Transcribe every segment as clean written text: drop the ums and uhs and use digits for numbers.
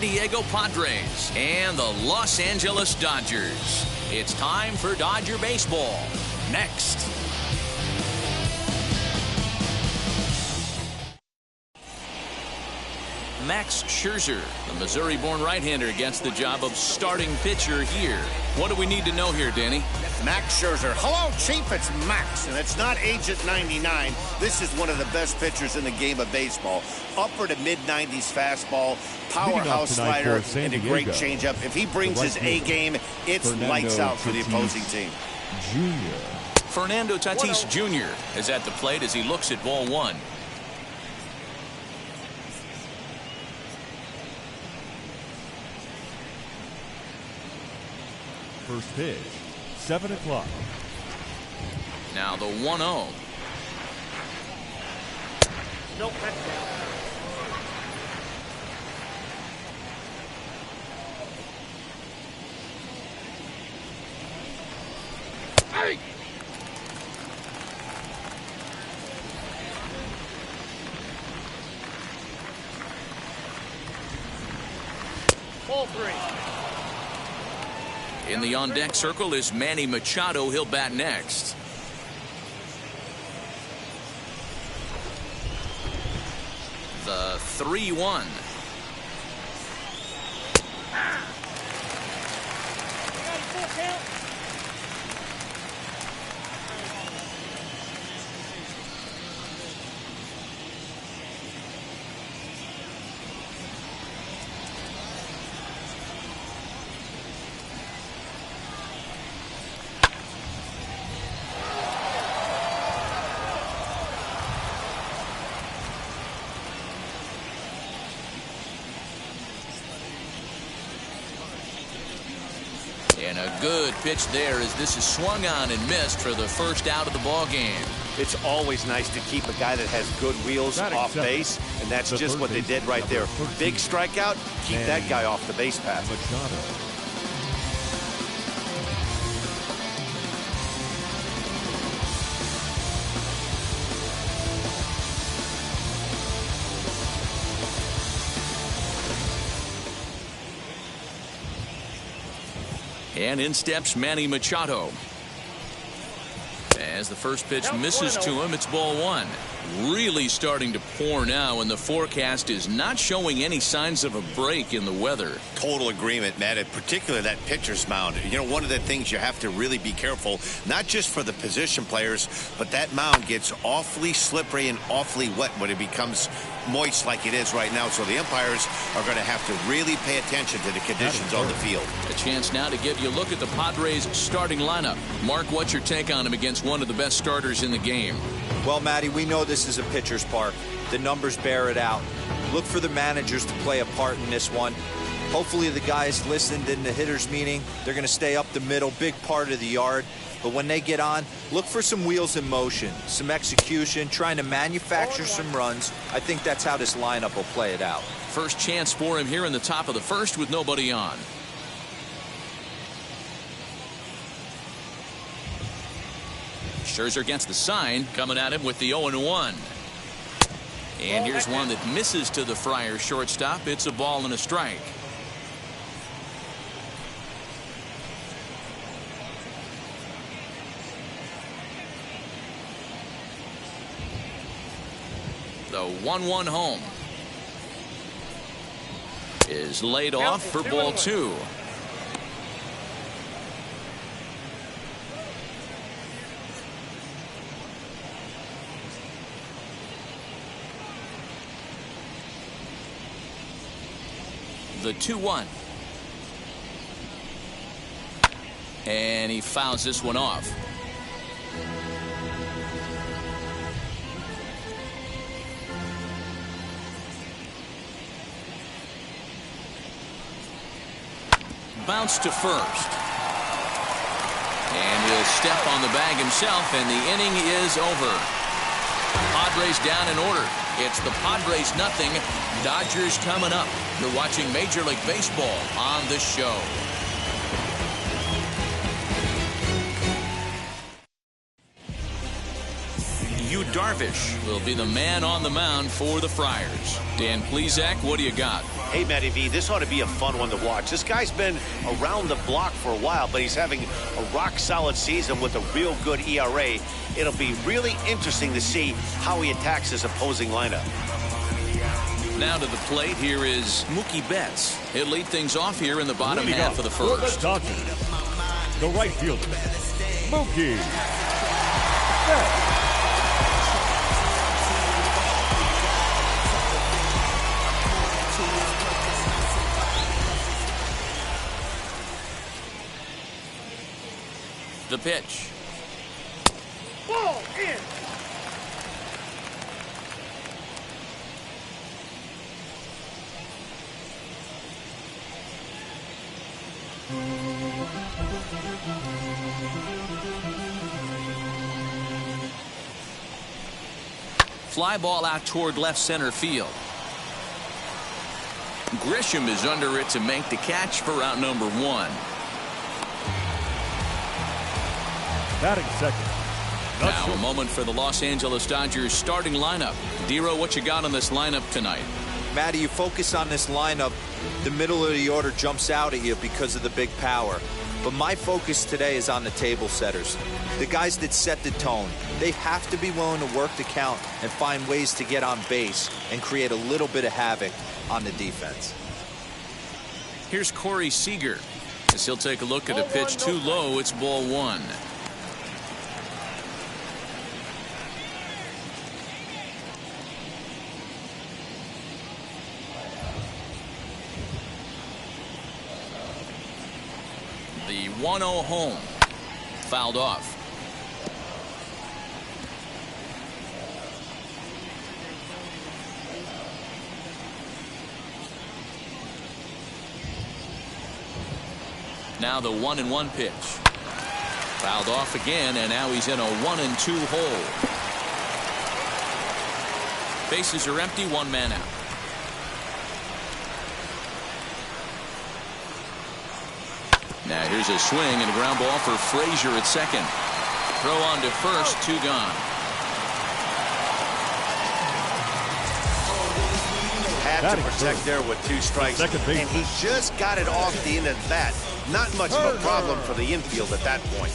Diego Padres and the Los Angeles Dodgers. It's time for Dodger baseball. Next. Max Scherzer, the Missouri-born right-hander, gets the job of starting pitcher here. What do we need to know here, Danny? Max Scherzer. Hello, Chief. It's Max, and it's not Agent 99. This is one of the best pitchers in the game of baseball. Upper to mid-90s fastball, powerhouse slider, and a great changeup. If he brings his A game, it's lights out for the opposing team. Fernando Tatis Jr. is at the plate as he looks at ball one. First pitch, 7 o'clock. Now the 1-0. Nope, that's down. Hey! Ball 3. In the on-deck circle is Manny Machado. He'll bat next. The 3-1. And a good pitch there as this is swung on and missed for the first out of the ball game. It's always nice to keep a guy that has good wheels off base, and that's just what they did right there. Big strikeout, keep that guy off the base path. And in steps Manny Machado. As the first pitch misses to him, it's ball one. Really starting to pour now, and the forecast is not showing any signs of a break in the weather. Total agreement, Matt, and particularly that pitcher's mound. You know, one of the things you have to really be careful, not just for the position players, but that mound gets awfully slippery and awfully wet when it becomes moist like it is right now. So the umpires are going to have to really pay attention to the conditions on the field. A chance now to give you a look at the Padres starting lineup. Mark, what's your take on him against one of the best starters in the game? Well, Matty, we know this is a pitcher's park. The numbers bear it out. Look for the managers to play a part in this one. Hopefully the guys listened in the hitters meeting. They're going to stay up the middle, big part of the yard. But when they get on, look for some wheels in motion, some execution, trying to manufacture some runs. I think that's how this lineup will play it out. First chance for him here in the top of the first with nobody on. Scherzer gets the sign, coming at him with the 0-1. And here's one that misses to the Friar shortstop. It's a ball and a strike. The 1-1 home is laid off for ball two. The 2-1. And he fouls this one off. Bounce to first. And he'll step on the bag himself, and the inning is over. Padres down in order. It's the Padres nothing, Dodgers coming up. You're watching Major League Baseball on the show. You Darvish will be the man on the mound for the Friars. Dan Plesac, what do you got? Hey, Matty V, this ought to be a fun one to watch. This guy's been around the block for a while, but he's having a rock-solid season with a real good ERA. It'll be really interesting to see how he attacks his opposing lineup. Now to the plate, here is Mookie Betts. He'll lead things off here in the bottom half of the first. For the Dodgers, the right fielder, Mookie Betts. The pitch. Ball in. Fly ball out toward left center field. Grisham is under it to make the catch for out number 1. Batting second. Now a moment for the Los Angeles Dodgers starting lineup. Dero, what you got on this lineup tonight? Matty, you focus on this lineup, the middle of the order jumps out at you because of the big power. But my focus today is on the table setters, the guys that set the tone. They have to be willing to work the count and find ways to get on base and create a little bit of havoc on the defense. Here's Corey Seager. As he'll take a look at a pitch too low, it's ball 1. The 1-0 home. Fouled off. Now the 1-1 pitch. Fouled off again, and now he's in a 1-2 hole. Bases are empty, 1 man out. Now here's a swing and a ground ball for Frazier at second. Throw on to first, 2 gone. Had to protect there with 2 strikes, and he just got it off the end of the bat. Not much of a problem for the infield at that point.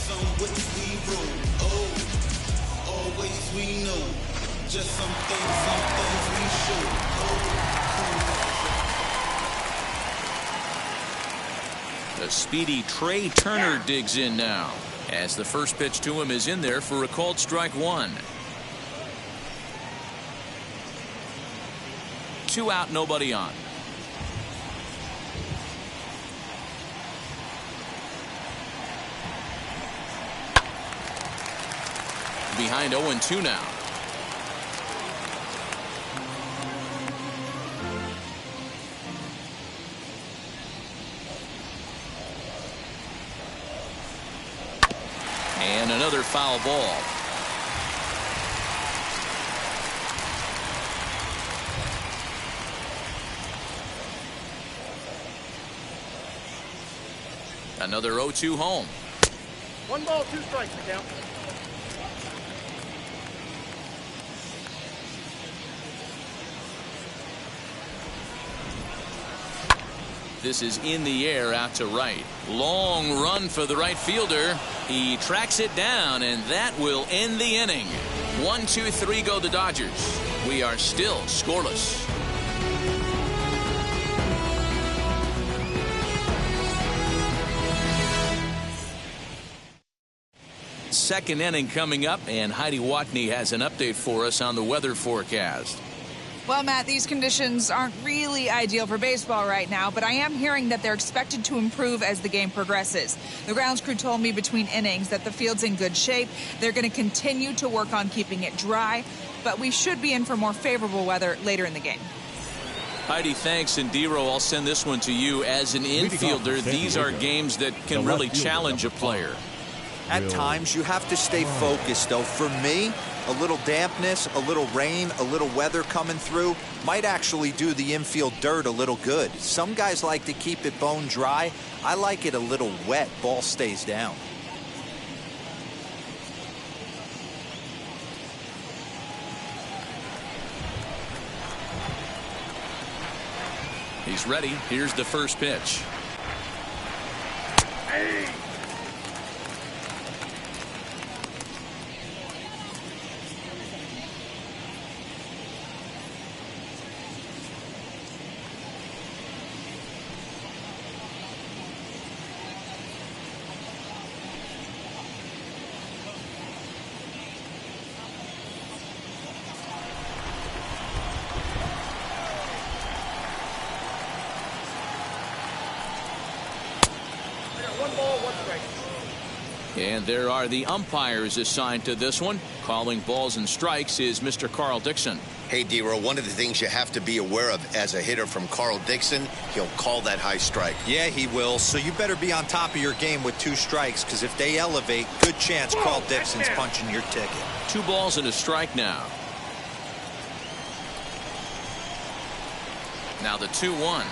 The speedy Trey Turner digs in now, as the first pitch to him is in there for a called strike 1. 2 out, nobody on. Behind 0-2 now. And another foul ball. Another 0-2 home. 1 ball, 2 strikes to count. This is in the air out to right. Long run for the right fielder. He tracks it down, and that will end the inning. 1-2-3 go the Dodgers. We are still scoreless. Second inning coming up, and Heidi Watney has an update for us on the weather forecast. Well, Matt, these conditions aren't really ideal for baseball right now, but I am hearing that they're expected to improve as the game progresses. The grounds crew told me between innings that the field's in good shape. They're going to continue to work on keeping it dry, but we should be in for more favorable weather later in the game. Heidi, thanks. And Dero, I'll send this one to you. As an infielder, these are games that can really challenge a player. At times, you have to stay focused, though. For me, a little dampness, a little rain, a little weather coming through might actually do the infield dirt a little good. Some guys like to keep it bone dry. I like it a little wet. Ball stays down. He's ready. Here's the first pitch. Hey. And there are the umpires assigned to this one. Calling balls and strikes is Mr. Carl Dixon. Hey, D-Row, one of the things you have to be aware of as a hitter from Carl Dixon, he'll call that high strike. Yeah, he will. So you better be on top of your game with 2 strikes, because if they elevate, good chance Carl Dixon's punching your ticket. 2 balls and a strike now. Now the 2-1.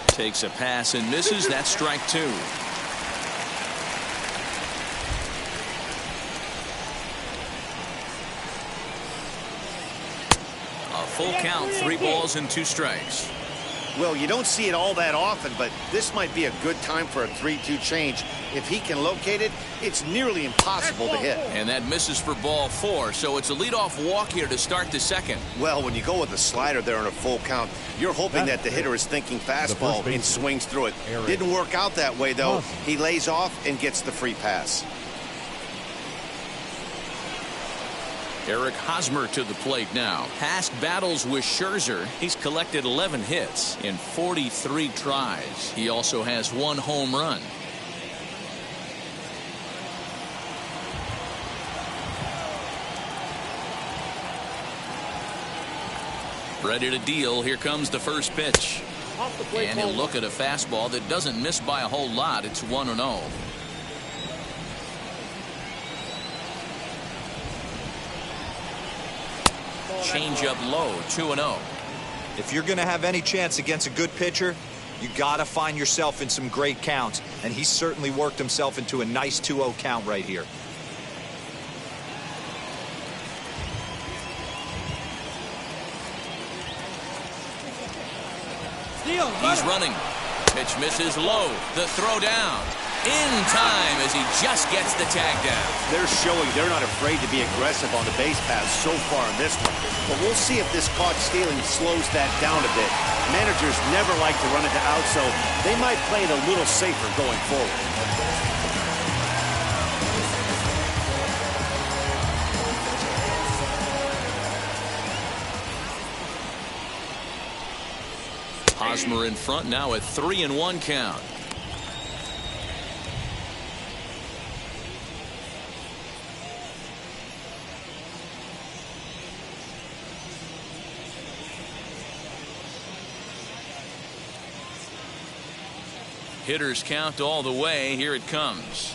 Takes a pass and misses. That's strike 2. Full count, 3 balls and 2 strikes. Well, you don't see it all that often, but this might be a good time for a 3-2 change. If he can locate it, it's nearly impossible to hit. And that misses for ball 4, so it's a leadoff walk here to start the second. Well, when you go with a slider there on a full count, you're hoping that the hitter is thinking fastball and swings through it. Didn't work out that way, though. He lays off and gets the free pass. Eric Hosmer to the plate now. Past battles with Scherzer, he's collected 11 hits in 43 tries. He also has 1 home run. Ready to deal. Here comes the first pitch. And he'll look at a fastball that doesn't miss by a whole lot. It's 1-0. Change up low, 2-0. If you're going to have any chance against a good pitcher, you got to find yourself in some great counts, and he certainly worked himself into a nice 2-0 count right here. He's running. Pitch misses low. The throw down. In time as he just gets the tag down. They're showing they're not afraid to be aggressive on the base paths so far in this one. But we'll see if this caught stealing slows that down a bit. Managers never like to run into out, so they might play it a little safer going forward. Hosmer in front now at 3-1 count. Hitters count all the way. Here it comes.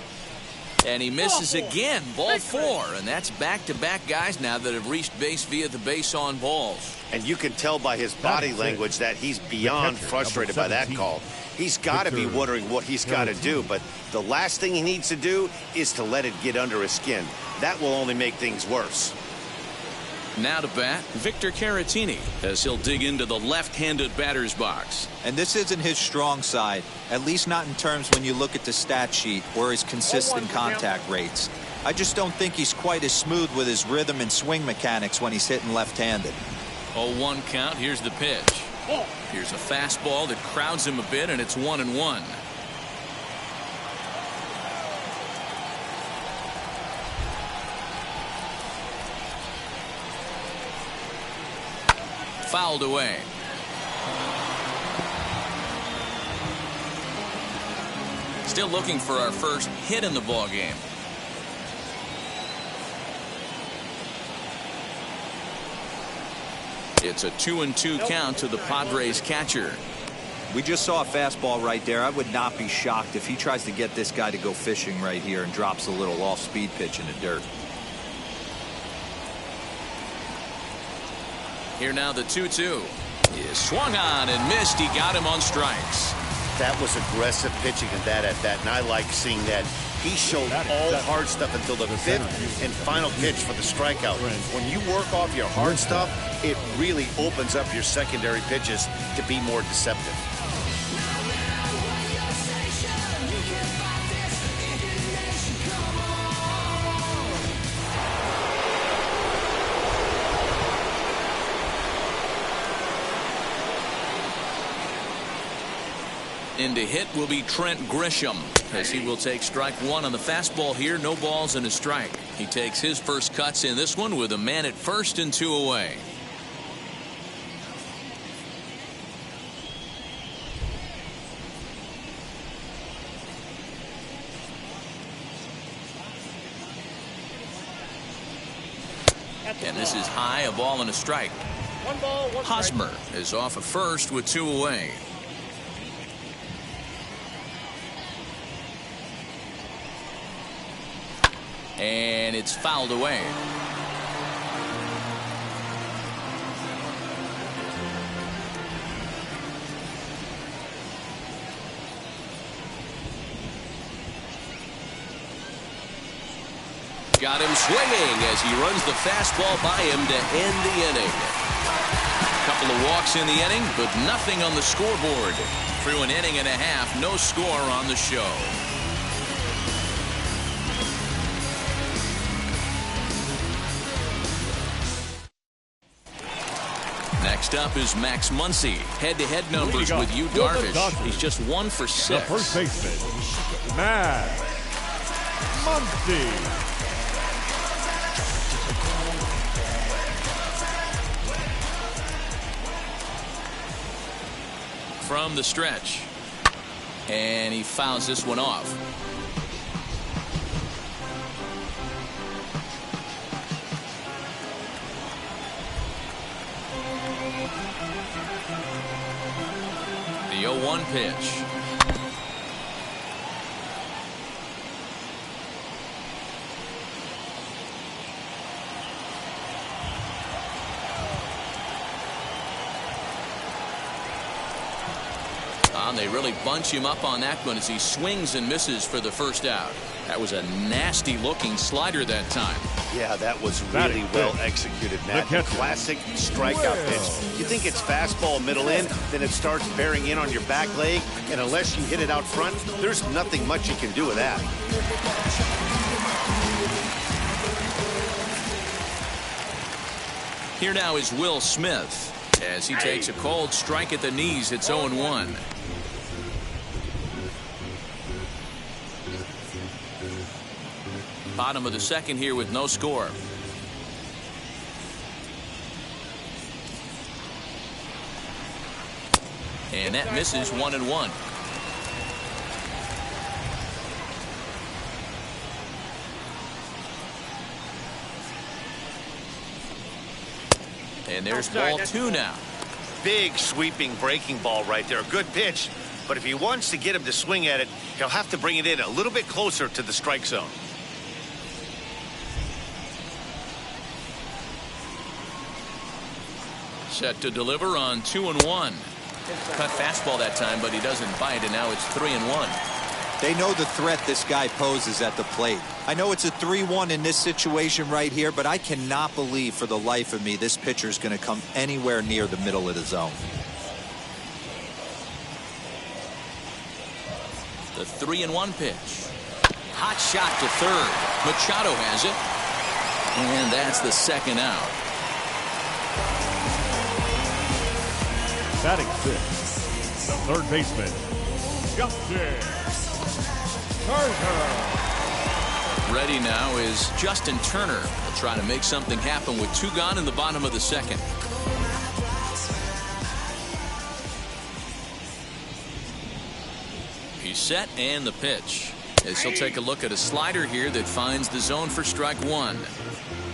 And he misses again. Ball 4. And that's back-to-back guys now that have reached base via the base on balls. And you can tell by his body language that he's beyond frustrated by that call. He's got to be wondering what he's got to do. But the last thing he needs to do is to let it get under his skin. That will only make things worse. Now to bat, Victor Caratini, as he'll dig into the left-handed batter's box. And this isn't his strong side, at least not in terms when you look at the stat sheet or his consistent contact rates. I just don't think he's quite as smooth with his rhythm and swing mechanics when he's hitting left-handed. 0-1 count. Here's the pitch. Here's a fastball that crowds him a bit, and it's 1-1. Fouled away. Still looking for our first hit in the ball game. It's a 2-2 count to the Padres catcher. We just saw a fastball right there. I would not be shocked if he tries to get this guy to go fishing right here and drops a little off-speed pitch in the dirt. Here now the 2-2. He is swung on and missed. He got him on strikes. That was aggressive pitching in that at-bat, and I like seeing that. He showed all hard stuff until the fifth and final pitch for the strikeout. When you work off your hard stuff, it really opens up your secondary pitches to be more deceptive. In to hit will be Trent Grisham, as he will take strike one on the fastball here. No balls and a strike. He takes his first cuts in this one with a man at first and 2 away. And this is high, a ball and a strike. 1 ball, 1 strike. Hosmer is off at first with 2 away. And it's fouled away. Got him swinging as he runs the fastball by him to end the inning. Couple of walks in the inning, but nothing on the scoreboard. Through an inning and a half, no score on the show. Next up is Max Muncy. Head-to-head numbers with Yu Darvish. He's just 1 for 6. The first baseman, Max Muncy. From the stretch. And he fouls this one off. The 0-1 pitch. They really bunch him up on that one as he swings and misses for the first out. That was a nasty looking slider that time. Yeah, that was really well executed, Matt. The classic strikeout pitch. You think it's fastball middle in, then it starts bearing in on your back leg, and unless you hit it out front, there's nothing much you can do with that. Here now is Will Smith as he takes a cold strike at the knees. It's 0-1. Bottom of the second here with no score. And that misses 1-1. And there's ball 2 now. Big sweeping breaking ball right there. Good pitch. But if he wants to get him to swing at it, he'll have to bring it in a little bit closer to the strike zone. Set to deliver on 2-1. Cut fastball that time, but he doesn't bite, and now it's 3-1. They know the threat this guy poses at the plate. I know it's a 3-1 in this situation right here, but I cannot believe for the life of me this pitcher is going to come anywhere near the middle of the zone. The 3-1 pitch. Hot shot to third. Machado has it. And that's the second out. Batting 6, the third baseman, Justin Turner. Ready now is Justin Turner. He'll try to make something happen with 2 gone in the bottom of the second. He's set, and the pitch. As he'll take a look at a slider here that finds the zone for strike 1.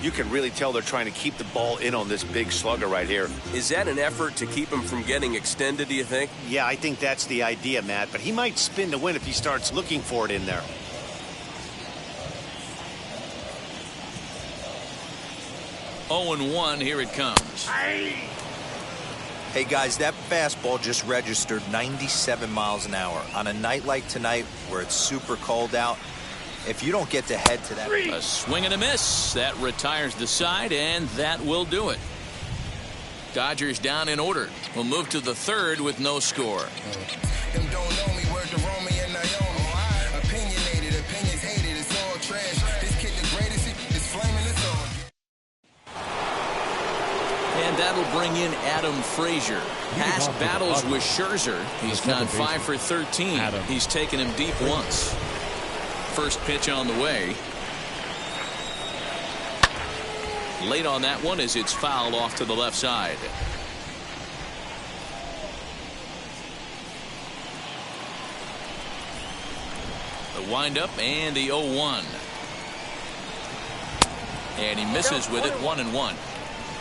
You can really tell they're trying to keep the ball in on this big slugger right here. Is that an effort to keep him from getting extended, do you think? Yeah, I think that's the idea, Matt. But he might spin to win if he starts looking for it in there. Oh, 0-1, here it comes. Hey guys, that fastball just registered 97 miles an hour. On a night like tonight where it's super cold out, if you don't get to head to that... A swing and a miss. That retires the side, and that will do it. Dodgers down in order. We'll move to the third with no score. Them don't know me, word to Romy and Naomi. Opinionated, opinions hated, it's all trash. This kid the greatest, it's flaming, it's on. And that'll bring in Adam Frazier. Past battles with Scherzer. He's gone 5 for 13. He's taken him deep once. First pitch on the way. Late on that one as it's fouled off to the left side. The windup and the 0-1. And he misses with it, 1-1.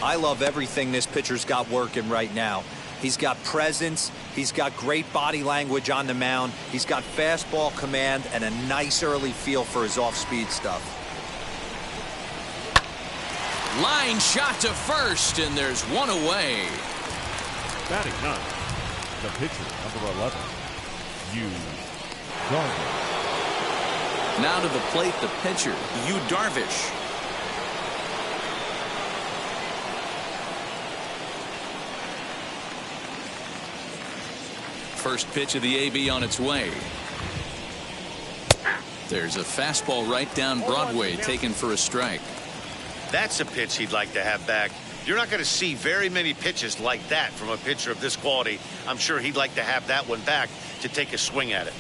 I love everything this pitcher's got working right now. He's got presence. He's got great body language on the mound. He's got fastball command and a nice early feel for his off-speed stuff. Line shot to first, and there's one away. Batting ninth, the pitcher, number 11, Yu Darvish. Now to the plate, the pitcher, Yu Darvish. First pitch of the AB on its way. There's a fastball right down Broadway, taken for a strike. That's a pitch he'd like to have back. You're not going to see very many pitches like that from a pitcher of this quality. I'm sure he'd like to have that one back to take a swing at it.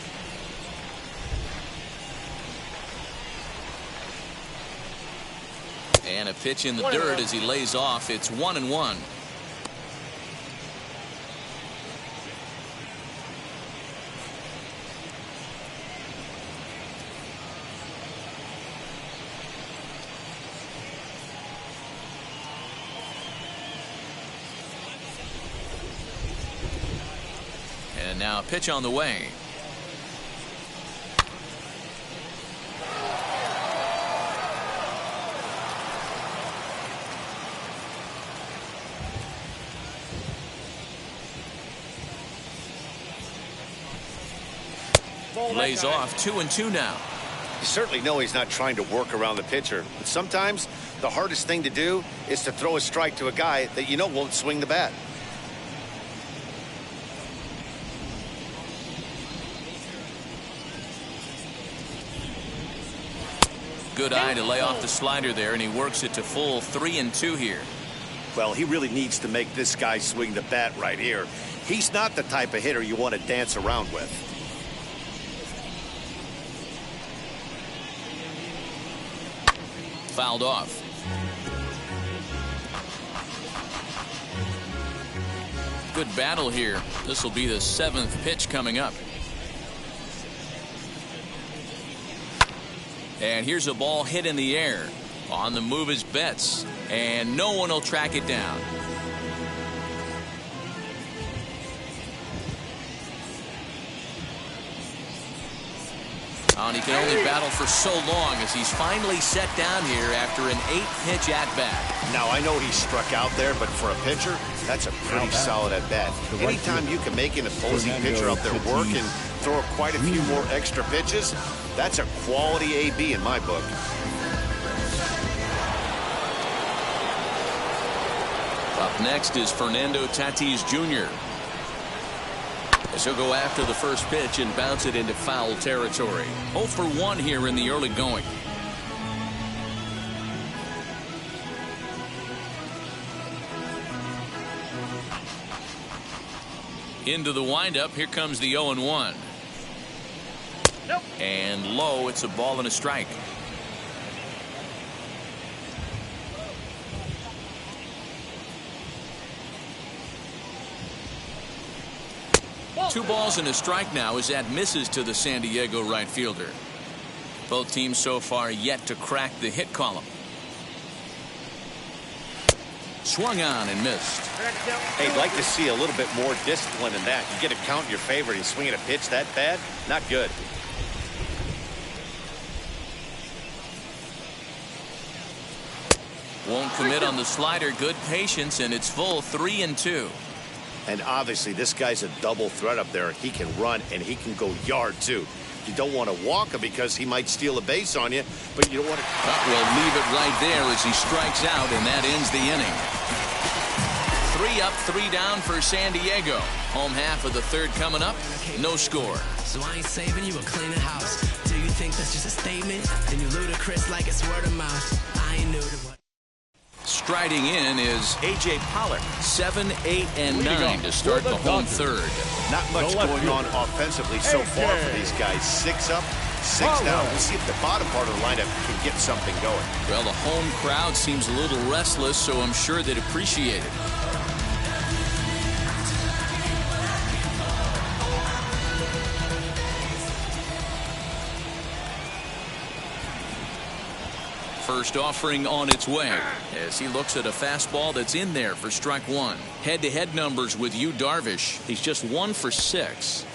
And a pitch in the dirt as he lays off. It's 1-1. And now a pitch on the way. Lays off 2-2 now. You certainly know he's not trying to work around the pitcher, but sometimes the hardest thing to do is to throw a strike to a guy that you know won't swing the bat. Good eye to lay off the slider there, and he works it to full 3-2 here. Well, he really needs to make this guy swing the bat right here. He's not the type of hitter you want to dance around with. Fouled off. Good battle here. This will be the 7th pitch coming up. And here's a ball hit in the air. On the move is Betts, and no one will track it down. And he can only battle for so long as he's finally set down here after an 8-pitch at-bat. Now, I know he struck out there, but for a pitcher, that's a pretty solid at-bat. Anytime you can make an opposing pitcher out there work and throw quite a few more extra pitches, that's a quality AB in my book. Up next is Fernando Tatis Jr. as he'll go after the first pitch and bounce it into foul territory. 0 for 1 here in the early going. Into the windup. Here comes the 0-1. Nope. And low. It's a ball and a strike. Two balls and a strike now as that misses to the San Diego right fielder. Both teams so far yet to crack the hit column. Swung on and missed. Hey, I'd like to see a little bit more discipline in that. You get a count in your favor and he's swinging a pitch that bad? Not good. Won't commit on the slider. Good patience, and it's full 3-2. And obviously, this guy's a double threat up there. He can run, and he can go yard, too. You don't want to walk him because he might steal a base on you, but you don't want to... We'll leave it right there as he strikes out, and that ends the inning. 3 up, 3 down for San Diego. Home half of the third coming up. No score. So I ain't saving you a cleaner house. Do you think that's just a statement? Then you ludicrous like it's word of mouth. I ain't new to what. Striding in is A.J. Pollock. 7, 8, and 9 to start the home third. Not much going on offensively so far for these guys. 6 up, 6 down. We'll see if the bottom part of the lineup can get something going. Well, the home crowd seems a little restless, so I'm sure they'd appreciate it. First offering on its way as he looks at a fastball that's in there for strike 1. Head-to-head numbers with Yu Darvish. He's just 1 for 6.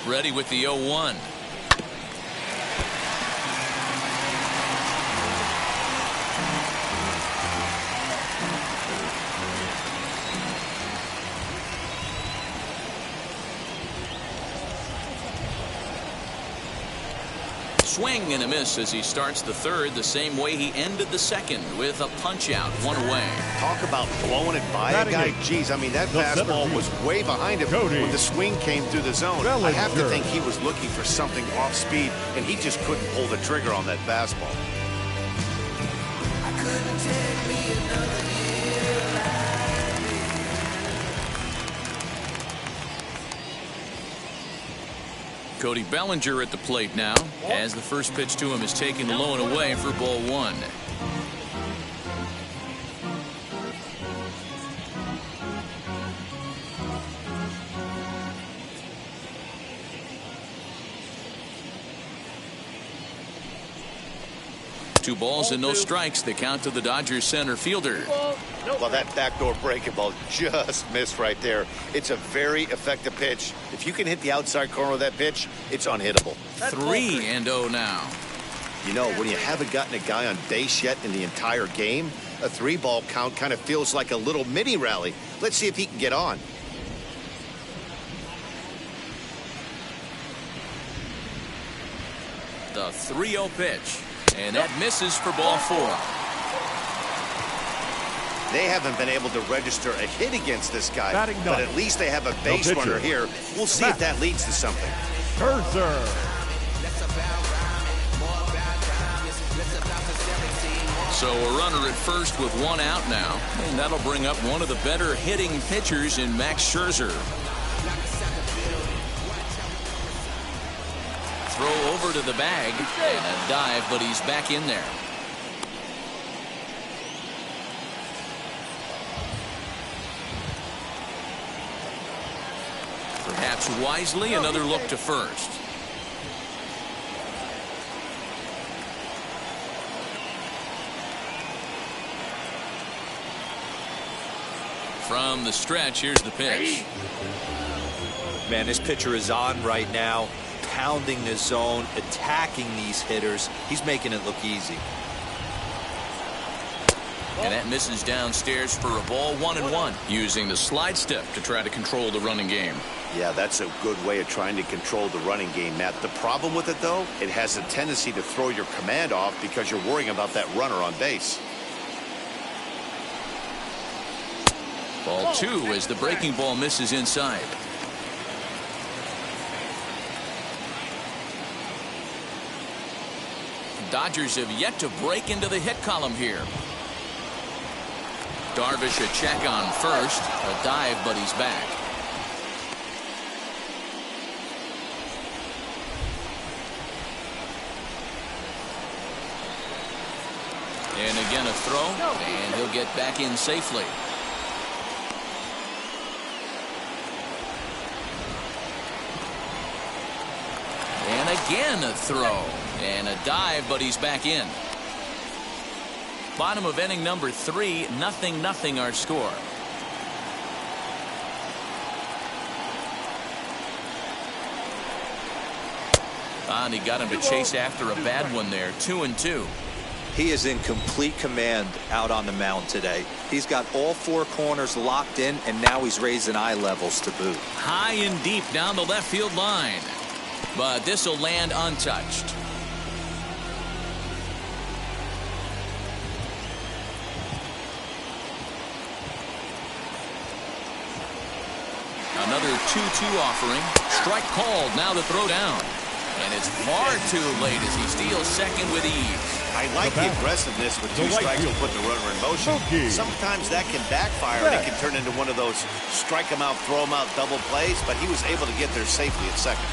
Ready with the 0-1. Swing and a miss as he starts the third the same way he ended the second with a punch out, 1 away. Talk about blowing it by a guy. Geez, I mean, that fastball was way behind him when the swing came through the zone. I have to think he was looking for something off speed, and he just couldn't pull the trigger on that fastball. I couldn't take me another year like Cody Bellinger at the plate now as the first pitch to him is taken low and away for ball 1. Two balls and no strikes. The count to the Dodgers center fielder. Well, that backdoor breaking ball just missed right there. It's a very effective pitch. If you can hit the outside corner of that pitch, it's unhittable. 3-0 now. You know, when you haven't gotten a guy on base yet in the entire game, a 3-ball count kind of feels like a little mini rally. Let's see if he can get on. The 3-0 pitch. And that misses for ball 4. They haven't been able to register a hit against this guy, but at least they have a base runner here. We'll see if that leads to something. Scherzer. So a runner at first with 1 out now, and that'll bring up one of the better hitting pitchers in Max Scherzer. Throw over to the bag and a dive, but he's back in there. Perhaps wisely, another look to first. From the stretch, here's the pitch. Man, this pitcher is on right now, pounding the zone, attacking these hitters. He's making it look easy. And that misses downstairs for a ball, 1-1. Using the slide step to try to control the running game. Yeah, that's a good way of trying to control the running game, Matt. The problem with it, though, it has a tendency to throw your command off because you're worrying about that runner on base. Ball 2 as the breaking ball misses inside. Dodgers have yet to break into the hit column here. Darvish a check on first. A dive, but he's back. And again a throw, and he'll get back in safely. And again a throw, and a dive, but he's back in. Bottom of inning number 3, 0-0 our score. And he got him to chase after a bad one there, 2-2. He is in complete command out on the mound today. He's got all 4 corners locked in, and now he's raising eye levels to boot. High and deep down the left field line. But this will land untouched. Another 2-2 offering. Strike called. Now the throw down. And it's far too late as he steals second with ease. I like the aggressiveness with 2 strikes to put the runner in motion. Sometimes that can backfire and it can turn into one of those strike him out, throw him out double plays, but he was able to get there safely at second.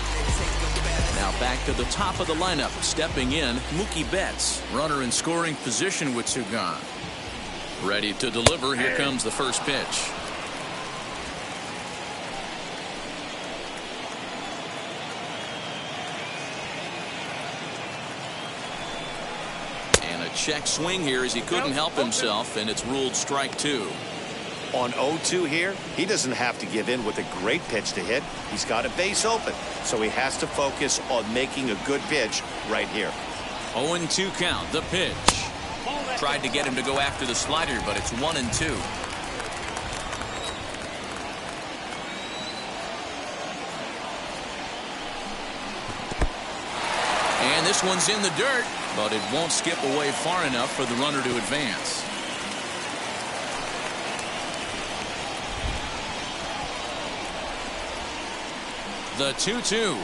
Now back to the top of the lineup. Stepping in, Mookie Betts. Runner in scoring position with 2 gone. Ready to deliver. Here comes the first pitch. Check swing here as he couldn't help himself, and it's ruled strike 2. On 0-2 here, he doesn't have to give in with a great pitch to hit. He's got a base open, so he has to focus on making a good pitch right here. 0-2 count. The pitch. Tried to get him to go after the slider, but it's 1-2. And this one's in the dirt, but it won't skip away far enough for the runner to advance. The 2-2.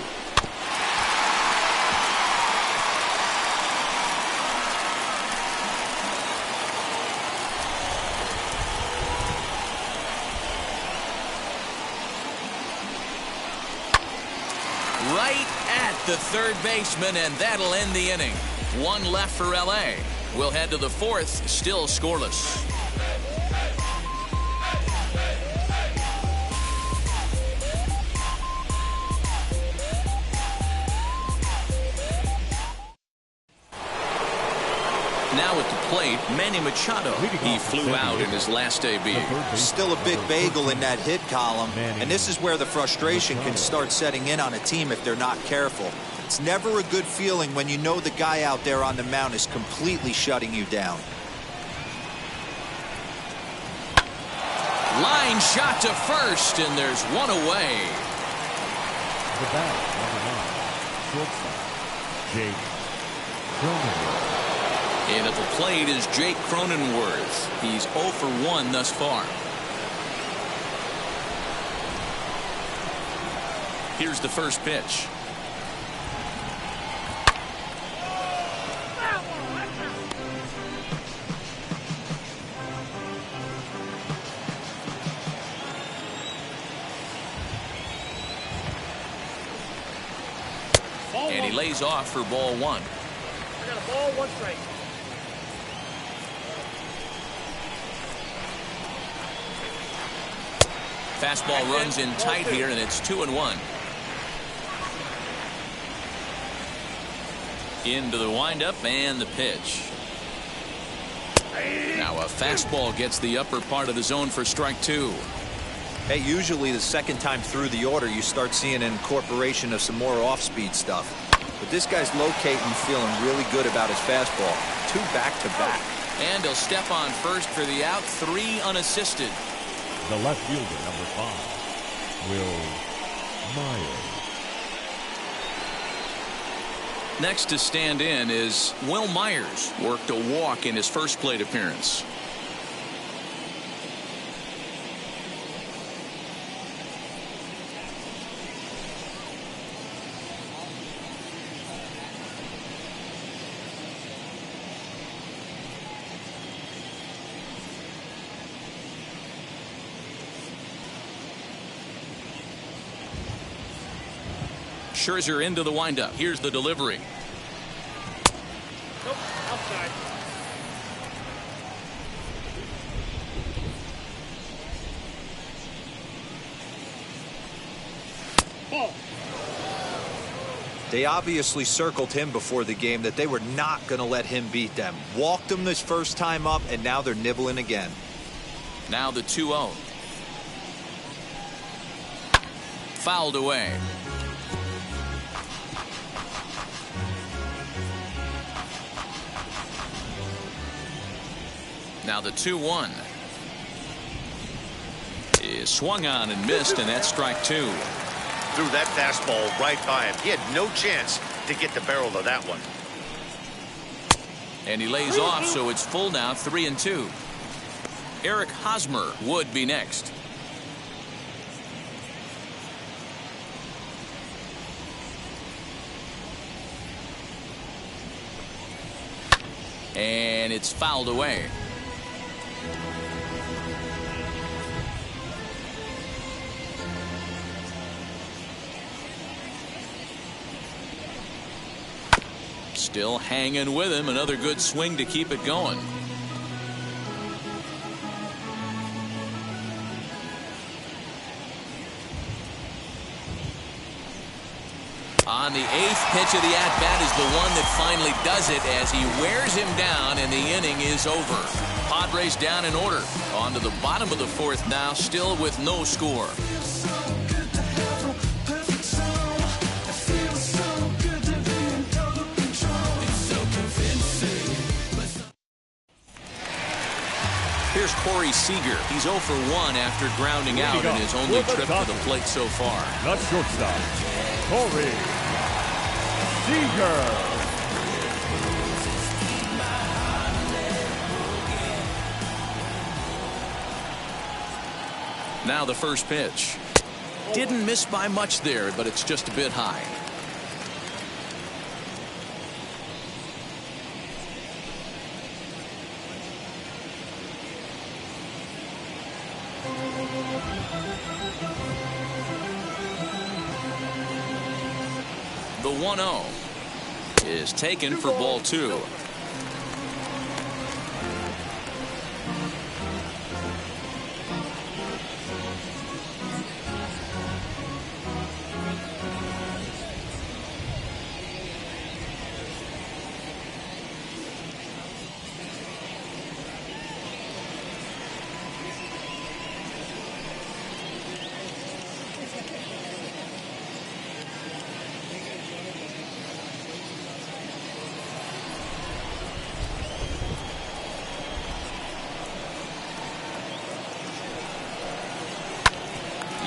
Right at the third baseman, and that'll end the inning. 1 left for LA. We'll head to the 4th, still scoreless. Now at the plate, Manny Machado. He flew out in his last debut. Still a big bagel in that hit column, and this is where the frustration can start setting in on a team if they're not careful. It's never a good feeling when you know the guy out there on the mound is completely shutting you down. Line shot to first, and there's one away. The bat, number 9, shortstop, Jake Cronenworth. And at the plate is Jake Cronenworth. He's 0 for 1 thus far. Here's the first pitch. And he lays off for ball 1. I got a ball, 1 strike. Fastball runs in tight here, and it's 2-1. Into the windup and the pitch. Now a fastball gets the upper part of the zone for strike 2. Hey, usually the second time through the order you start seeing an incorporation of some more off-speed stuff. But this guy's locating, feeling really good about his fastball. 2 back-to-back. And he'll step on first for the out, 3 unassisted. The left fielder, number 5, Will Myers. Next to stand in is Will Myers. Worked a walk in his first plate appearance. Scherzer into the windup. Here's the delivery. Nope, outside. Ball. They obviously circled him before the game that they were not going to let him beat them. Walked him this first time up, and now they're nibbling again. Now the 2-0. Fouled away. Now the 2-1 is swung on and missed, and that's strike 2. Threw that fastball right by him. He had no chance to get the barrel of that one. And he lays off, so it's full now, 3-2. Eric Hosmer would be next. And it's fouled away. Still hanging with him. Another good swing to keep it going. On the 8th pitch of the at-bat is the one that finally does it as he wears him down, and the inning is over. Padres down in order. On to the bottom of the 4th now, still with no score. Here's Corey Seager. He's 0 for 1 after grounding out in his only trip to the plate so far. The shortstop, Corey Seager. Now the first pitch. Didn't miss by much there, but it's just a bit high. The 1-0 is taken for ball 2.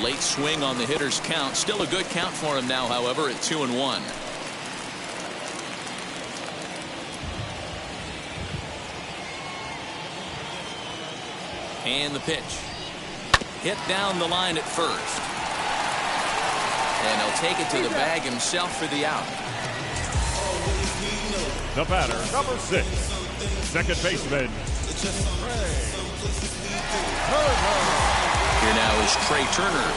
Late swing on the hitter's count. Still a good count for him now, however, at 2-1. And the pitch. Hit down the line at first. And he'll take it to the bag himself for the out. The batter, number 6, second baseman, Here now is Trey Turner.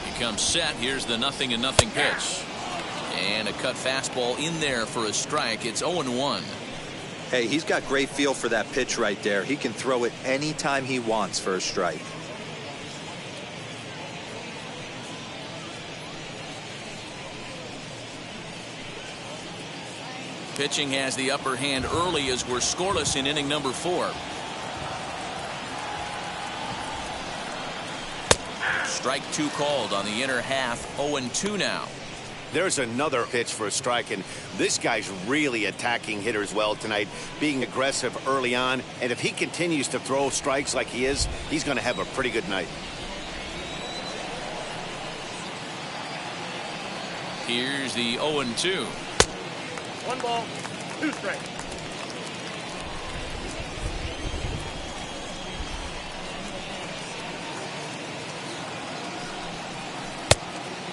He comes set. Here's the 0-0 pitch. And a cut fastball in there for a strike. It's 0-1. Hey, he's got great feel for that pitch right there. He can throw it anytime he wants for a strike. Pitching has the upper hand early as we're scoreless in inning number 4. Strike 2 called on the inner half. 0-2 now. There's another pitch for a strike, and this guy's really attacking hitters well tonight, being aggressive early on. And if he continues to throw strikes like he is, he's going to have a pretty good night. Here's the 0-2. 1 ball, 2 strikes.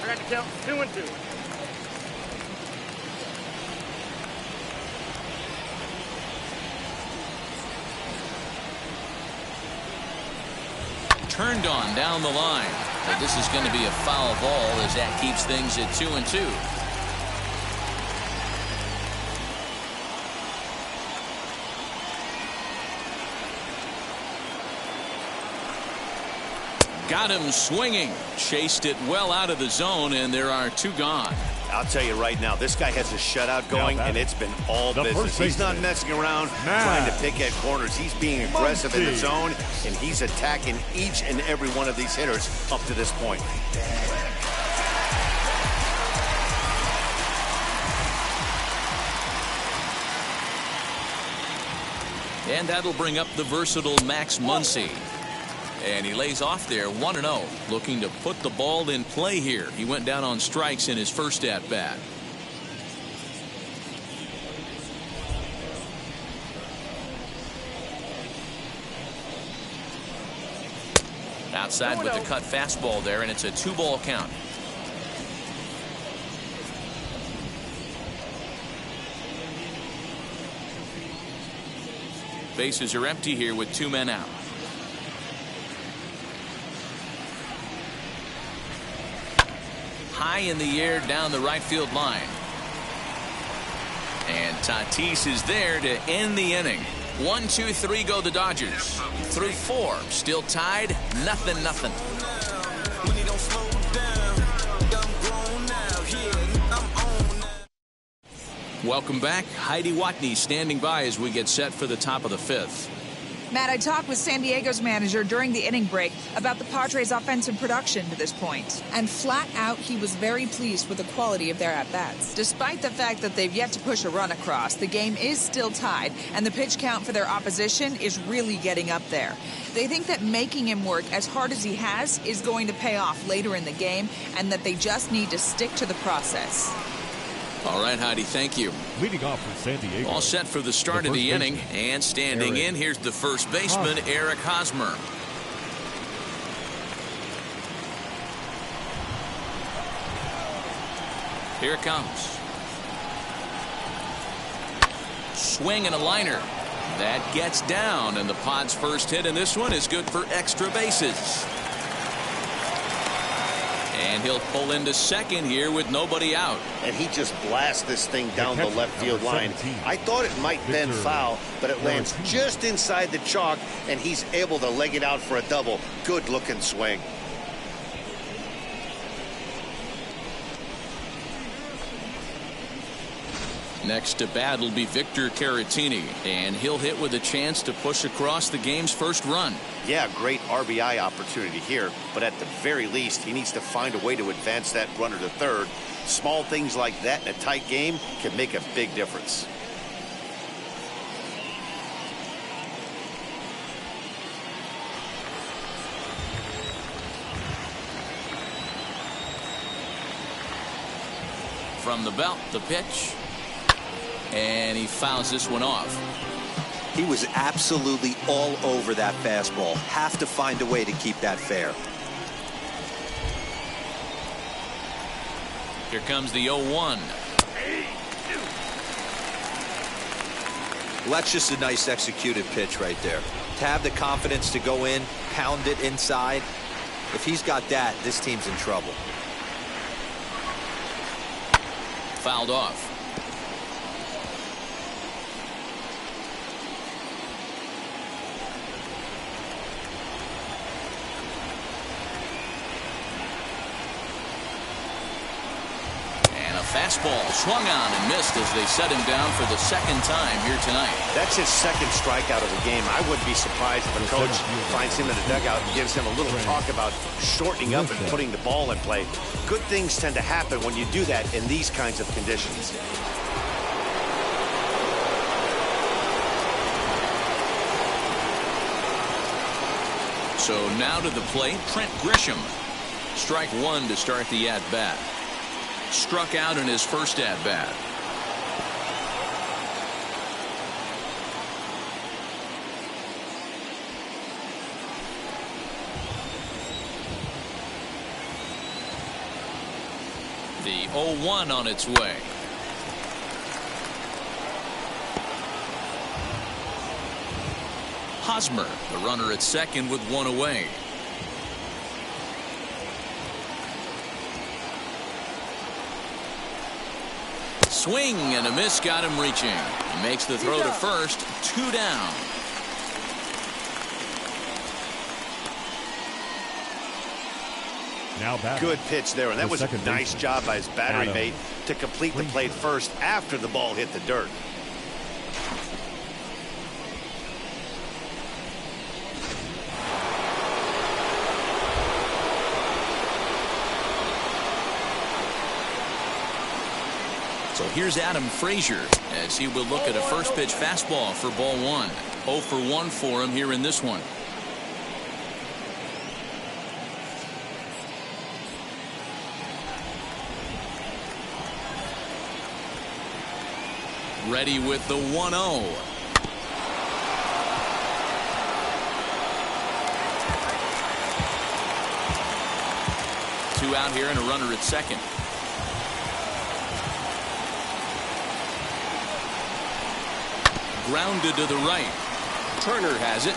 I got to count 2-2. Turned on down the line. But this is going to be a foul ball as that keeps things at 2-2. Got him swinging. Chased it well out of the zone, and there are 2 gone. I'll tell you right now, this guy has a shutout going, and it's been all business. He's not messing around trying to pick at corners. He's being aggressive in the zone, and he's attacking each and every one of these hitters up to this point. And that'll bring up the versatile Max Muncy. And he lays off there 1-0, looking to put the ball in play here. He went down on strikes in his first at-bat. Outside with the cut fastball there, and it's a 2-ball count. Bases are empty here with 2 men out. High in the air down the right field line. And Tatis is there to end the inning. 1, 2, 3 go the Dodgers. Through 4, still tied, 0-0. Welcome back. Heidi Watney standing by as we get set for the top of the 5th. Matt, I talked with San Diego's manager during the inning break about the Padres' offensive production to this point. And flat out, he was very pleased with the quality of their at-bats. Despite the fact that they've yet to push a run across, the game is still tied, and the pitch count for their opposition is really getting up there. They think that making him work as hard as he has is going to pay off later in the game, and that they just need to stick to the process. All right, Heidi, thank you. Leading off for San Diego. All set for the start of the inning. And standing in, here's the first baseman, Eric Hosmer. Here it comes. Swing and a liner. That gets down, and the Pod's first hit in this one is good for extra bases. And he'll pull into second here with nobody out. And he just blasts this thing down the left field line. I thought it might bend foul, but it lands just inside the chalk, and he's able to leg it out for a double. Good looking swing. Next to bat will be Victor Caratini, and he'll hit with a chance to push across the game's first run. Yeah, great RBI opportunity here, but at the very least, he needs to find a way to advance that runner to third. Small things like that in a tight game can make a big difference. From the belt, the pitch. And he fouls this one off. He was absolutely all over that fastball. Have to find a way to keep that fair. Here comes the 0-1. Well, that's just a nice executed pitch right there. To have the confidence to go in, pound it inside. If he's got that, this team's in trouble. Fouled off. Fastball swung on and missed as they set him down for the second time here tonight. That's his second strikeout of the game. I wouldn't be surprised if a coach finds him in the dugout and gives him a little talk about shortening up and putting the ball in play. Good things tend to happen when you do that in these kinds of conditions. So now to the plate, Trent Grisham. Strike one to start the at-bat. Struck out in his first at-bat. The 0-1 on its way. Hosmer, the runner at second with one away. Swing and a miss got him reaching. He makes the throw to first, 2 down. Now back. Good pitch there, and that was a nice job by his battery Adam. mate to complete the play first after the ball hit the dirt. So here's Adam Frazier as he will look at a first pitch fastball for ball one. 0 for 1 for him here in this one. Ready with the 1-0. Two out here and a runner at second. Grounded to the right. Turner has it.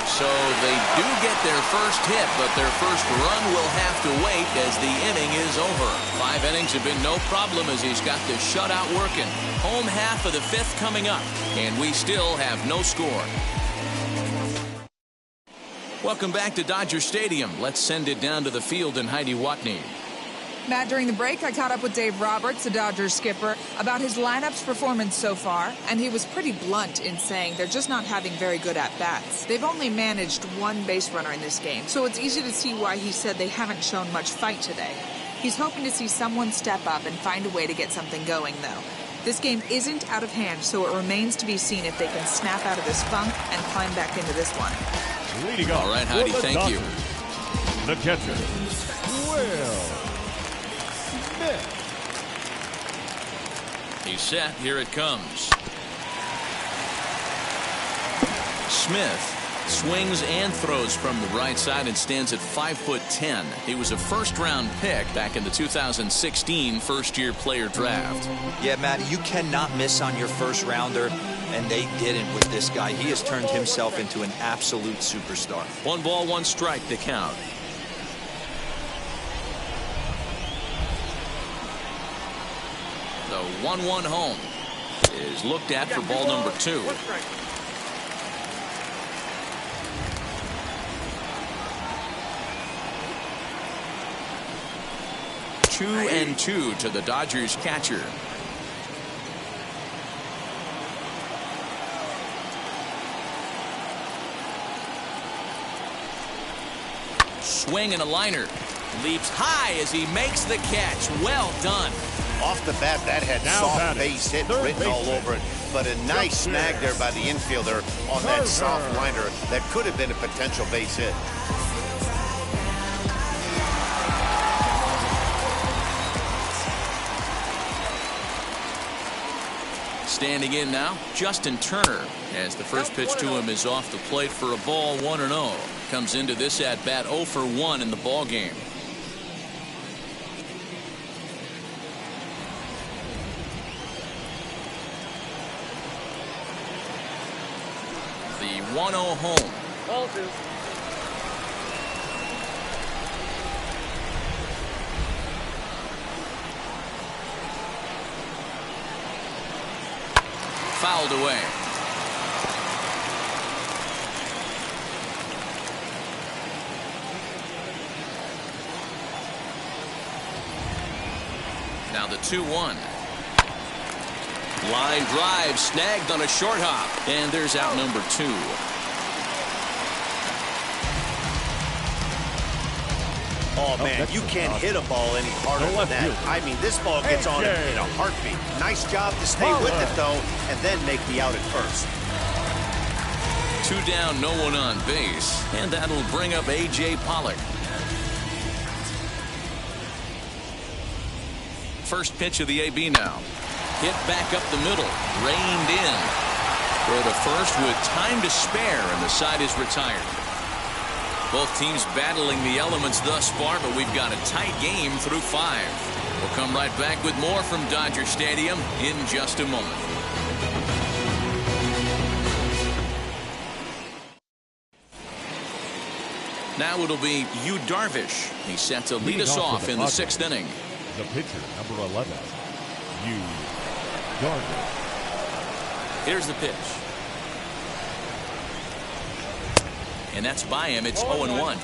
So they do get their first hit, but their first run will have to wait as the inning is over. 5 innings have been no problem as he's got the shutout working. Home half of the 5th coming up, and we still have no score. Welcome back to Dodger Stadium. Let's send it down to the field in Heidi Watney. Matt, during the break, I caught up with Dave Roberts, the Dodgers skipper, about his lineup's performance so far, and he was pretty blunt in saying they're just not having very good at-bats. They've only managed 1 base runner in this game, so it's easy to see why he said they haven't shown much fight today. He's hoping to see someone step up and find a way to get something going, though. This game isn't out of hand, so it remains to be seen if they can snap out of this funk and climb back into this one. Leading off. All right, Heidi, thank you. The catcher, Will Smith. He's set. Here it comes. Smith swings and throws from the right side and stands at 5'10". He was a first-round pick back in the 2016 first-year player draft. Yeah, Matt, you cannot miss on your first rounder, and they didn't with this guy. He has turned himself into an absolute superstar. 1 ball, 1 strike to count. The 1-1 home is looked at for ball number 2. 2-2 to the Dodgers catcher. Swing and a liner. Leaps high as he makes the catch. Well done. Off the bat, that had soft base hit written all over it, but a nice snag there by the infielder on that soft liner that could have been a potential base hit. Standing in now, Justin Turner, as the first pitch to him is off the plate for a ball, 1-0. Comes into this at bat 0 for 1 in the ball game. The 1-0 home. Ball 2. Fouled away. Now the 2-1. Line drive snagged on a short hop, and there's out number 2. Oh, man, you can't hit a ball any harder than that. I mean, this ball gets on him in a heartbeat. Nice job to stay with it, though, and then make the out at first. 2 down, no one on base, and that'll bring up A.J. Pollock. First pitch of the AB now. Hit back up the middle, reined in. Throw to first with time to spare, and the side is retired. Both teams battling the elements thus far, but we've got a tight game through 5. We'll come right back with more from Dodger Stadium in just a moment. Now it'll be Yu Darvish. He's set to lead us off in the 6th inning. The pitcher, number 11, Yu Darvish. Here's the pitch. And that's by him. It's 0-1.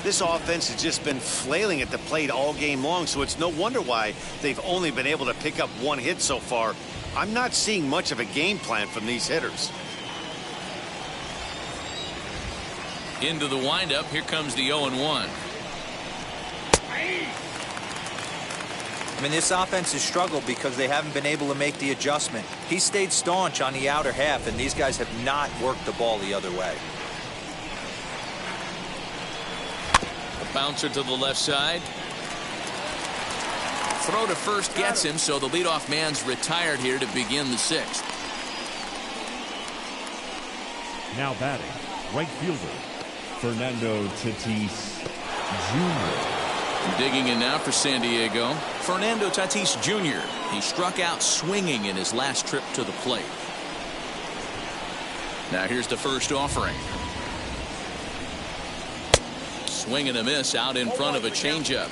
This offense has just been flailing at the plate all game long, so it's no wonder why they've only been able to pick up one hit so far. I'm not seeing much of a game plan from these hitters. Into the windup. Here comes the 0-1. I mean, this offense has struggled because they haven't been able to make the adjustment. He stayed staunch on the outer half, and these guys have not worked the ball the other way. A bouncer to the left side. Throw to first gets him, so the leadoff man's retired here to begin the sixth. Now batting, right fielder, Fernando Tatis Jr. Digging in now for San Diego, Fernando Tatis Jr. He struck out swinging in his last trip to the plate. Now here's the first offering. Swing and a miss out in front of a changeup.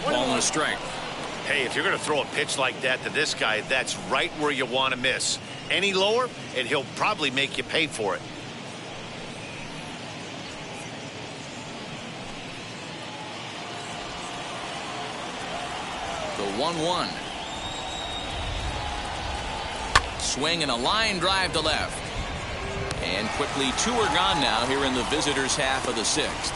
Ball and a strike. Hey, if you're going to throw a pitch like that to this guy, that's right where you want to miss. Any lower, and he'll probably make you pay for it. The 1-1. Swing and a line drive to left. And quickly 2 are gone now here in the visitors' half of the sixth.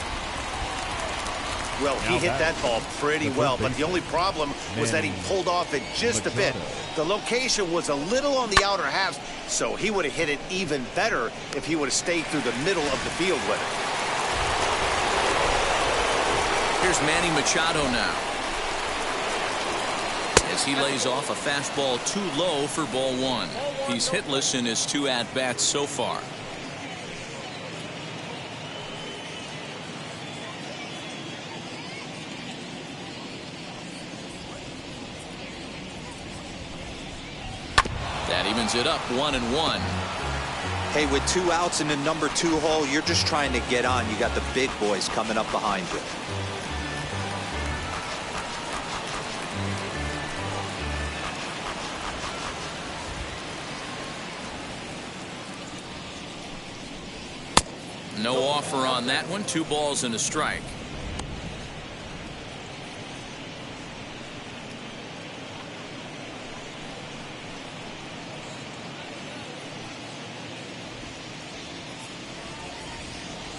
Well, he hit that ball pretty well, but the only problem was that he pulled off it just a bit. The location was a little on the outer half, so he would have hit it even better if he would have stayed through the middle of the field with it. Here's Manny Machado now, as he lays off a fastball too low for ball 1. He's hitless in his 2 at-bats so far. That evens it up 1-1. Hey, with 2 outs in the number 2 hole, you're just trying to get on. You got the big boys coming up behind you. No offer on that one. 2 balls and a strike.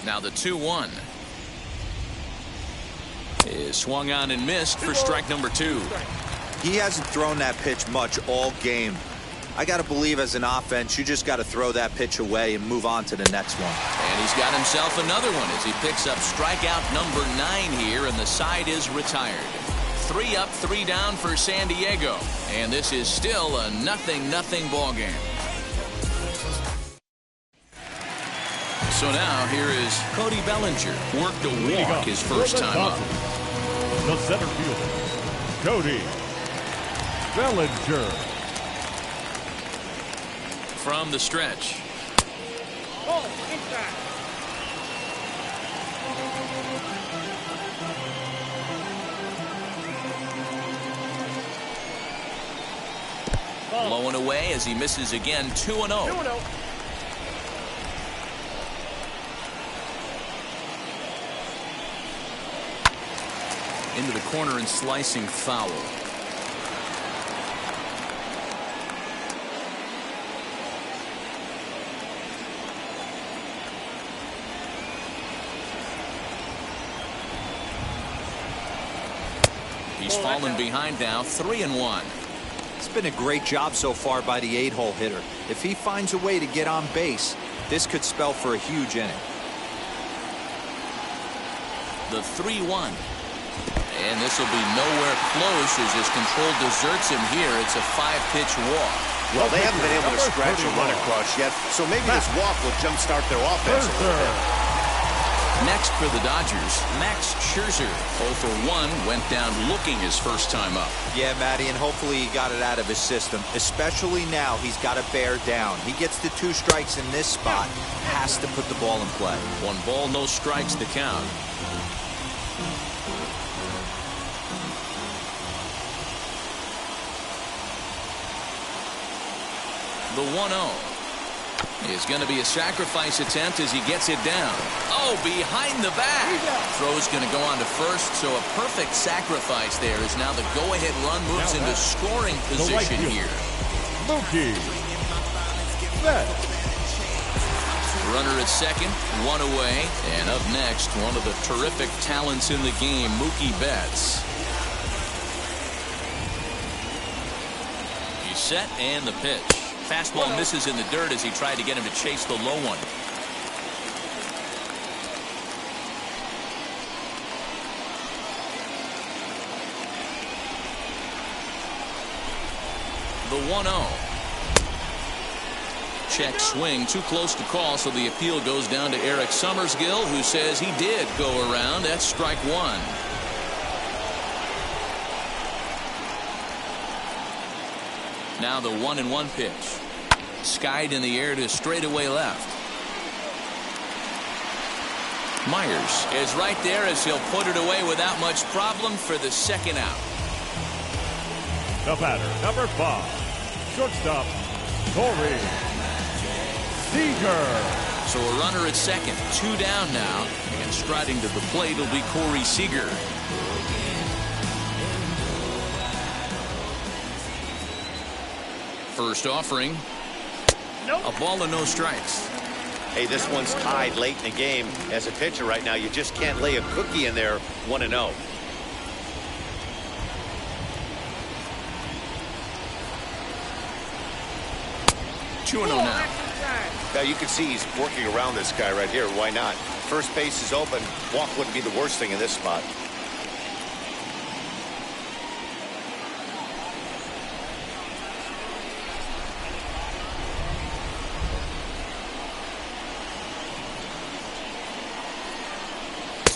Now the 2-1 is swung on and missed for strike number 2. He hasn't thrown that pitch much all game. I got to believe as an offense, you just got to throw that pitch away and move on to the next one. And he's got himself another one as he picks up strikeout number 9 here, and the side is retired. 3 up, 3 down for San Diego. And this is still a 0-0 ball game. So now here is Cody Bellinger. Worked a walk his first time up. The center fielder, Cody Bellinger. From the stretch. Ball inside. Blowing away as he misses again. 2-0. 2-0. Into the corner and slicing foul. He's fallen behind now. 3-1. It's been a great job so far by the 8-hole hitter. If he finds a way to get on base, this could spell for a huge inning. The 3-1. And this will be nowhere close as his control deserts him here. It's a 5-pitch walk. Well, they haven't been able to scratch a run across yet, so maybe this walk will jumpstart their offense a little bit. Next for the Dodgers, Max Scherzer. 0 for 1, went down looking his first time up. Yeah, Matty, and hopefully he got it out of his system. Especially now, he's got to bear down. He gets the 2 strikes in this spot, has to put the ball in play. 1 ball, no strikes to count. The 1-0 is going to be a sacrifice attempt as he gets it down. Oh, behind the back. Throw's going to go on to first, so a perfect sacrifice there as now the go-ahead run moves into scoring position here. Mookie Betts. Runner at second, one away. And up next, one of the terrific talents in the game, Mookie Betts. He's set and the pitch. Fastball misses in the dirt as he tried to get him to chase the low one. The 1-0. Check swing, too close to call, so the appeal goes down to Eric Summersgill, who says he did go around. That's strike one. Now the 1-1 pitch. Skied in the air to straightaway left. Myers is right there as he'll put it away without much problem for the second out. The batter, number 5, shortstop, Corey Seager. So a runner at second, 2 down now, and striding to the plate will be Corey Seager. First offering. A ball and no strikes. Hey, this one's tied late in the game. As a pitcher right now, you just can't lay a cookie in there. 1-0. Now. Now you can see he's working around this guy right here. Why not? First base is open. Walk wouldn't be the worst thing in this spot.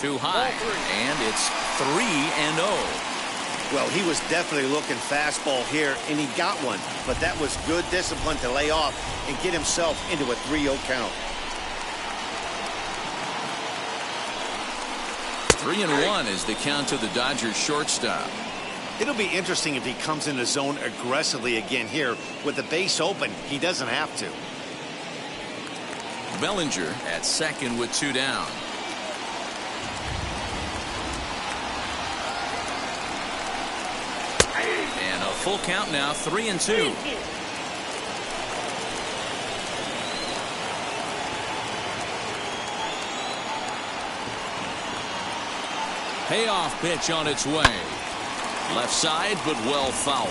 Too high, and it's 3-0. Well, he was definitely looking fastball here, and he got one. But that was good discipline to lay off and get himself into a 3-0 count. 3-1 is the count to the Dodgers shortstop. It'll be interesting if he comes in the zone aggressively again here. With the base open, he doesn't have to. Bellinger at second with 2 down. And a full count now, 3-2. Payoff pitch on its way. Left side, but well foul.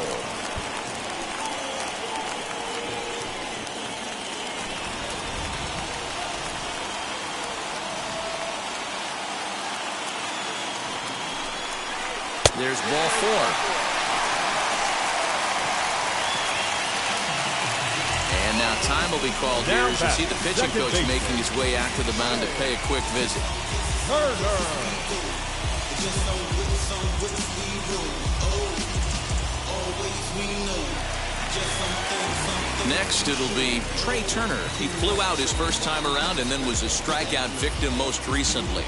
There's ball 4. And now time will be called here as you see the pitching coach making his way out to the mound to pay a quick visit. Next, it'll be Trey Turner. He flew out his first time around and then was a strikeout victim most recently.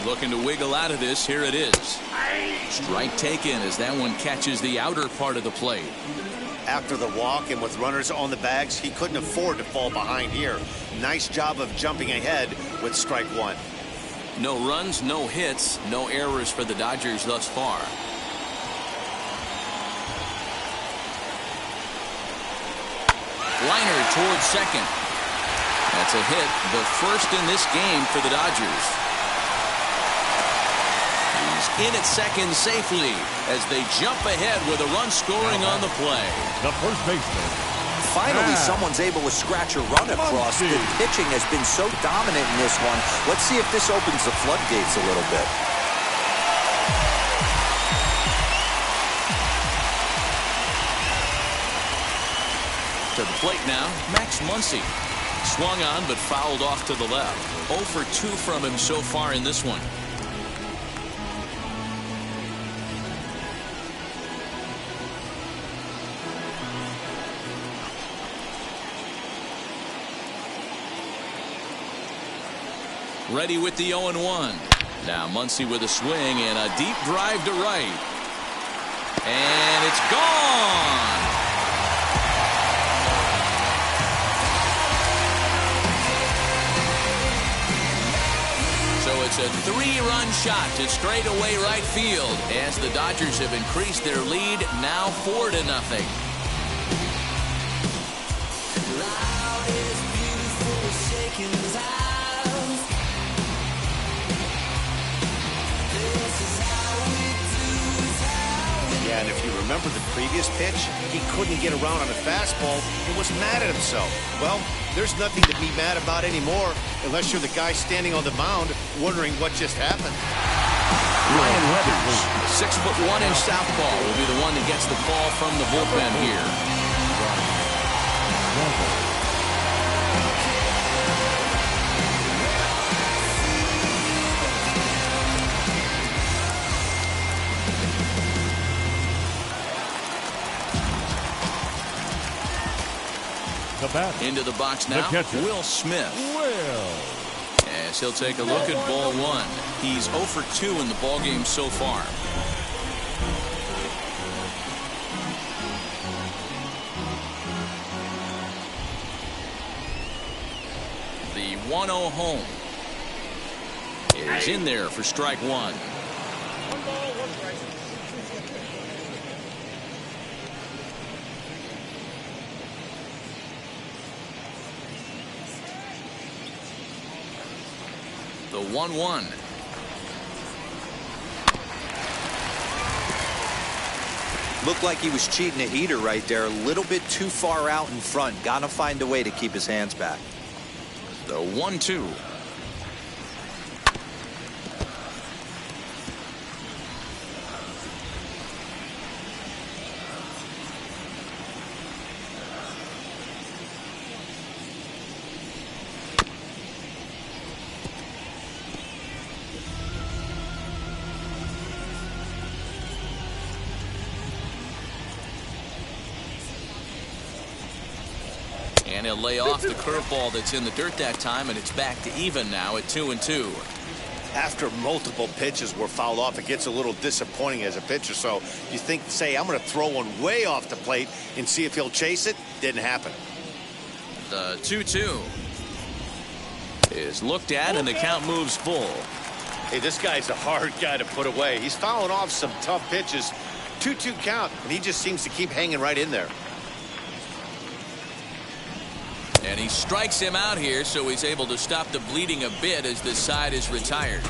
Looking to wiggle out of this. Here it is. Strike taken as that one catches the outer part of the plate. After the walk and with runners on the bags, he couldn't afford to fall behind here. Nice job of jumping ahead with strike 1. No runs, no hits, no errors for the Dodgers thus far. Liner towards second. That's a hit, the first in this game for the Dodgers. He's in at second safely as they jump ahead with a run scoring on the play. The first baseman. Finally, someone's able to scratch a run across. The pitching has been so dominant in this one. Let's see if this opens the floodgates a little bit. To the plate now, Max Muncy. Swung on but fouled off to the left. 0 for 2 from him so far in this one. Ready with the 0-1. Now Muncy with a swing and a deep drive to right. And it's gone. So it's a 3-run shot to straightaway right field as the Dodgers have increased their lead now 4-0. Yeah, and if you remember the previous pitch, he couldn't get around on a fastball and was mad at himself. Well, there's nothing to be mad about anymore unless you're the guy standing on the mound wondering what just happened. Ryan Weathers, 6'1" southpaw, will be the one that gets the call from the bullpen here. Into the box now, Will Smith. As he'll take a look at ball one. He's 0 for 2 in the ball game so far. The 1-0 home is in there for strike one. The 1-1. Looked like he was cheating a heater right there. A little bit too far out in front. Gotta find a way to keep his hands back. The 1-2. And he'll lay off the curveball that's in the dirt that time, and it's back to even now at 2-2. After multiple pitches were fouled off, it gets a little disappointing as a pitcher. So you think, say, I'm going to throw one way off the plate and see if he'll chase it. Didn't happen. The 2-2 is looked at, and the count moves full. Hey, this guy's a hard guy to put away. He's fouling off some tough pitches. 2-2 count, and he just seems to keep hanging right in there. And he strikes him out here, so he's able to stop the bleeding a bit as this side is retired.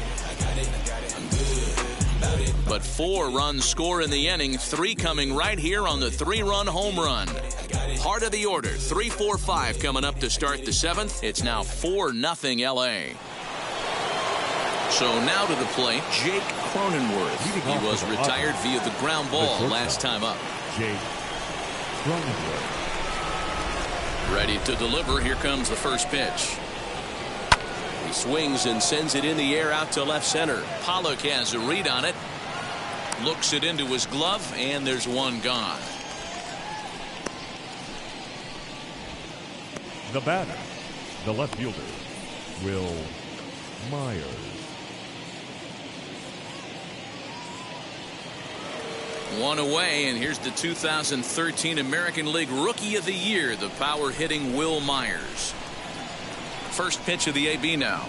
But 4 runs score in the inning, 3 coming right here on the 3-run home run. Heart of the order, 3-4-5 coming up to start the 7th. It's now 4-0 LA. So now to the plate, Jake Cronenworth. He was retired via the ground ball last time up. Jake Cronenworth. Ready to deliver. Here comes the first pitch. He swings and sends it in the air out to left center. Pollock has a read on it. Looks it into his glove, and there's one gone. The batter, the left fielder, Will Myers. One away, and here's the 2013 American League Rookie of the Year, the power-hitting Will Myers. First pitch of the AB now.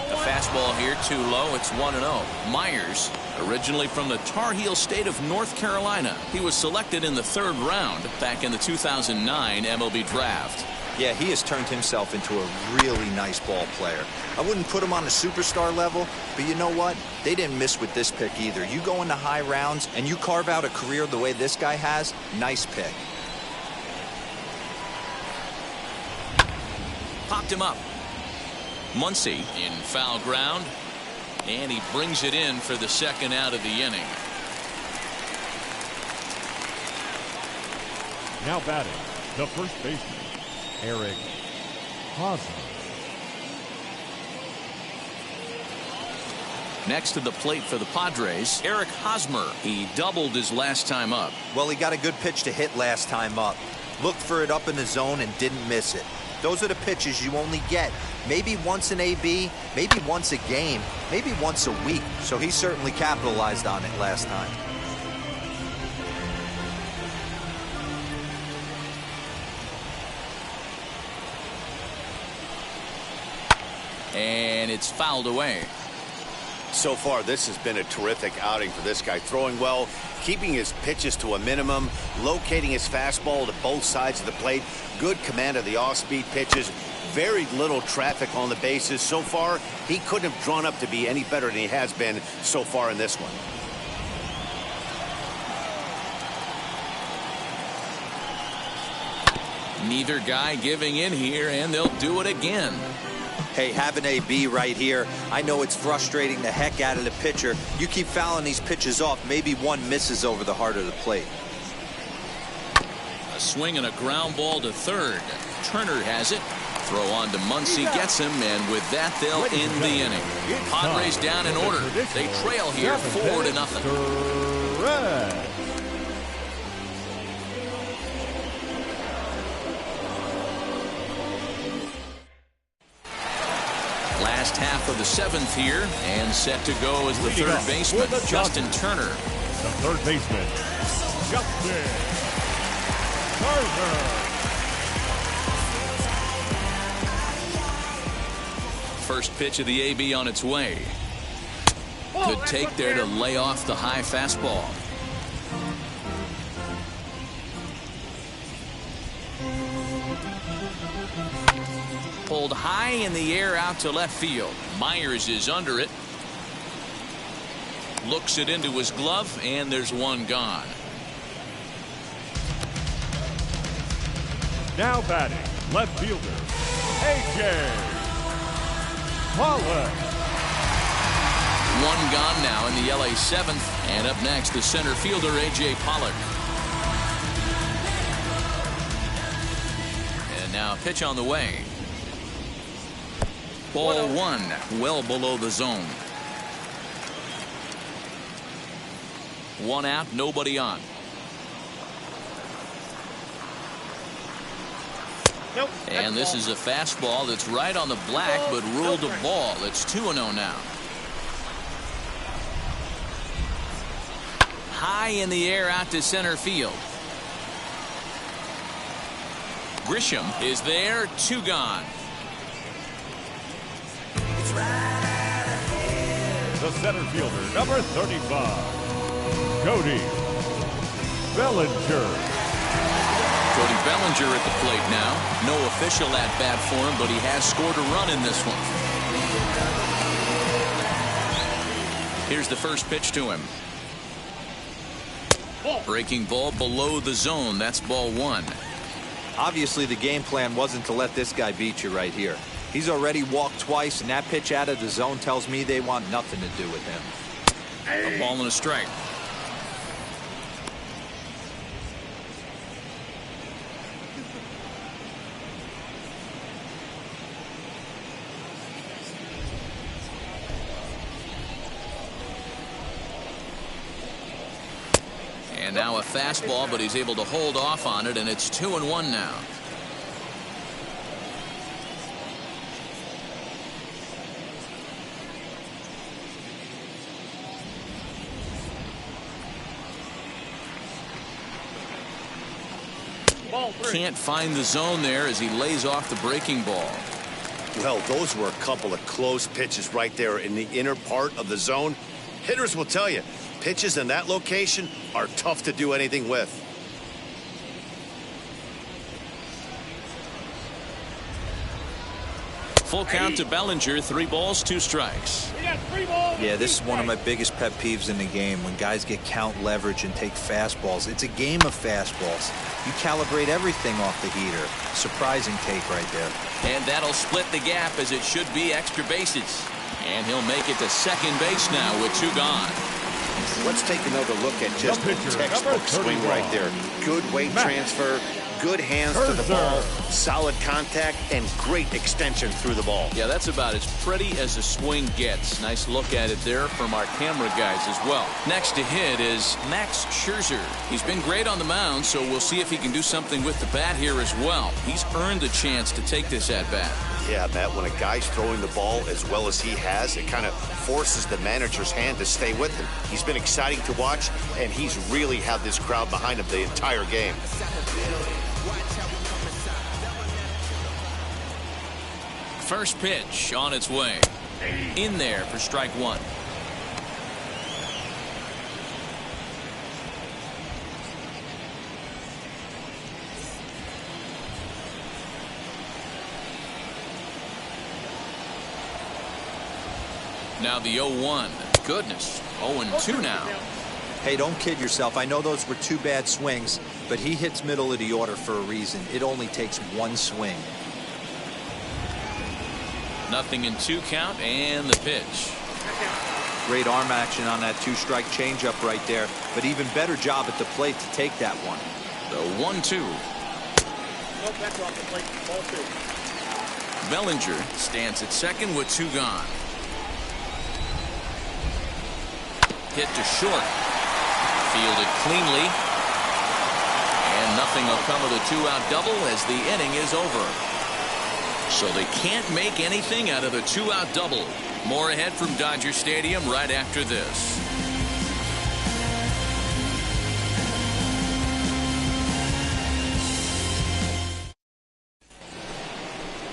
A fastball here, too low. It's 1-0. Myers, originally from the Tar Heel state of North Carolina. He was selected in the 3rd round back in the 2009 MLB draft. Yeah, he has turned himself into a really nice ball player. I wouldn't put him on a superstar level, but you know what? They didn't miss with this pick either. You go into high rounds and you carve out a career the way this guy has, nice pick. Popped him up. Muncy in foul ground, and he brings it in for the second out of the inning. Now batting, the first baseman, Eric Hosmer. Next to the plate for the Padres, Eric Hosmer. He doubled his last time up. Well, he got a good pitch to hit last time up. Looked for it up in the zone and didn't miss it. Those are the pitches you only get Maybe once an AB, maybe once a game, maybe once a week. So he certainly capitalized on it last time. And it's fouled away. So far, this has been a terrific outing for this guy. Throwing well, keeping his pitches to a minimum, locating his fastball to both sides of the plate, good command of the off-speed pitches, very little traffic on the bases. So far, he couldn't have drawn up to be any better than he has been so far in this one. Neither guy giving in here, and they'll do it again. Hey, having AB right here, I know it's frustrating the heck out of the pitcher. You keep fouling these pitches off, maybe one misses over the heart of the plate. A swing and a ground ball to third. Turner has it. Throw on to Muncy, gets him, and with that, they'll end the inning. Padres down in order. They trail here 4-0. Last half of the seventh here, and set to go as the third baseman, Justin Turner. The third baseman, Justin Turner. First pitch of the AB on its way. Good take there to lay off the high fastball. Pulled high in the air out to left field. Myers is under it. Looks it into his glove, and there's one gone. Now batting, left fielder, A.J. Pollock. One gone now in the LA seventh, and up next the center fielder A.J. Pollock. And now a pitch on the way. Ball one, well below the zone. One out, nobody on. Nope. And this is a fastball that's right on the black, but ruled a ball. It's 2-0 now. High in the air out to center field. Grisham is there, two gone. The center fielder, number 35, Cody Bellinger. Cody Bellinger at the plate now. No official at bat for him, but he has scored a run in this one. Here's the first pitch to him. Breaking ball below the zone. That's ball one. Obviously, the game plan wasn't to let this guy beat you right here. He's already walked twice, and that pitch out of the zone tells me they want nothing to do with him. A ball and a strike. And now a fastball, but he's able to hold off on it, and it's 2-1 now. Can't find the zone there as he lays off the breaking ball. Well, those were a couple of close pitches right there in the inner part of the zone. Hitters will tell you, pitches in that location are tough to do anything with. Full count to Bellinger, 3 balls, 2 strikes. Yeah, this is one of my biggest pet peeves in the game, when guys get count leverage and take fastballs. It's a game of fastballs. You calibrate everything off the heater. Surprising take right there. And that'll split the gap, as it should be extra bases. And he'll make it to second base now with 2 gone. Let's take another look at just the textbook swing right there. Good weight transfer, good hands to the ball, solid contact, and great extension through the ball. Yeah, that's about as pretty as a swing gets. Nice look at it there from our camera guys as well. Next to hit is Max Scherzer. He's been great on the mound, so we'll see if he can do something with the bat here as well. He's earned the chance to take this at-bat. Yeah, Matt, when a guy's throwing the ball as well as he has, it kind of forces the manager's hand to stay with him. He's been exciting to watch, and he's really had this crowd behind him the entire game. First pitch on its way. In there for strike one. Now the 0-1. Goodness. 0-2 now. Hey, don't kid yourself. I know those were two bad swings, but he hits middle of the order for a reason. It only takes one swing. 0-2 count and the pitch. Great arm action on that two-strike changeup right there, but even better job at the plate to take that one. The 1-2. Bellinger stands at second with two gone. Hit to short. Fielded cleanly. And nothing will come of the two-out double as the inning is over. So they can't make anything out of the two-out double. More ahead from Dodger Stadium right after this.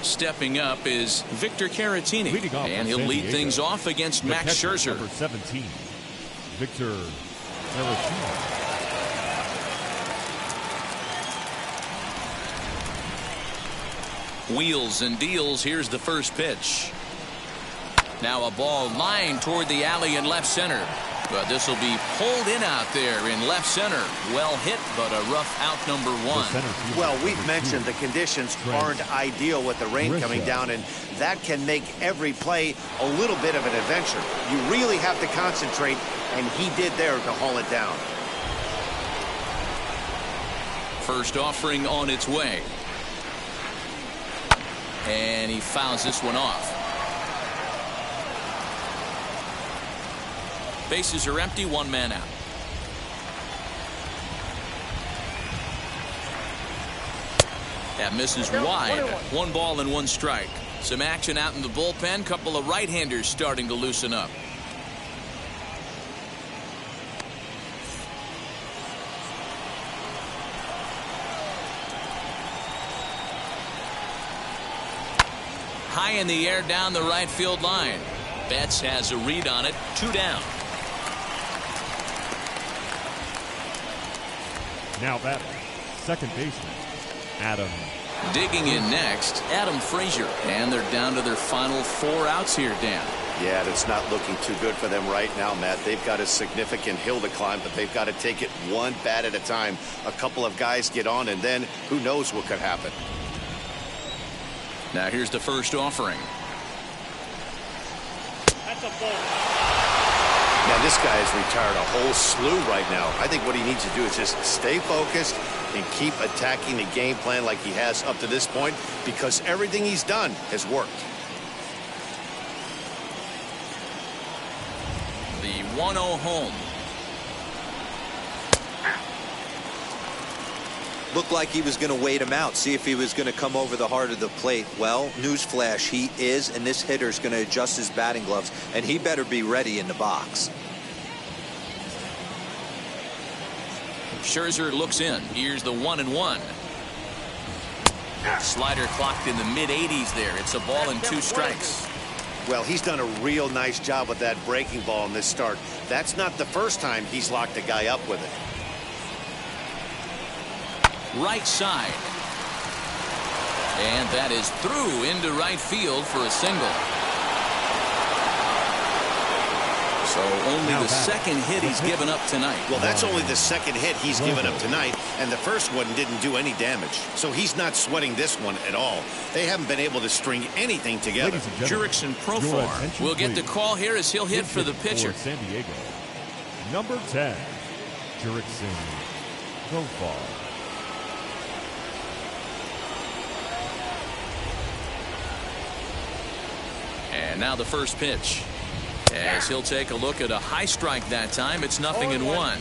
Stepping up is Victor Caratini, and he'll lead things off against Max Scherzer. Number 17, Victor Caratini. Wheels and deals. Here's the first pitch. Now a ball lined toward the alley in left center. But this will be pulled in out there in left center. Well hit, but a rough out number one. Well, we've mentioned the conditions aren't ideal with the rain coming down, and that can make every play a little bit of an adventure. You really have to concentrate, and he did there to haul it down. First offering on its way. And he fouls this one off. Bases are empty, one man out. That misses wide. 1 ball and 1 strike. Some action out in the bullpen. Couple of right-handers starting to loosen up. High in the air down the right field line. Betts has a read on it. 2 down. Now batting, second baseman, Adam. Digging in next, Adam Frazier. And they're down to their final 4 outs here, Dan. Yeah, that's not looking too good for them right now, Matt. They've got a significant hill to climb, but they've got to take it one bat at a time. A couple of guys get on, and then who knows what could happen. Now here's the first offering. That's a ball. Now this guy has retired a whole slew right now. I think what he needs to do is just stay focused and keep attacking the game plan like he has up to this point, because everything he's done has worked. The 1-0 home. Looked like he was going to wait him out, see if he was going to come over the heart of the plate. Well, newsflash, he is, and this hitter's going to adjust his batting gloves, and he better be ready in the box. Scherzer looks in. Here's the 1-1. Slider clocked in the mid-80s there. It's a ball and 2 strikes. Well, he's done a real nice job with that breaking ball in this start. That's not the first time he's locked a guy up with it. Right side. And that is through into right field for a single. So only the second hit he's given up tonight. Well, that's only the second hit he's given up tonight, and the first one didn't do any damage. So he's not sweating this one at all. They haven't been able to string anything together. Jurickson Profar will get the call here as he'll hit for the pitcher. For San Diego, number 10, Jurickson Profar. And now the first pitch. As he'll take a look at a high strike that time. It's 0-1.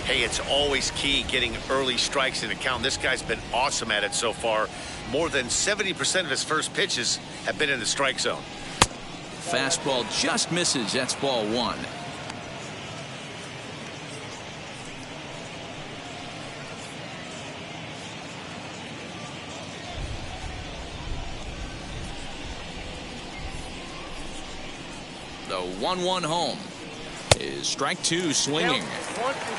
Hey, it's always key getting early strikes in the count. This guy's been awesome at it so far. More than 70% of his first pitches have been in the strike zone. Fastball just misses. That's ball 1. The 1-1 home is strike 2 swinging.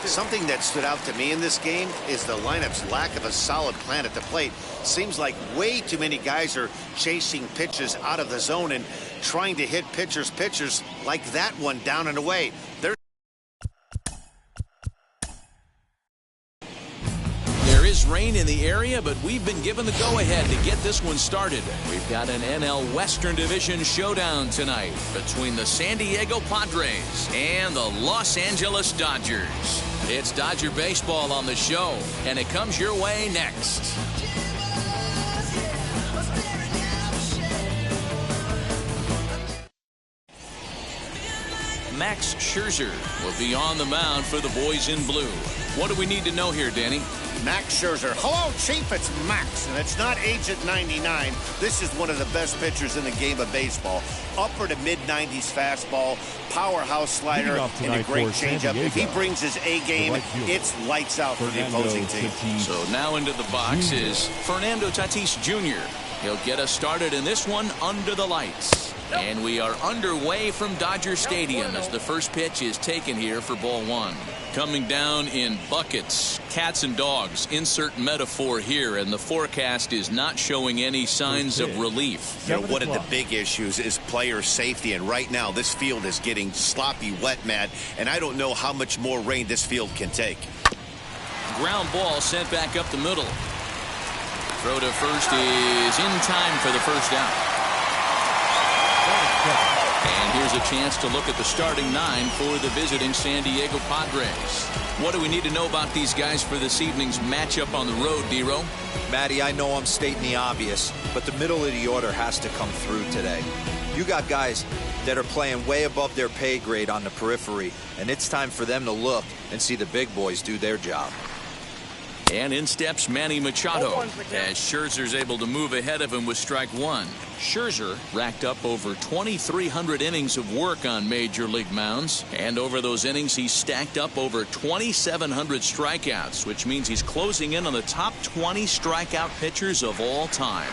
Something that stood out to me in this game is the lineup's lack of a solid plan at the plate. Seems like way too many guys are chasing pitches out of the zone and trying to hit pitchers like that one down and away. There is rain in the area, but we've been given the go-ahead to get this one started. We've got an NL Western Division showdown tonight between the San Diego Padres and the Los Angeles Dodgers. It's Dodger baseball on the show, and it comes your way next. Max Scherzer will be on the mound for the boys in blue. What do we need to know here, Danny? Max Scherzer. Hello, Chief. It's Max, and it's not Agent 99. This is one of the best pitchers in the game of baseball. Upper to mid-90s fastball, powerhouse slider, and a great changeup. If he brings his A game, it's lights out for the opposing team. So now into the box is Fernando Tatis Jr. He'll get us started in this one under the lights. And we are underway from Dodger Stadium as the first pitch is taken here for ball 1. Coming down in buckets, cats and dogs, insert metaphor here, and the forecast is not showing any signs of relief. You know, one of the big issues is player safety, and right now this field is getting sloppy wet, Matt, and I don't know how much more rain this field can take. Ground ball sent back up the middle. Throw to first is in time for the first out. And here's a chance to look at the starting 9 for the visiting San Diego Padres. What do we need to know about these guys for this evening's matchup on the road, D-Row? Matty, I know I'm stating the obvious, but the middle of the order has to come through today. You got guys that are playing way above their pay grade on the periphery, and it's time for them to look and see the big boys do their job. And in steps Manny Machado as Scherzer's able to move ahead of him with strike 1. Scherzer racked up over 2,300 innings of work on major league mounds, and over those innings he stacked up over 2,700 strikeouts, which means he's closing in on the top 20 strikeout pitchers of all time.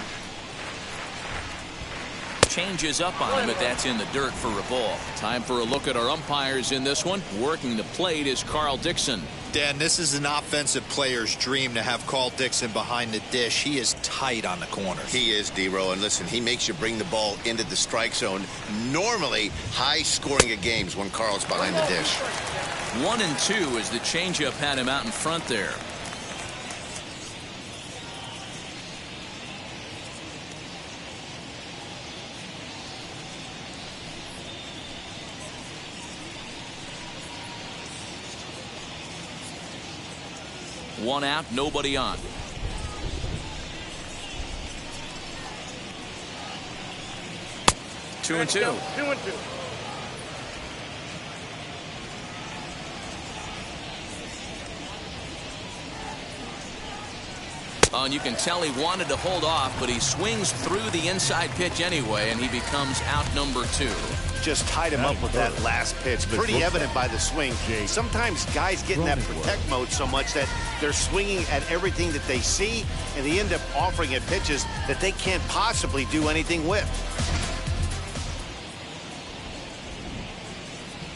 Changes up on him, but that's in the dirt for a ball. Time for a look at our umpires in this one. Working the plate is Carl Dixon. Dan, this is an offensive player's dream to have Carl Dixon behind the dish. He is tight on the corners. He is, D-Row, and listen, he makes you bring the ball into the strike zone. Normally, high scoring of games when Carl's behind the dish. 1 and 2 as the changeup had him out in front there. One out, nobody on. Two and two. Oh, and you can tell he wanted to hold off, but he swings through the inside pitch anyway, and he becomes out number 2. Just tied him up with that last pitch. Pretty evident by the swing. Sometimes guys get in that protect mode so much that they're swinging at everything that they see, and they end up offering at pitches that they can't possibly do anything with.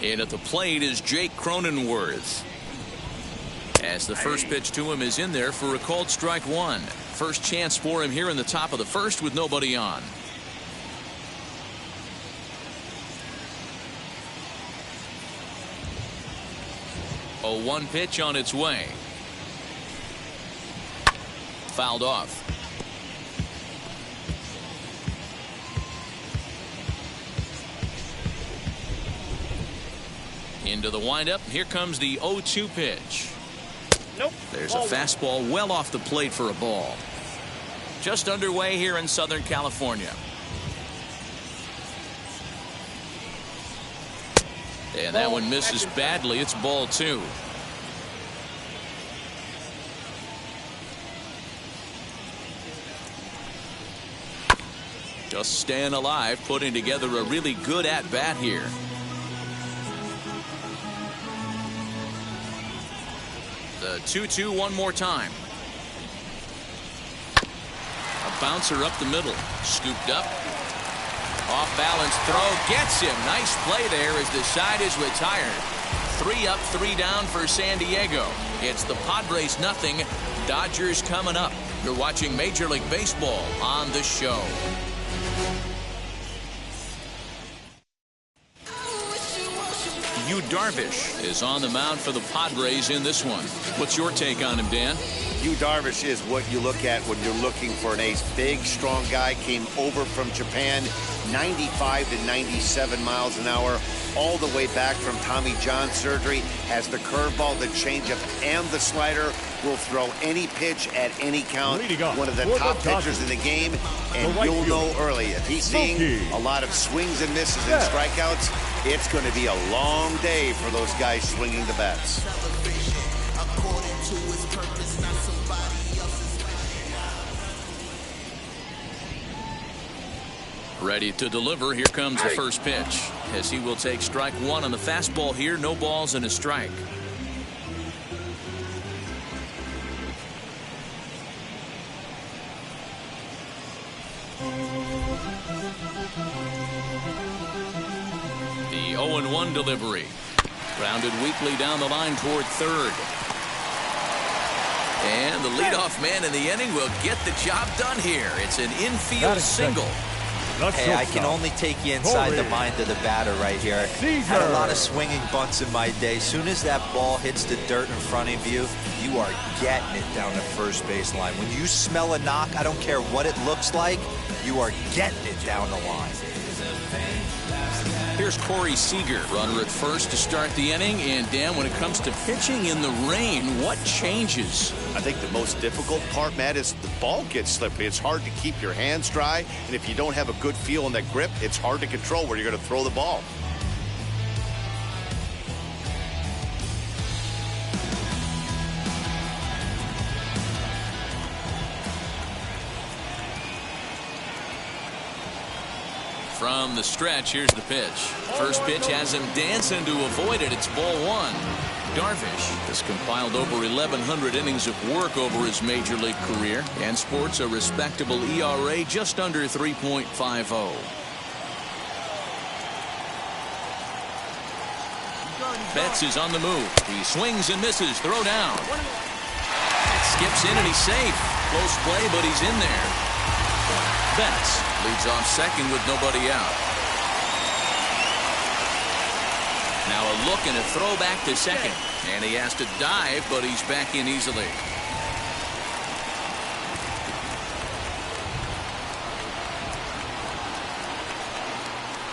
And at the plate is Jake Cronenworth. As the first pitch to him is in there for a called strike 1. First chance for him here in the top of the first with nobody on. A 1 pitch on its way. Fouled off. Into the windup. Here comes the 0-2 pitch. Nope. There's a fastball well off the plate for a ball. Just underway here in Southern California. And that one misses badly. It's ball 2. Just staying alive, putting together a really good at-bat here. The 2-2 one more time. A bouncer up the middle. Scooped up. Off balance throw. Gets him. Nice play there as the side is retired. 3 up, 3 down for San Diego. It's the Padres nothing. Dodgers coming up. You're watching Major League Baseball on the show. Yu Darvish is on the mound for the Padres in this one. What's your take on him, Dan? Yu Darvish is what you look at when you're looking for an ace. Big, strong guy, came over from Japan, 95 to 97 miles an hour, all the way back from Tommy John surgery. Has the curveball, the changeup, and the slider. Will throw any pitch at any count. One of the top pitchers in the game, and you'll know early if he's seeing a lot of swings and misses and strikeouts. It's going to be a long day for those guys swinging the bats. Ready to deliver. Here comes the first pitch, as he will take strike 1 on the fastball here. No balls and a strike. The 0-1 delivery. Grounded weakly down the line toward third. And the leadoff man in the inning will get the job done here. It's an infield single. Hey, I can only take you inside the mind of the batter right here. Had a lot of swinging bunts in my day. Soon as that ball hits the dirt in front of you, you are getting it down the first base line. When you smell a knock, I don't care what it looks like, you are getting it down the line. Here's Corey Seager, runner at first to start the inning. And Dan, when it comes to pitching in the rain, what changes? I think the most difficult part, Matt, is the ball gets slippery. It's hard to keep your hands dry, and if you don't have a good feel in that grip, it's hard to control where you're going to throw the ball. From the stretch, here's the pitch. First pitch has him dancing to avoid it. It's ball 1. Darvish has compiled over 1,100 innings of work over his major league career and sports a respectable ERA just under 3.50. Betts is on the move. He swings and misses. Throw down. It skips in and he's safe. Close play, but he's in there. Betts leads off second with nobody out. Now a look and a throw back to second. And he has to dive, but he's back in easily.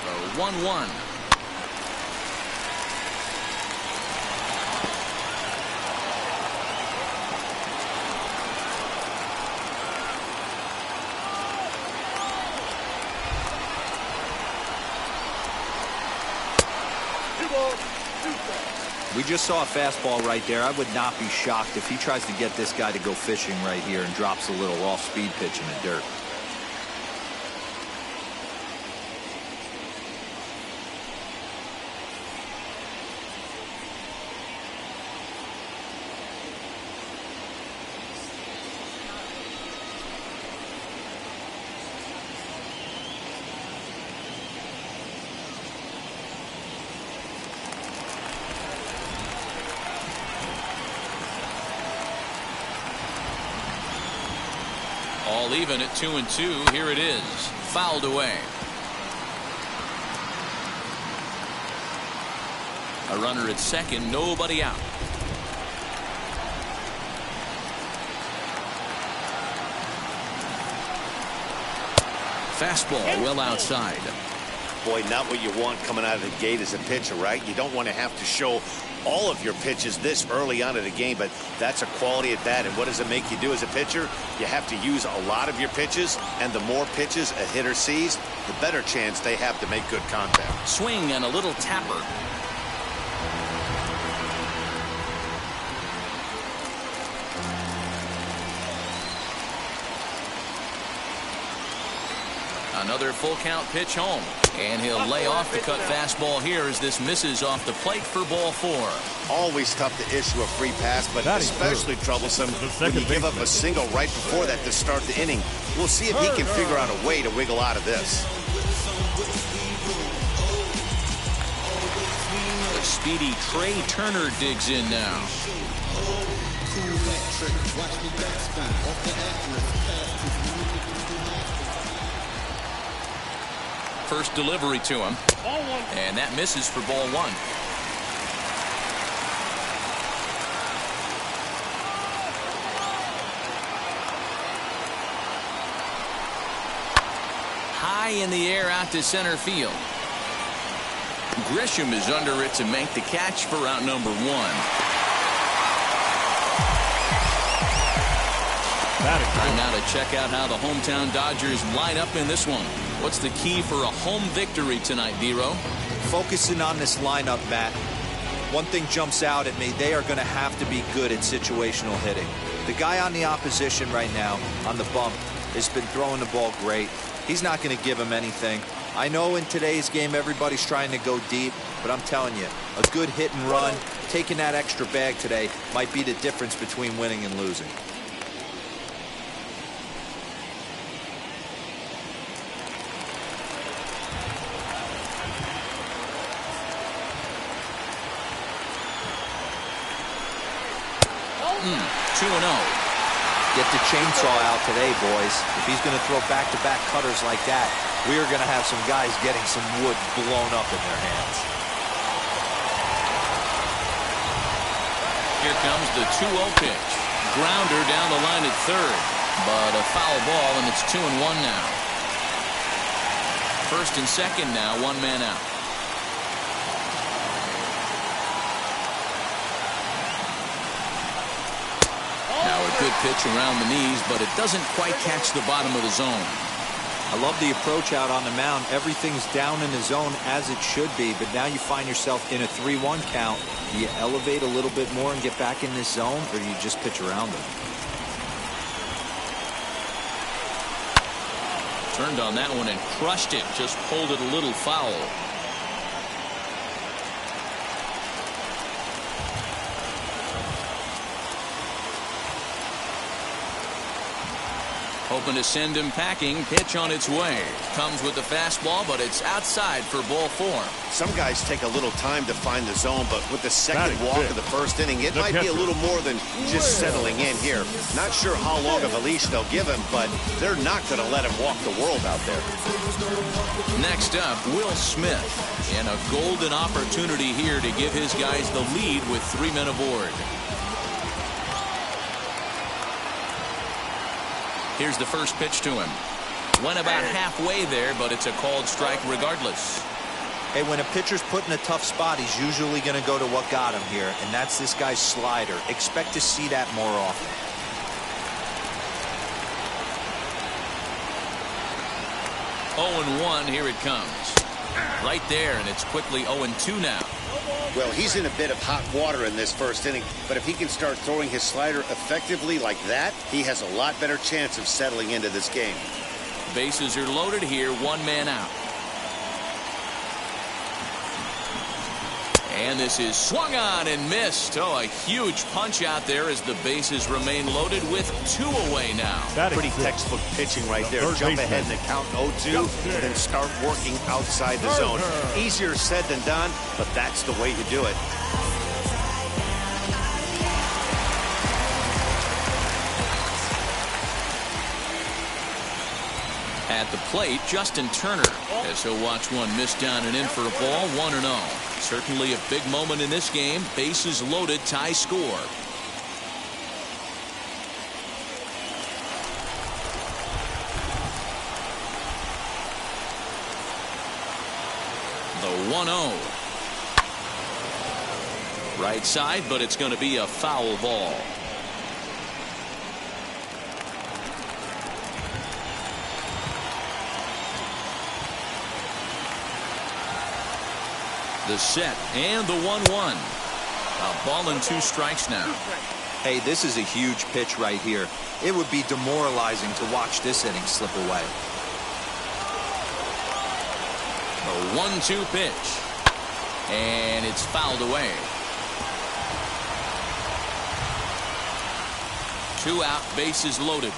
So 1-1. We just saw a fastball right there. I would not be shocked if he tries to get this guy to go fishing right here and drops a little off-speed pitch in the dirt. All even at 2-2. Here it is. Fouled away. A runner at second. Nobody out. Fastball well outside. Boy, not what you want coming out of the gate as a pitcher, right? You don't want to have to show all of your pitches this early on in the game, but that's a quality at bat. And what does it make you do as a pitcher? You have to use a lot of your pitches, and the more pitches a hitter sees, the better chance they have to make good contact. Swing and a little tapper. Another full count pitch home. And he'll lay off the cut fastball here as this misses off the plate for ball 4. Always tough to issue a free pass, but especially troublesome when you give up a single right before that to start the inning. We'll see if he can figure out a way to wiggle out of this. The speedy Trey Turner digs in now. First delivery to him, and that misses for ball 1. High in the air out to center field. Grisham is under it to make the catch for out number 1. Time now to check out how the hometown Dodgers line up in this one. What's the key for a home victory tonight, Dero? Focusing on this lineup, Matt. One thing jumps out at me. They are going to have to be good at situational hitting. The guy on the opposition right now on the bump has been throwing the ball great. He's not going to give him anything. I know in today's game everybody's trying to go deep, but I'm telling you, a good hit and run, taking that extra bag today might be the difference between winning and losing. Two and 0. Get the chainsaw out today, boys. If he's going to throw back-to-back cutters like that, we are going to have some guys getting some wood blown up in their hands. Here comes the 2-0 pitch. Grounder down the line at third, but a foul ball, and it's 2-1 now. First and second now, one man out. Good pitch around the knees, but it doesn't quite catch the bottom of the zone. I love the approach out on the mound. Everything's down in the zone as it should be, but now you find yourself in a 3-1 count. Do you elevate a little bit more and get back in this zone, or do you just pitch around it? Turned on that one and crushed it. Just pulled it a little foul. Hoping to send him packing. Pitch on its way. Comes with the fastball, but it's outside for ball 4. Some guys take a little time to find the zone, but with the second walk of the first inning, it might be a little more than just settling in here. Not sure how long of a leash they'll give him, but they're not going to let him walk the world out there. Next up, Will Smith. And a golden opportunity here to give his guys the lead with 3 men aboard. Here's the first pitch to him. Went about halfway there, but it's a called strike regardless. Hey, when a pitcher's put in a tough spot, he's usually going to go to what got him here, and that's this guy's slider. Expect to see that more often. 0-1, here it comes. Right there, and it's quickly 0-2 now. Well, he's in a bit of hot water in this first inning, but if he can start throwing his slider effectively like that, he has a lot better chance of settling into this game. Bases are loaded here, one man out. And this is swung on and missed. Oh, a huge punch out there as the bases remain loaded with 2 away now. Pretty textbook pitching right there. Jump ahead in the count 0-2 and then start working outside the zone. Easier said than done, but that's the way you do it. At the plate, Justin Turner, as he'll watch one miss down and in for a ball, 1-0. Certainly a big moment in this game. Bases loaded, tie score. The 1-0. Right side, but it's going to be a foul ball. The set and the 1-1. A ball and 2 strikes now. Hey, this is a huge pitch right here. It would be demoralizing to watch this inning slip away. A 1-2 pitch. And it's fouled away. 2 out, bases loaded.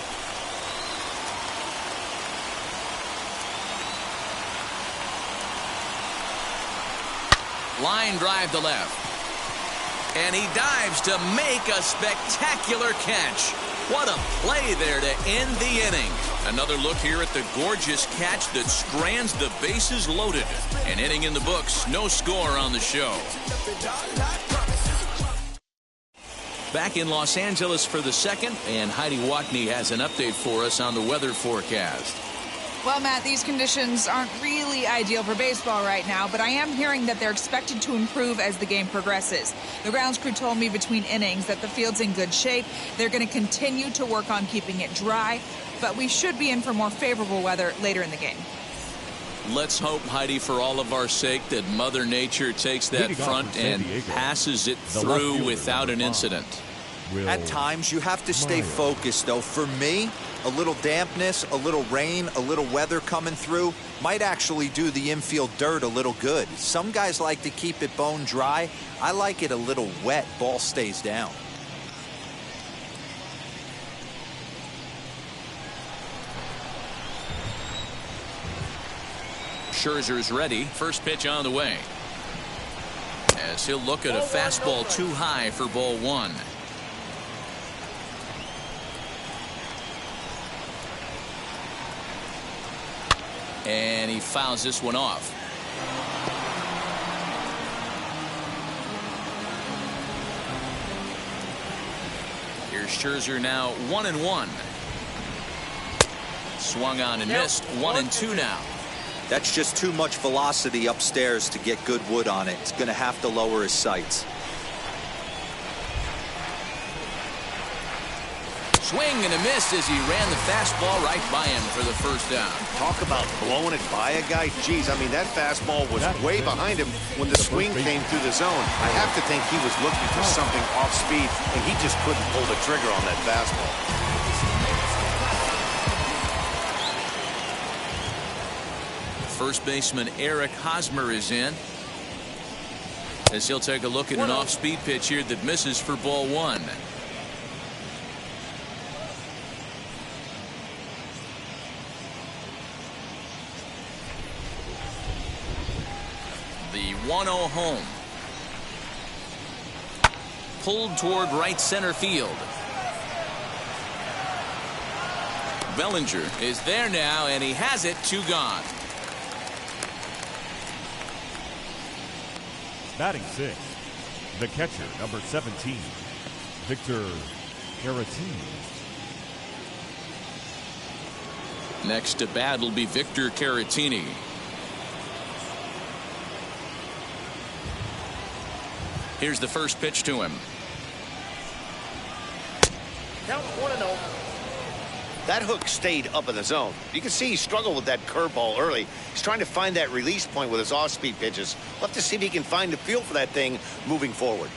Line drive to left. And he dives to make a spectacular catch. What a play there to end the inning. Another look here at the gorgeous catch that strands the bases loaded. An inning in the books, no score on the show. Back in Los Angeles for the second, and Heidi Watney has an update for us on the weather forecast. Well, Matt, these conditions aren't really ideal for baseball right now, but I am hearing that they're expected to improve as the game progresses. The grounds crew told me between innings that the field's in good shape. They're going to continue to work on keeping it dry, but we should be in for more favorable weather later in the game. Let's hope, Heidi, for all of our sake, that Mother Nature takes that front and passes it through without an incident. At times, you have to stay focused, though. For me, a little dampness, a little rain, a little weather coming through might actually do the infield dirt a little good. Some guys like to keep it bone dry. I like it a little wet. Ball stays down. Scherzer's ready. First pitch on the way. As he'll look at a fastball too high for ball 1. And he fouls this one off. Here's Scherzer now 1-1. Swung on and missed. 1-2 now. That's just too much velocity upstairs to get good wood on it. It's going to have to lower his sights. Swing and a miss as he ran the fastball right by him for the first down. Talk about blowing it by a guy. Geez, I mean, that fastball was way behind him when the swing came through the zone. I have to think he was looking for something off speed, and he just couldn't pull the trigger on that fastball. First baseman Eric Hosmer is in, as he'll take a look at an off-speed pitch here that misses for ball 1. The 1-0 home. Pulled toward right center field. Bellinger is there now, and he has it. 2 gone. Batting 6th, the catcher, number 17, Victor Caratini. Next to bat will be Victor Caratini. Here's the first pitch to him. Count 1-0. That hook stayed up in the zone. You can see he struggled with that curveball early. He's trying to find that release point with his off-speed pitches. We'll have to see if he can find the feel for that thing moving forward.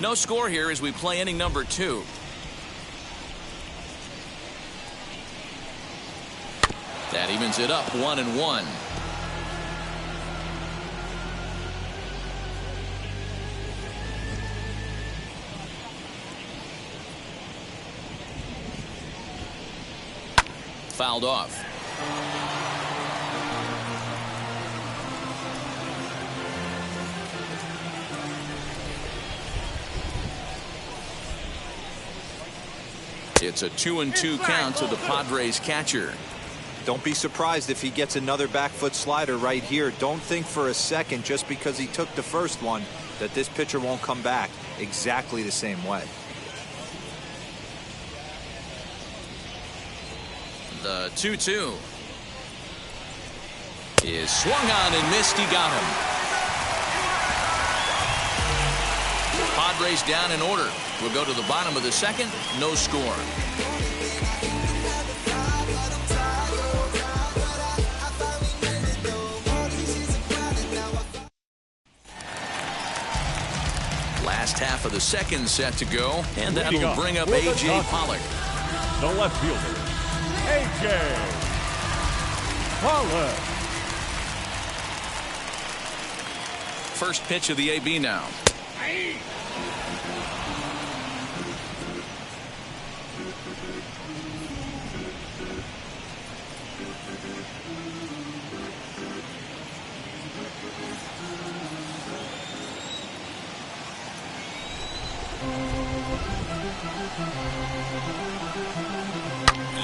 No score here as we play inning number 2. That evens it up 1-1. Fouled off. It's a 2-2 count to the Padres catcher. Don't be surprised if he gets another back foot slider right here. Don't think for a second, just because he took the first one, that this pitcher won't come back exactly the same way. The 2-2 is swung on and missed. He got him. Padres down in order. We'll go to the bottom of the second. No score. Last half of the second set to go, and that'll bring up A.J. Pollock. The left fielder, A.J. Pollock. First pitch of the AB now.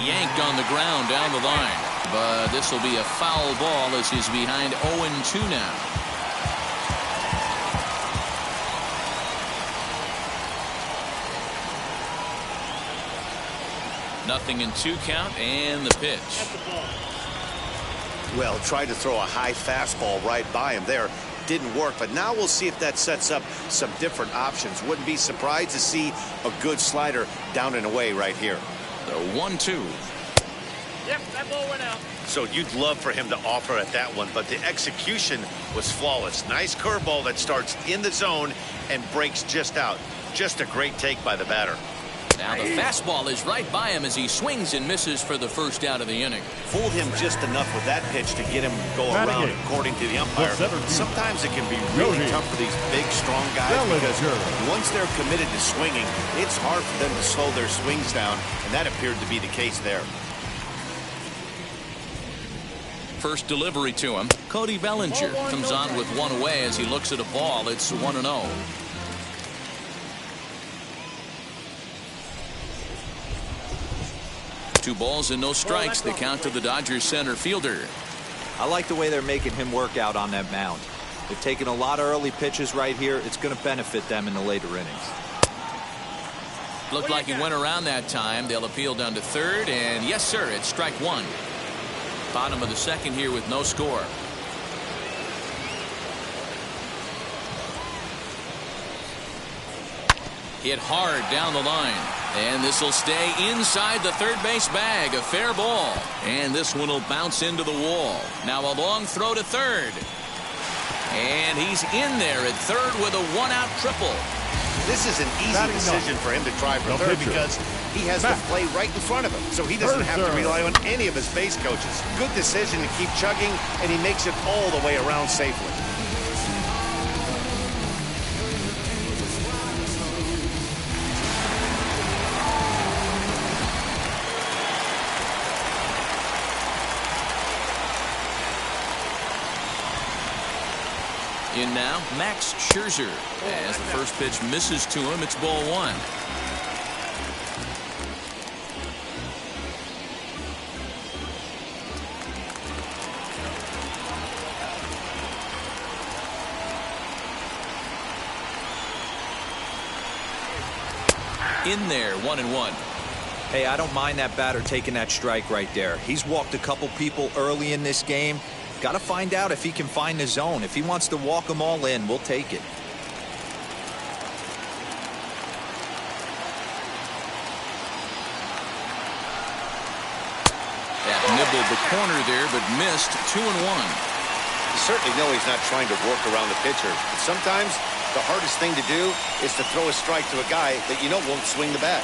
Yanked on the ground down the line. But this will be a foul ball as he's behind 0-2 now. Nothing in 2 count and the pitch. Well, tried to throw a high fastball right by him there. Didn't work, but now we'll see if that sets up some different options. Wouldn't be surprised to see a good slider down and away right here. The 1-2. Yep, that ball went out. So you'd love for him to offer at that one, but the execution was flawless. Nice curveball that starts in the zone and breaks just out. Just a great take by the batter. Now the fastball is right by him as he swings and misses for the first out of the inning. Fooled him just enough with that pitch to get him go around, according to the umpire. Sometimes it can be really tough for these big, strong guys because once they're committed to swinging, it's hard for them to slow their swings down, and that appeared to be the case there. First delivery to him. Cody Bellinger comes on with one away as he looks at a ball. It's 1-0. Two balls and no strikes. The count to the Dodgers center fielder. I like the way they're making him work out on that mound. They're taking a lot of early pitches right here. It's going to benefit them in the later innings. Looked like he went around that time. They'll appeal down to third, and yes, sir, it's strike one. Bottom of the second here with no score. Hit hard down the line. And this will stay inside the third base bag. A fair ball. And this one will bounce into the wall. Now a long throw to third. And he's in there at third with a one-out triple. This is an easy decision for him to try for third because he has the play right in front of him. So he doesn't have to rely on any of his base coaches. Good decision to keep chugging, and he makes it all the way around safely. In now, Max Scherzer. As the first pitch misses to him, it's ball one. In there, 1-1. Hey, I don't mind that batter taking that strike right there. He's walked a couple people early in this game. Got to find out if he can find the zone. If he wants to walk them all in, we'll take it. That nibbled the corner there, but missed. 2-1. You certainly know he's not trying to work around the pitcher. But sometimes the hardest thing to do is to throw a strike to a guy that you know won't swing the bat.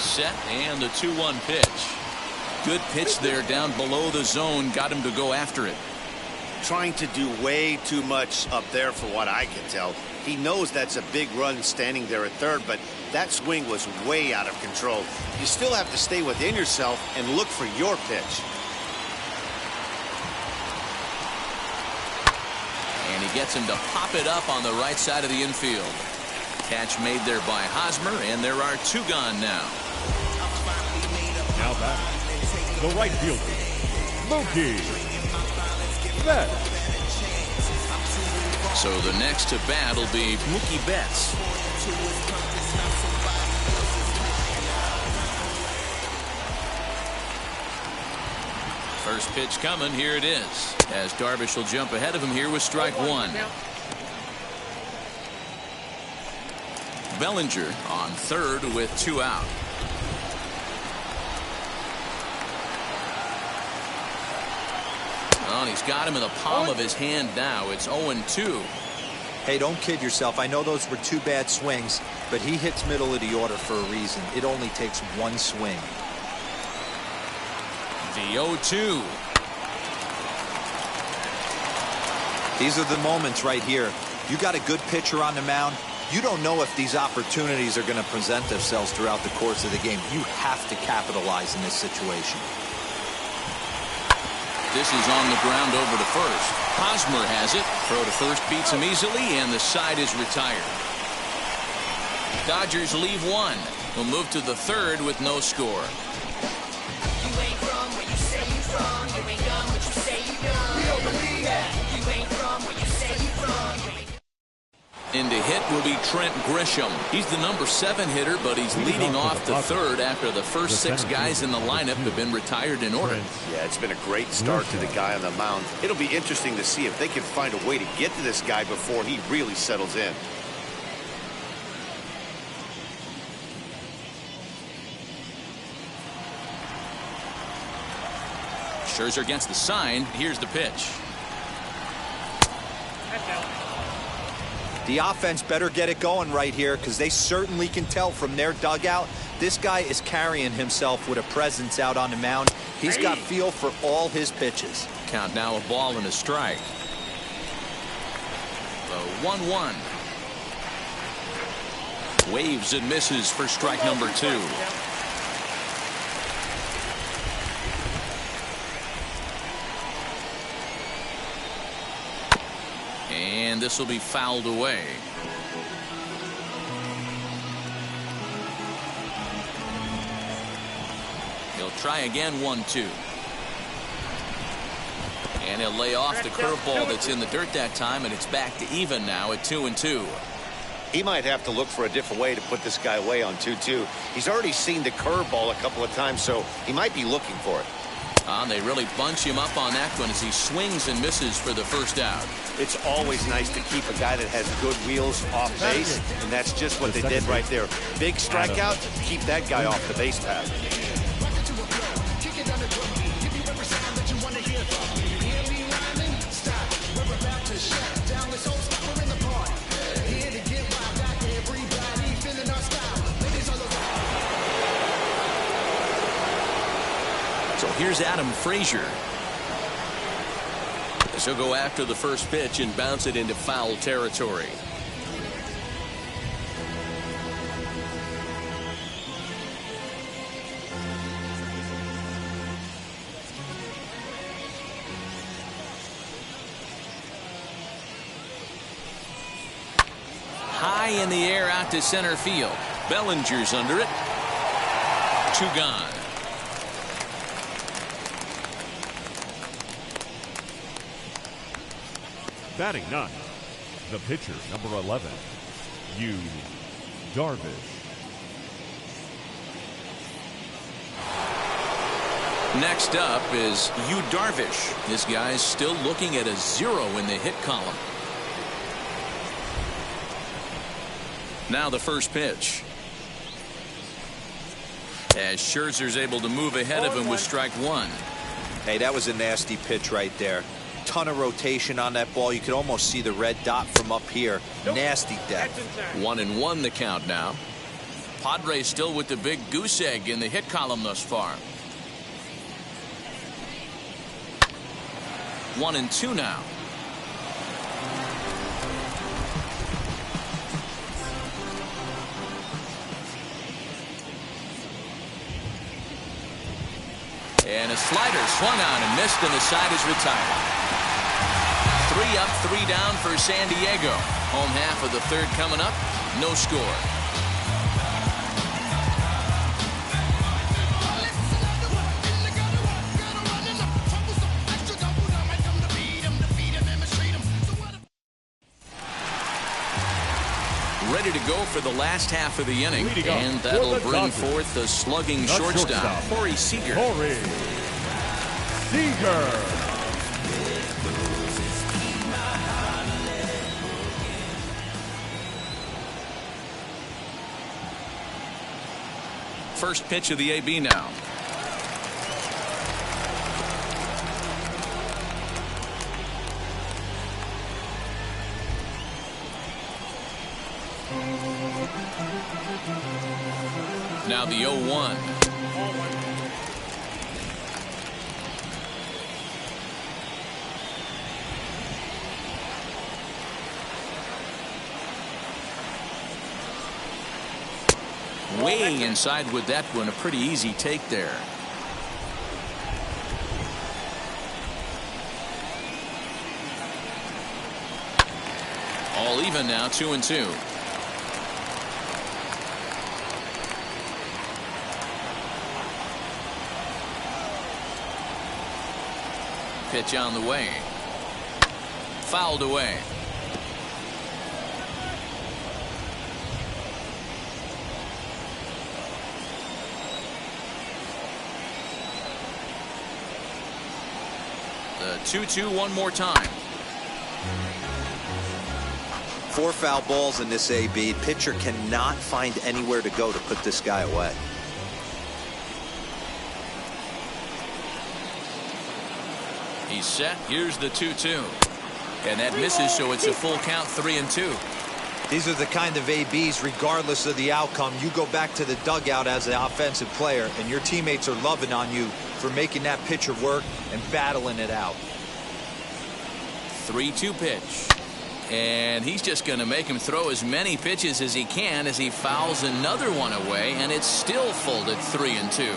Set and the 2-1 pitch. Good pitch there down below the zone. Got him to go after it. Trying to do way too much up there for what I can tell. He knows that's a big run standing there at third, but that swing was way out of control. You still have to stay within yourself and look for your pitch. And he gets him to pop it up on the right side of the infield. Catch made there by Hosmer, and there are two gone now. Now back, the right fielder, Mookie Betts. So the next to bat will be Mookie Betts. First pitch coming. Here it is. As Darvish will jump ahead of him here with strike one. Bellinger on third with two out. Well, he's got him in the palm of his hand now. It's 0-2. Hey, don't kid yourself. I know those were 2 bad swings, but he hits middle of the order for a reason. It only takes 1 swing. The 0-2. These are the moments right here. You got a good pitcher on the mound. You don't know if these opportunities are going to present themselves throughout the course of the game. You have to capitalize in this situation. This is on the ground over to first. Hosmer has it. Throw to first beats him easily, and the side is retired. Dodgers leave 1. We'll move to the 3rd with no score. You ain't from where you say you from. You ain't done what you say you done. We don't believe that. You ain't from where you say you from. In to hit will be Trent Grisham. He's the number 7 hitter, but he's leading off the 3rd after the first 6 guys in the lineup have been retired in order. Yeah, it's been a great start to the guy on the mound. It'll be interesting to see if they can find a way to get to this guy before he really settles in. Scherzer against the sign. Here's the pitch. The offense better get it going right here, because they certainly can tell from their dugout this guy is carrying himself with a presence out on the mound. He's got feel for all his pitches. Count now, a ball and a strike. The 1-1. Waves and misses for strike number 2. And this will be fouled away. He'll try again, 1-2. And he'll lay off the curveball that's in the dirt that time, and it's back to even now at 2-2. He might have to look for a different way to put this guy away on 2-2. He's already seen the curveball a couple of times, so he might be looking for it. They really bunch him up on that one as he swings and misses for the first out. It's always nice to keep a guy that has good wheels off base, and that's just what they did right there. Big strikeout, keep that guy off the base path. So here's Adam Frazier. He'll go after the first pitch and bounce it into foul territory. High in the air out to center field. Bellinger's under it. 2 gone. Batting 9th, the pitcher, number 11, Yu Darvish. Next up is Yu Darvish. This guy's still looking at a 0 in the hit column. Now the first pitch. As Scherzer's able to move ahead of him with strike 1. Hey, that was a nasty pitch right there. Ton of rotation on that ball. You could almost see the red dot from up here. Nasty depth. 1-1 the count now. Padres still with the big goose egg in the hit column thus far. 1-2 now. And a slider swung on and missed, and the side is retired. 3 up, 3 down for San Diego. Home half of the 3rd coming up. No score. Ready to go for the last half of the inning, and that'll bring forth the slugging shortstop, Corey Seager. Corey Seager. First pitch of the AB now. Now the 0-1. Way inside with that one. A pretty easy take there. All even now, 2-2. Pitch on the way. Fouled away. The 2-2 one more time. 4 foul balls in this AB. Pitcher cannot find anywhere to go to put this guy away. He's set. Here's the 2-2. And that misses, so it's a full count, 3-2. These are the kind of ABs, regardless of the outcome, you go back to the dugout as an offensive player, and your teammates are loving on you for making that pitcher work and battling it out. 3-2 pitch. And he's just going to make him throw as many pitches as he can as he fouls another one away, and it's still folded 3-2.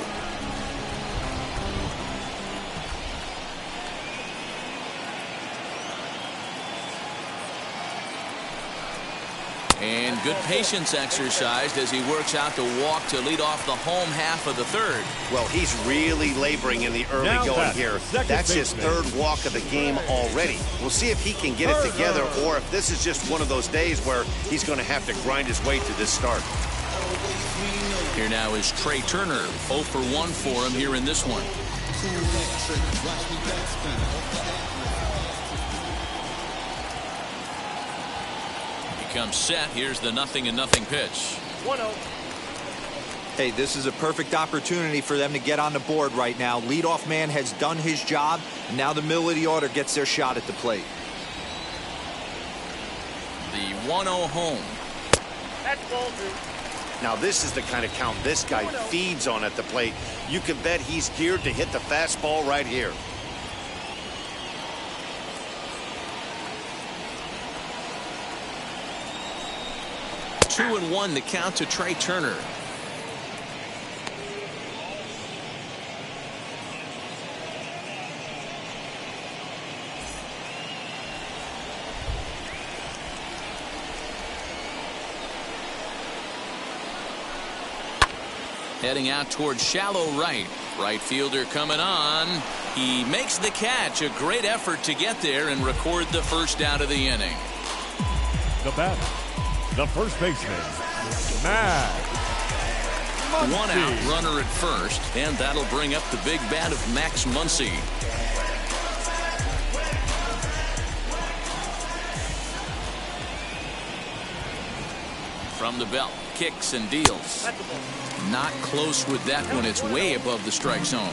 And good patience exercised as he works out the walk to lead off the home half of the third. Well, he's really laboring in the early going here. That's his third walk of the game already. We'll see if he can get it together or if this is just one of those days where he's going to have to grind his way to this start. Here now is Trey Turner. 0 for 1 for him here in this one. Comes set. Here's the 0-0 pitch. 1-0. Hey, this is a perfect opportunity for them to get on the board right now. Leadoff man has done his job, and now the middle of the order gets their shot at the plate. The 1-0 home. That's ball 2. Now this is the kind of count this guy feeds on at the plate. You can bet he's geared to hit the fastball right here. 2-1 the count to Trey Turner. Heading out towards shallow right. Right fielder coming on. He makes the catch. A great effort to get there and record the first out of the inning. The batter, the first baseman, Max Muncy. 1 out, runner at first, and that'll bring up the big bat of Max Muncy. From the belt, kicks and deals. Not close with that one. It's way above the strike zone.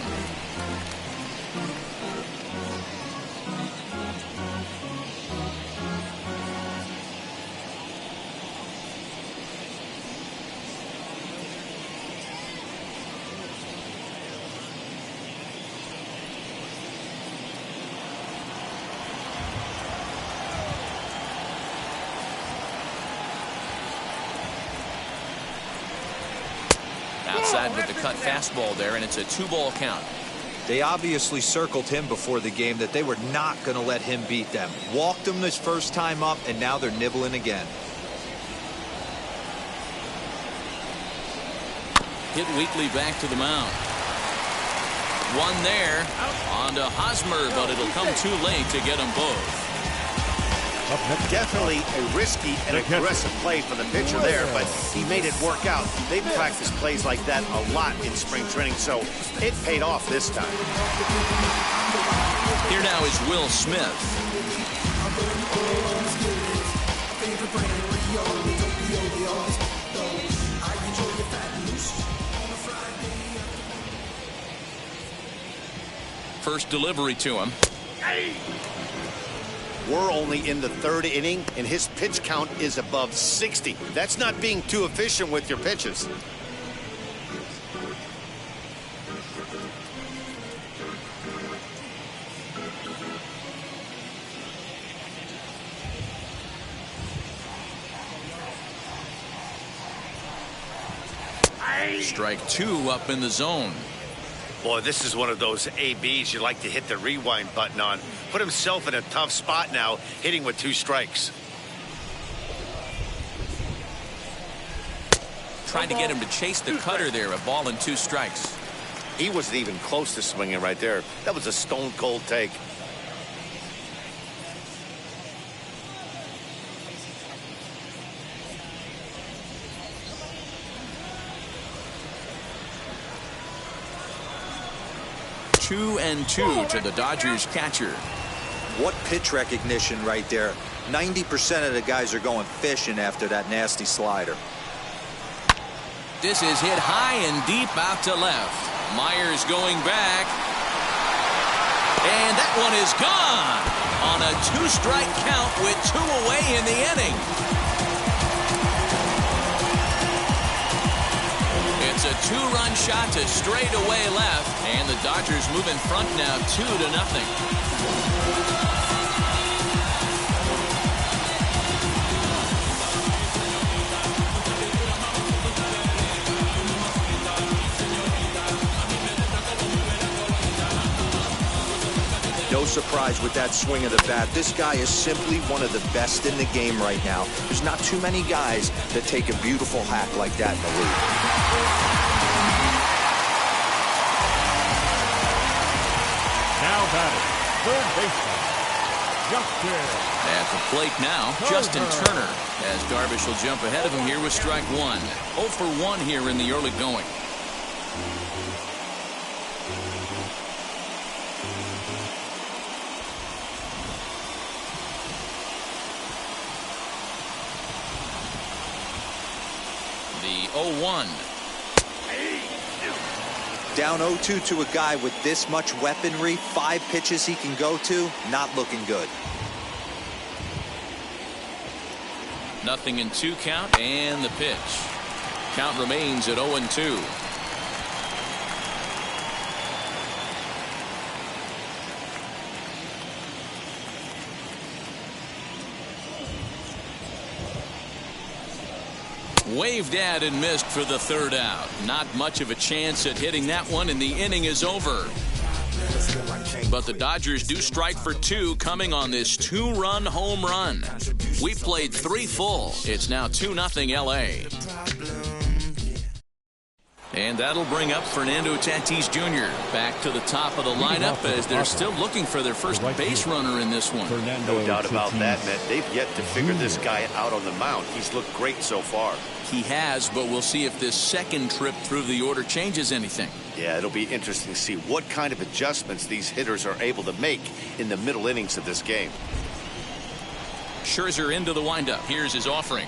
Outside with the cut fastball there, and it's a 2-ball count. They obviously circled him before the game that they were not going to let him beat them. Walked him this first time up, and now they're nibbling again. Hit Weekly back to the mound. One there. On to Hosmer, but it'll come too late to get them both. Definitely a risky and aggressive play for the pitcher there, but he made it work out. They've practiced plays like that a lot in spring training, so it paid off this time. Here now is Will Smith. First delivery to him. We're only in the third inning, and his pitch count is above 60. That's not being too efficient with your pitches. Strike 2 up in the zone. Boy, this is one of those ABs you like to hit the rewind button on. Put himself in a tough spot now, hitting with 2 strikes. Trying to get him to chase the cutter there. A ball and 2 strikes. He wasn't even close to swinging right there. That was a stone cold take. Two and 2 to the Dodgers catcher. What pitch recognition right there. 90% of the guys are going fishing after that nasty slider. This is hit high and deep out to left. Myers going back. And that one is gone on a 2-strike count with 2 away in the inning. It's a 2-run shot to straightaway left, and the Dodgers move in front now 2-0. No surprise with that swing of the bat. This guy is simply one of the best in the game right now. There's not too many guys that take a beautiful hack like that in the league. Now batting, third baseman, Justin. At the plate now, Justin Turner, as Darvish will jump ahead of him here with strike 1. 0 for 1 here in the early going. The 0-1. Down 0-2 to a guy with this much weaponry, 5 pitches he can go to, not looking good. 0-2 count, and the pitch. Count remains at 0-2. Waved at and missed for the 3rd out. Not much of a chance at hitting that one, and the inning is over. But the Dodgers do strike for 2 coming on this 2-run home run. We played 3 full. It's now 2-0 LA. And that'll bring up Fernando Tatis Jr. back to the top of the lineup as they're still looking for their first base runner in this one. No doubt about that, man. They've yet to figure this guy out on the mound. He's looked great so far. He has, but we'll see if this second trip through the order changes anything. Yeah, it'll be interesting to see what kind of adjustments these hitters are able to make in the middle innings of this game. Scherzer into the windup. Here's his offering.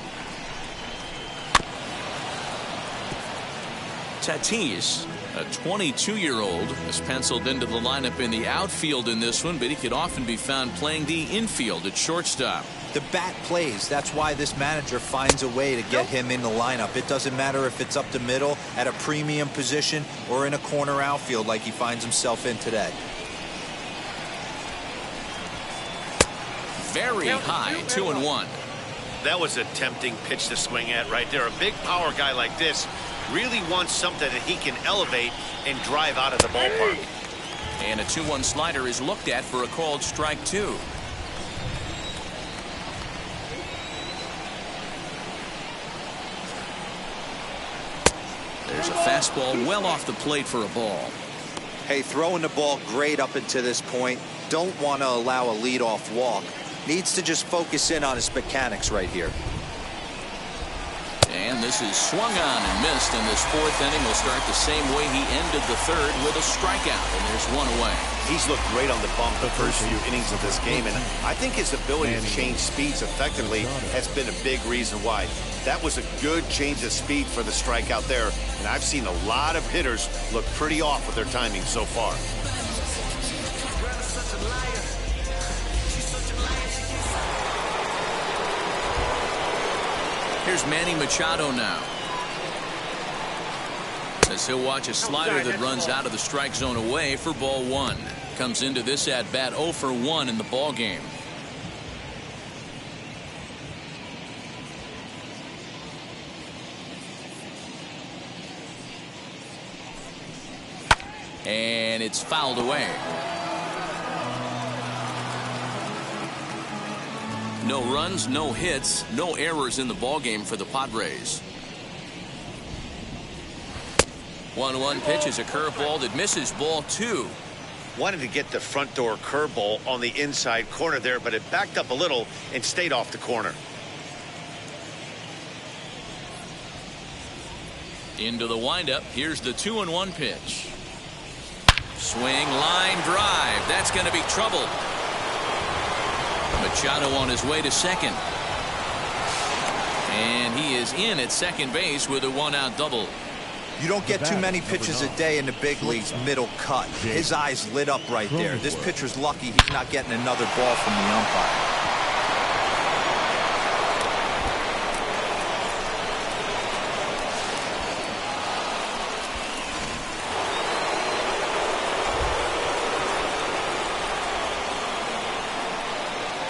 Tatis, a 22-year-old, is penciled into the lineup in the outfield in this one, but he could often be found playing the infield at shortstop. The bat plays. That's why this manager finds a way to get him in the lineup. It doesn't matter if it's up the middle at a premium position or in a corner outfield like he finds himself in today. Very high, 2-1. That was a tempting pitch to swing at right there. A big power guy like this really wants something that he can elevate and drive out of the ballpark. And a 2-1 slider is looked at for a called strike 2. There's a fastball well off the plate for a ball. Hey, throwing the ball great up until this point. Don't want to allow a leadoff walk. Needs to just focus in on his mechanics right here. And this is swung on and missed, and this 4th inning will start the same way he ended the 3rd with a strikeout, and there's 1 away. He's looked great on the bump the first few innings of this game, and I think his ability to change speeds effectively has been a big reason why. That was a good change of speed for the strikeout there, and I've seen a lot of hitters look pretty off with their timing so far. Here's Manny Machado now. As he'll watch a slider that runs out of the strike zone away for ball one. Comes into this at bat 0 for 1 in the ball game. And it's fouled away. No runs, no hits, no errors in the ball game for the Padres. 1-1 pitch is a curveball that misses ball 2. Wanted to get the front door curveball on the inside corner there, but it backed up a little and stayed off the corner. Into the windup. Here's the 2-1 pitch. Swing, line drive. That's going to be trouble. Machado on his way to second. And he is in at second base with a 1-out double. You don't get too many pitches a day in the big leagues middle cut. His eyes lit up right there. This pitcher's lucky he's not getting another ball from the umpire.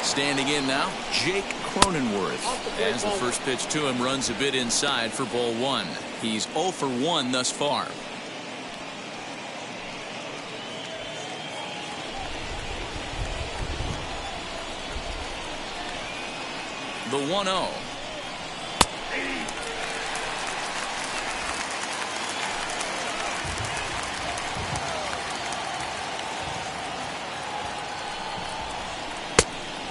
Standing in now, Jake Cronenworth. As the first pitch to him runs a bit inside for ball 1. He's 0 for 1 thus far. The 1-0.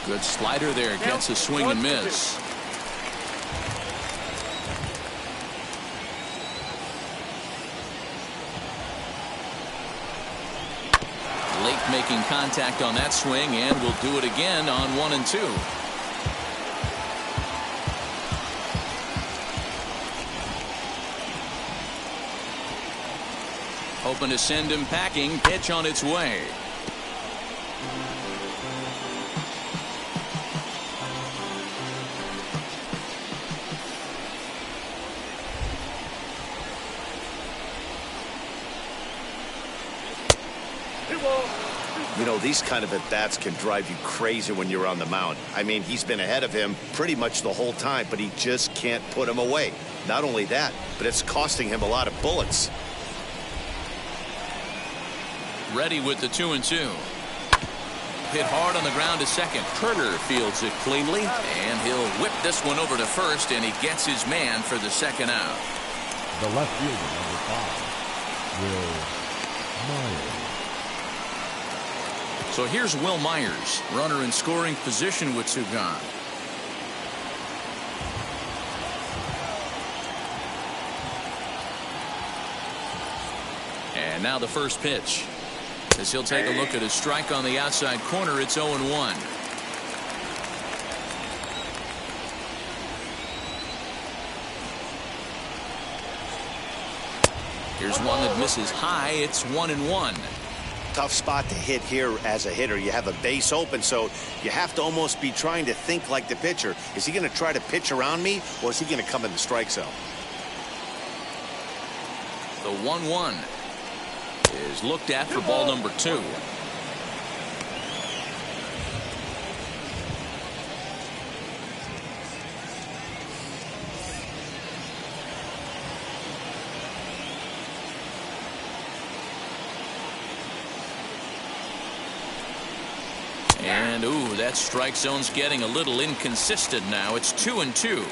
Good slider there. Gets a swing and miss. Late making contact on that swing, and will do it again on 1 and 2. Hoping to send him packing. Pitch on its way. You know, these kind of at-bats can drive you crazy when you're on the mound. I mean, he's been ahead of him pretty much the whole time, but he just can't put him away. Not only that, but it's costing him a lot of bullets. Ready with the 2-2. Hit hard on the ground to second. Turner fields it cleanly, and he'll whip this one over to first, and he gets his man for the second out. The left fielder, number 5, Will Myers. So here's Will Myers, runner in scoring position with 2 gone. And now the first pitch. As he'll take a look at his strike on the outside corner, it's 0-1. Here's one that misses high. It's 1-1. Tough spot to hit here as a hitter. You have a base open, so you have to almost be trying to think like the pitcher. Is he going to try to pitch around me, or is he going to come in the strike zone? The 1-1 is looked at for ball number 2. And ooh, that strike zone's getting a little inconsistent now. It's 2-2.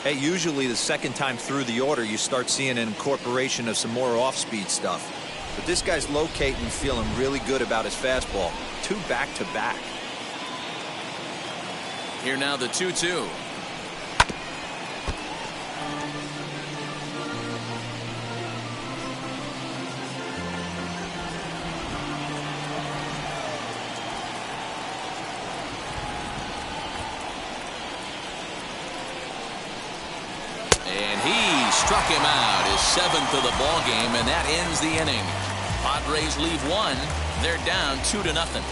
Hey, usually the second time through the order you start seeing an incorporation of some more off-speed stuff. But this guy's locating and feeling really good about his fastball. 2 back-to-back. Here now the 2-2. And he struck him out, his 7th of the ball game, and that ends the inning. Padres leave 1. They're down 2-0.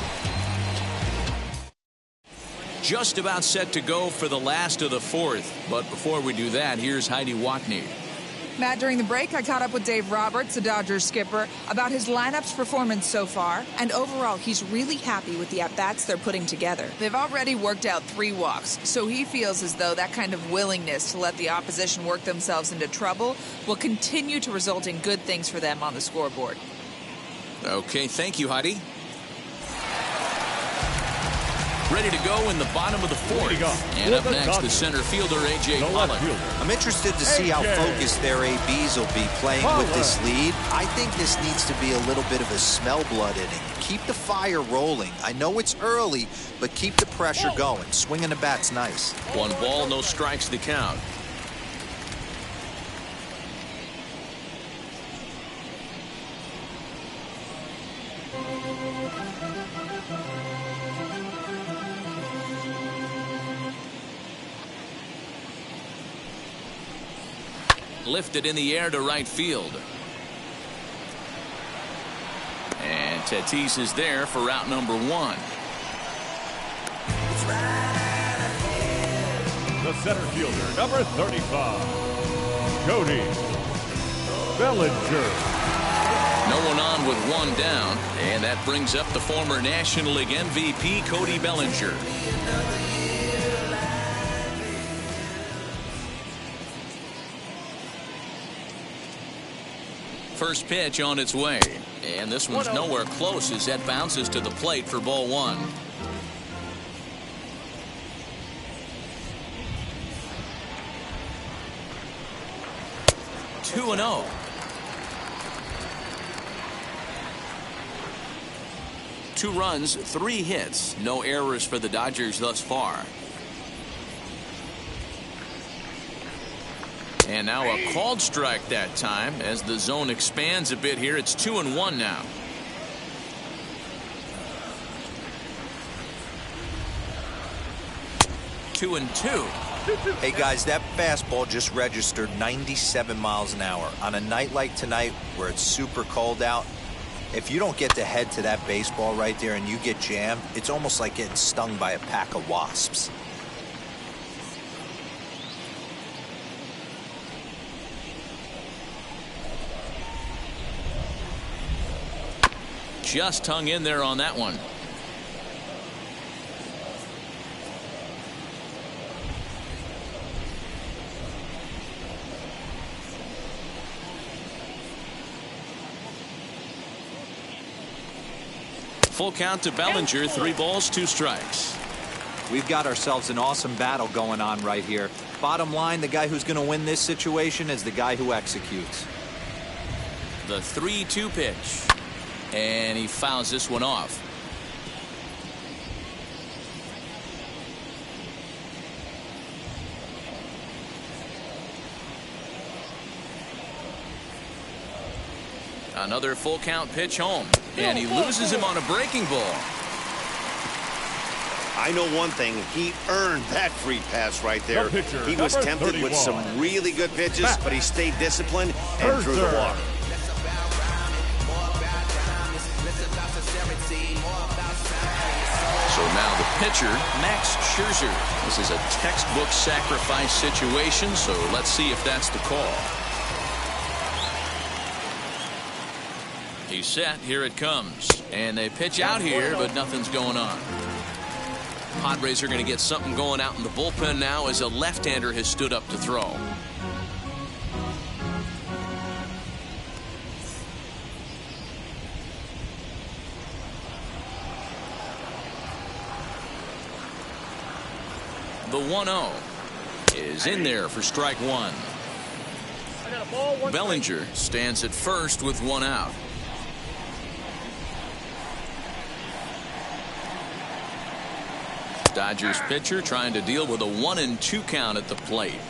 just about set to go for the last of the fourth. But before we do that, here's Heidi Watney. Matt, during the break, I caught up with Dave Roberts, the Dodgers skipper, about his lineup's performance so far. And overall, he's really happy with the at-bats they're putting together. They've already worked out 3 walks, so he feels as though that kind of willingness to let the opposition work themselves into trouble will continue to result in good things for them on the scoreboard. Okay, thank you, Heidi. Ready to go in the bottom of the fourth. And up next, the center fielder, A.J. Pollock. I'm interested to see how focused their ABs will be playing with this lead. I think this needs to be a little bit of a smell blood inning. Keep the fire rolling. I know it's early, but keep the pressure going. Swinging the bat's nice. 1 ball, no strikes to count. Lifted in the air to right field. And Tatis is there for route number 1. The center fielder, number 35, Cody Bellinger. No one on with 1 down, and that brings up the former National League MVP, Cody Bellinger. First pitch on its way, and this one's nowhere close as that bounces to the plate for ball 1. Two and 0. Two runs, 3 hits, no errors for the Dodgers thus far. And now a called strike that time as the zone expands a bit here. It's 2-1 now. Two and 2. Hey guys, that fastball just registered 97 miles an hour. On a night like tonight where it's super cold out, if you don't get to head to that baseball right there and you get jammed, it's almost like getting stung by a pack of wasps. Just hung in there on that one. Full count to Bellinger, 3 balls, 2 strikes. We've got ourselves an awesome battle going on right here. Bottom line, the guy who's going to win this situation is the guy who executes. The 3-2 pitch. And he fouls this one off. Another full count pitch home. And he loses him on a breaking ball. I know one thing. He earned that free pass right there. He was tempted with some really good pitches, but he stayed disciplined and threw the ball. So now the pitcher, Max Scherzer. This is a textbook sacrifice situation, so let's see if that's the call. He's set. Here it comes. And they pitch out here, but nothing's going on. Padres are going to get something going out in the bullpen now as a left-hander has stood up to throw. The 1-0 is in there for strike 1. Bellinger stands at first with 1 out. Dodgers pitcher trying to deal with a 1-2 count at the plate.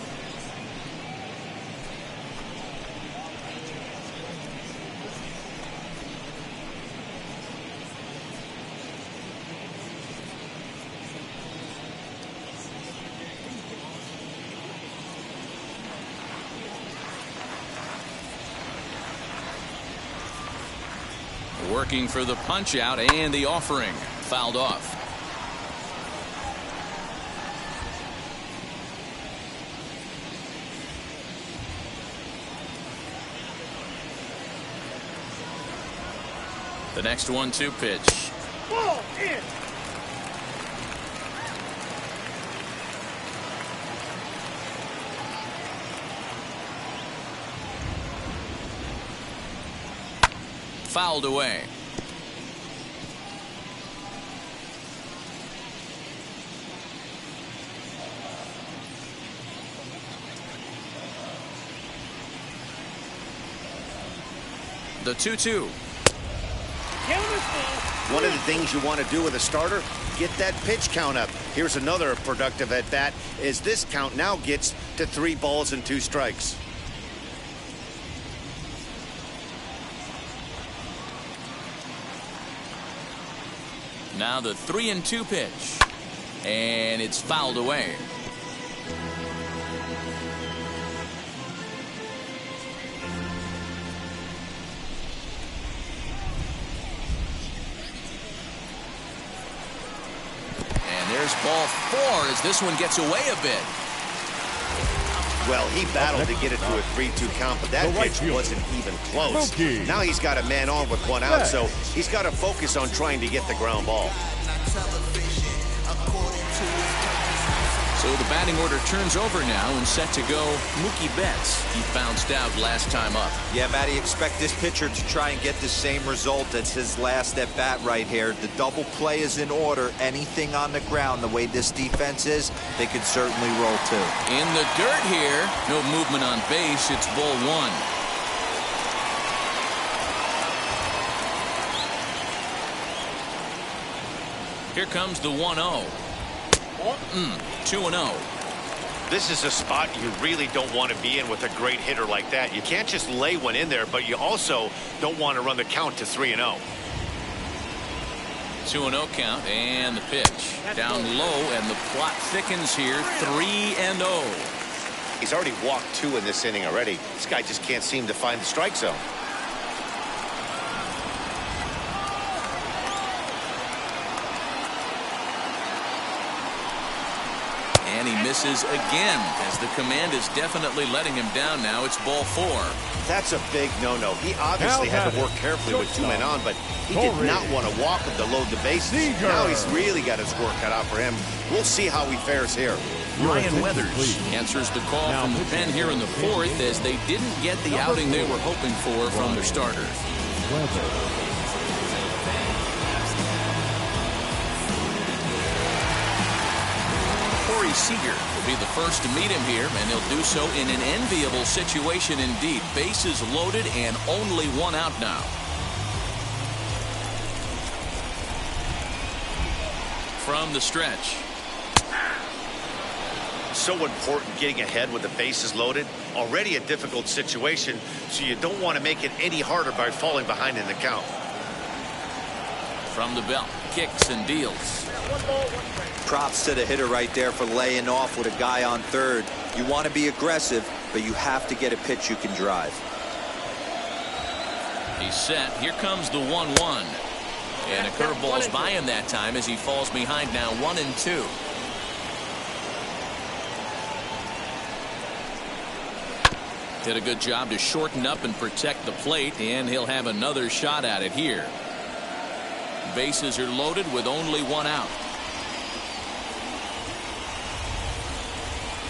Working for the punch out and the offering fouled off. The next 1-2 pitch. Ball in. Fouled away. The 2-2. One of the things you want to do with a starter, get that pitch count up. Here's another productive at bat, as this count now gets to 3 balls and 2 strikes. Now the 3-2 pitch, and it's fouled away. There's ball 4 as this one gets away a bit. Well, he battled to get it to a 3-2 count, but that pitch wasn't even close. Now he's got a man on with 1 out, so he's got to focus on trying to get the ground ball. So the batting order turns over now and set to go Mookie Betts. He bounced out last time up. Yeah, Matty, expect this pitcher to try and get the same result as his last at bat right here. The double play is in order. Anything on the ground, the way this defense is, they could certainly roll too. In the dirt here, no movement on base. It's ball 1. Here comes the 1-0. 2-0. This is a spot you really don't want to be in with a great hitter like that. You can't just lay one in there, but you also don't want to run the count to 3-0. 2-0 count, and the pitch down low, and the plot thickens here. 3-0. He's already walked 2 in this inning already. This guy just can't seem to find the strike zone. And he misses again, as the command is definitely letting him down now. It's ball 4. That's a big no-no. He obviously had to work carefully with 2 men on, but he did not want to walk him to load the bases. Now he's really got his work cut out for him. We'll see how he fares here. Ryan Weathers answers the call from the pen here in the 4th, as they didn't get the outing they were hoping for from their starter. Corey Seager will be the first to meet him here, and he'll do so in an enviable situation indeed. Bases loaded and only 1 out now. From the stretch. So important getting ahead with the bases loaded. Already a difficult situation, so you don't want to make it any harder by falling behind in the count. From the belt, kicks and deals. Props to the hitter right there for laying off with a guy on third. You want to be aggressive, but you have to get a pitch you can drive. He's set. Here comes the 1-1. And a curveball's by him that time as he falls behind now 1-2. Did a good job to shorten up and protect the plate, and he'll have another shot at it here. Bases are loaded with only 1 out.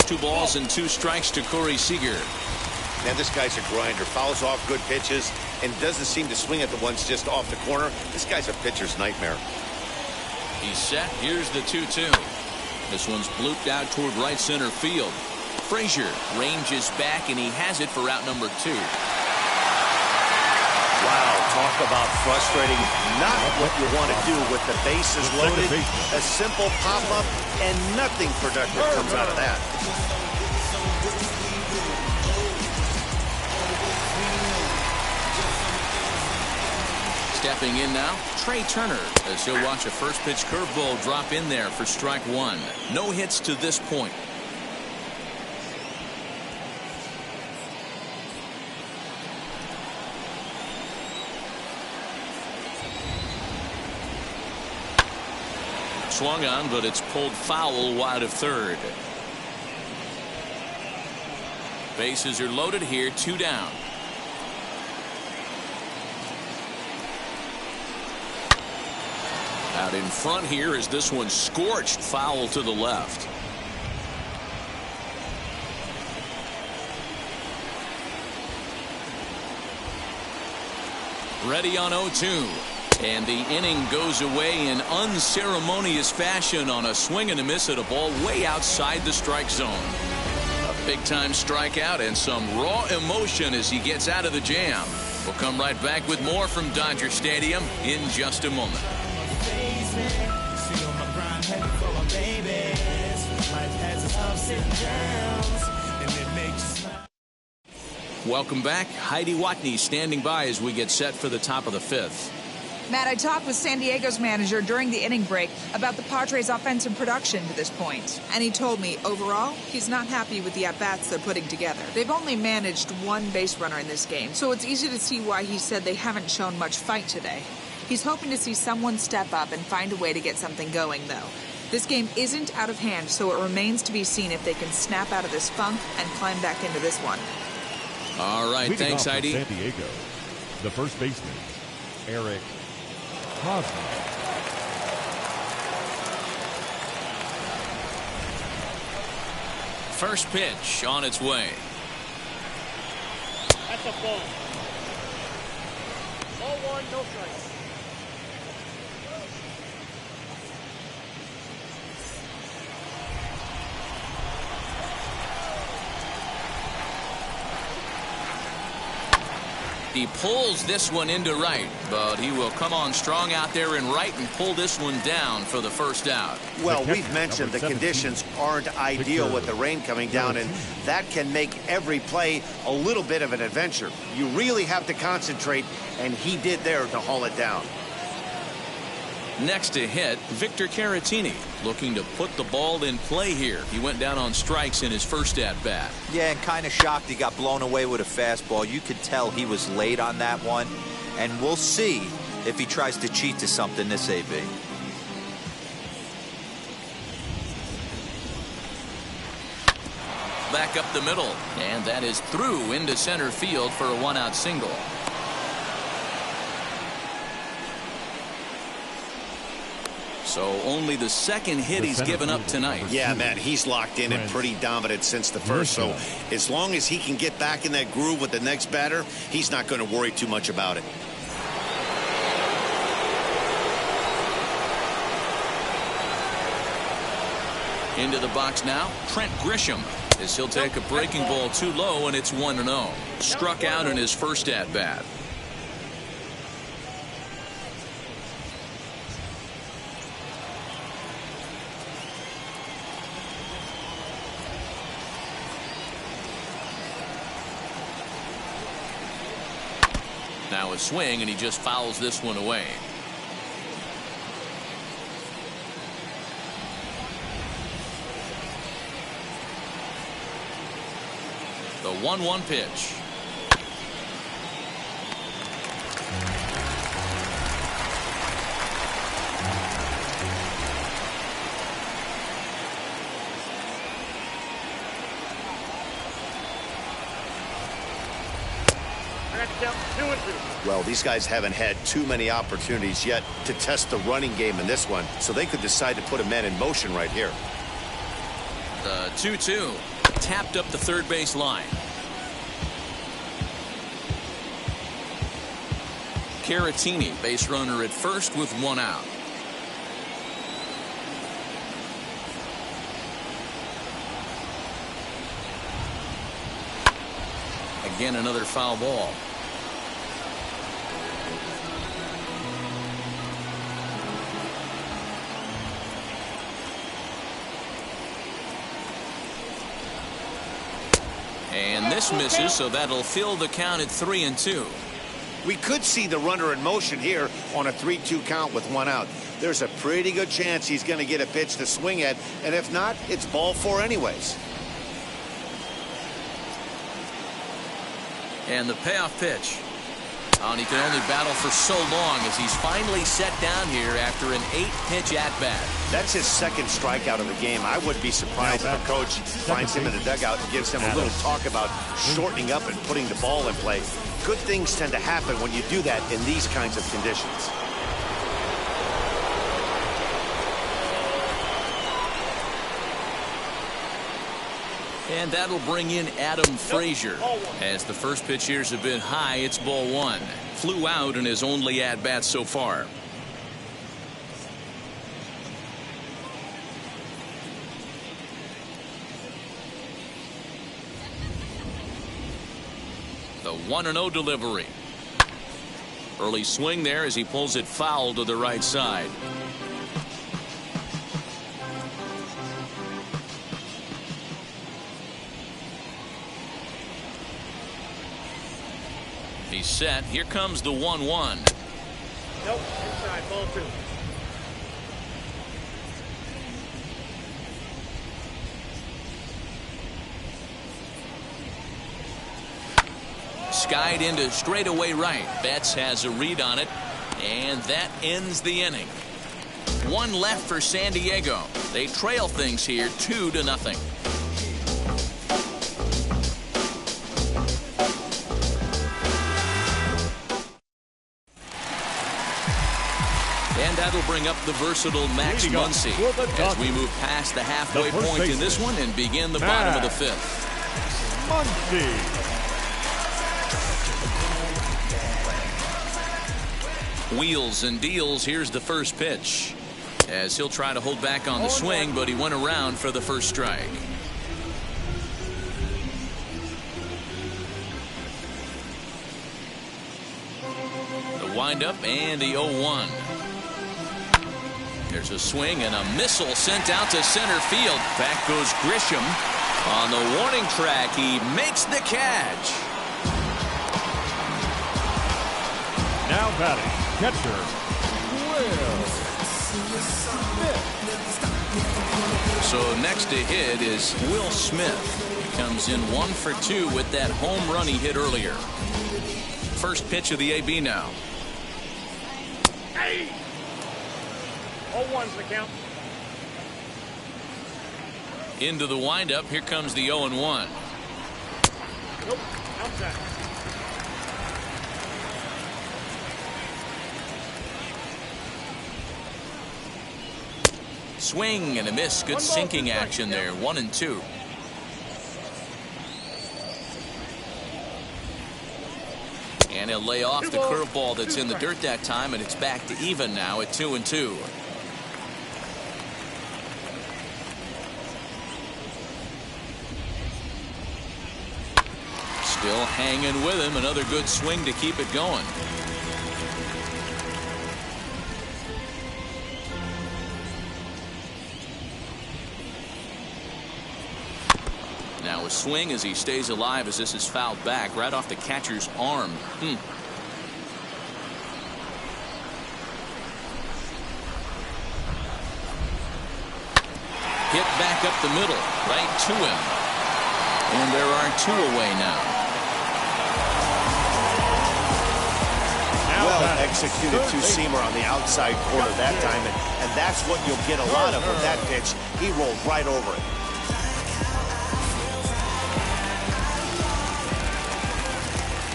2 balls and 2 strikes to Corey Seager. Man, this guy's a grinder. Fouls off good pitches and doesn't seem to swing at the ones just off the corner. This guy's a pitcher's nightmare. He's set. Here's the 2-2. This one's blooped out toward right center field. Frazier ranges back, and he has it for out number 2. Wow, talk about frustrating. Not what you want to do with the bases loaded. A simple pop-up, and nothing productive comes out of that. Stepping in now, Trey Turner, as he'll watch a first pitch curveball drop in there for strike 1. No hits to this point. Swung on, but it's pulled foul wide of third. Bases are loaded here, 2 down. Out in front here is this one scorched foul to the left. Ready on 0-2. And the inning goes away in unceremonious fashion on a swing and a miss at a ball way outside the strike zone. A big-time strikeout and some raw emotion as he gets out of the jam. We'll come right back with more from Dodger Stadium in just a moment. Welcome back. Heidi Watney standing by as we get set for the top of the fifth. Matt, I talked with San Diego's manager during the inning break about the Padres' offensive production to this point. And he told me, overall, he's not happy with the at-bats they're putting together. They've only managed one base runner in this game, so it's easy to see why he said they haven't shown much fight today. He's hoping to see someone step up and find a way to get something going, though. This game isn't out of hand, so it remains to be seen if they can snap out of this funk and climb back into this one. All right, thanks, Heidi. San Diego, the first baseman, Eric Hosmer. First pitch on its way. That's a ball. 0-1, no strikes. He pulls this one into right, but he will come on strong out there in right and pull this one down for the first out. Well, we've mentioned the conditions aren't ideal with the rain coming down, and that can make every play a little bit of an adventure. You really have to concentrate, and he did there to haul it down. Next to hit, Victor Caratini, looking to put the ball in play here. He went down on strikes in his first at-bat. Yeah, and kind of shocked he got blown away with a fastball. You could tell he was late on that one. And we'll see if he tries to cheat to something this AB. Back up the middle, and that is through into center field for a one-out single. So only the second hit he's given up tonight. Yeah, man, he's locked in and pretty dominant since the first. So as long as he can get back in that groove with the next batter, he's not going to worry too much about it. Into the box now, Trent Grisham, as he'll take a breaking ball too low, and it's 1-0. Struck out in his first at-bat. Now a swing, and he just fouls this one away. The 1-1 pitch. Well, these guys haven't had too many opportunities yet to test the running game in this one, so they could decide to put a man in motion right here. The 2-2 tapped up the third base line. Caratini, base runner at first with one out. Again, another foul ball. And this misses, so that'll fill the count at 3-2. We could see the runner in motion here on a 3-2 count with one out. There's a pretty good chance he's going to get a pitch to swing at, and if not, it's ball four anyways. And the payoff pitch. And he can only battle for so long as he's finally set down here after an 8-pitch at-bat. That's his second strikeout of the game. I wouldn't be surprised if a coach finds him in the dugout and gives him a little talk about shortening up and putting the ball in play. Good things tend to happen when you do that in these kinds of conditions. And that'll bring in Adam Frazier. As the first pitch here is a bit high, it's ball one. Flew out in his only at-bat so far. The 1-0 delivery. Early swing there as he pulls it foul to the right side. He's set. Here comes the 1-1. Nope, inside, ball two. Skied into straightaway right. Betts has a read on it, and that ends the inning. One left for San Diego. They trail things here 2-0. And that'll bring up the versatile Max Muncy as we move past the halfway point in this one and begin the bottom of the fifth. Muncy. Wheels and deals. Here's the first pitch as he'll try to hold back on the swing, but he went around for the first strike. The windup and the 0-1. There's a swing and a missile sent out to center field. Back goes Grisham on the warning track. He makes the catch. Now batting, catcher, Will Smith. So next to hit is Will Smith. He comes in 1 for 2 with that home run he hit earlier. First pitch of the AB now. Hey! 0-1's the count. Into the windup. Here comes the 0-1. Nope, outside. Swing and a miss. Good sinking action there. 1-2. And he'll lay off the curveball that's in the dirt that time, and it's back to even now at 2-2. Still hanging with him. Another good swing to keep it going. Now a swing as he stays alive as this is fouled back right off the catcher's arm. Hit back up the middle, right to him. And there are 2 away now. Well executed two-seamer on the outside corner that time, and that's what you'll get a lot of with that pitch. He rolled right over it.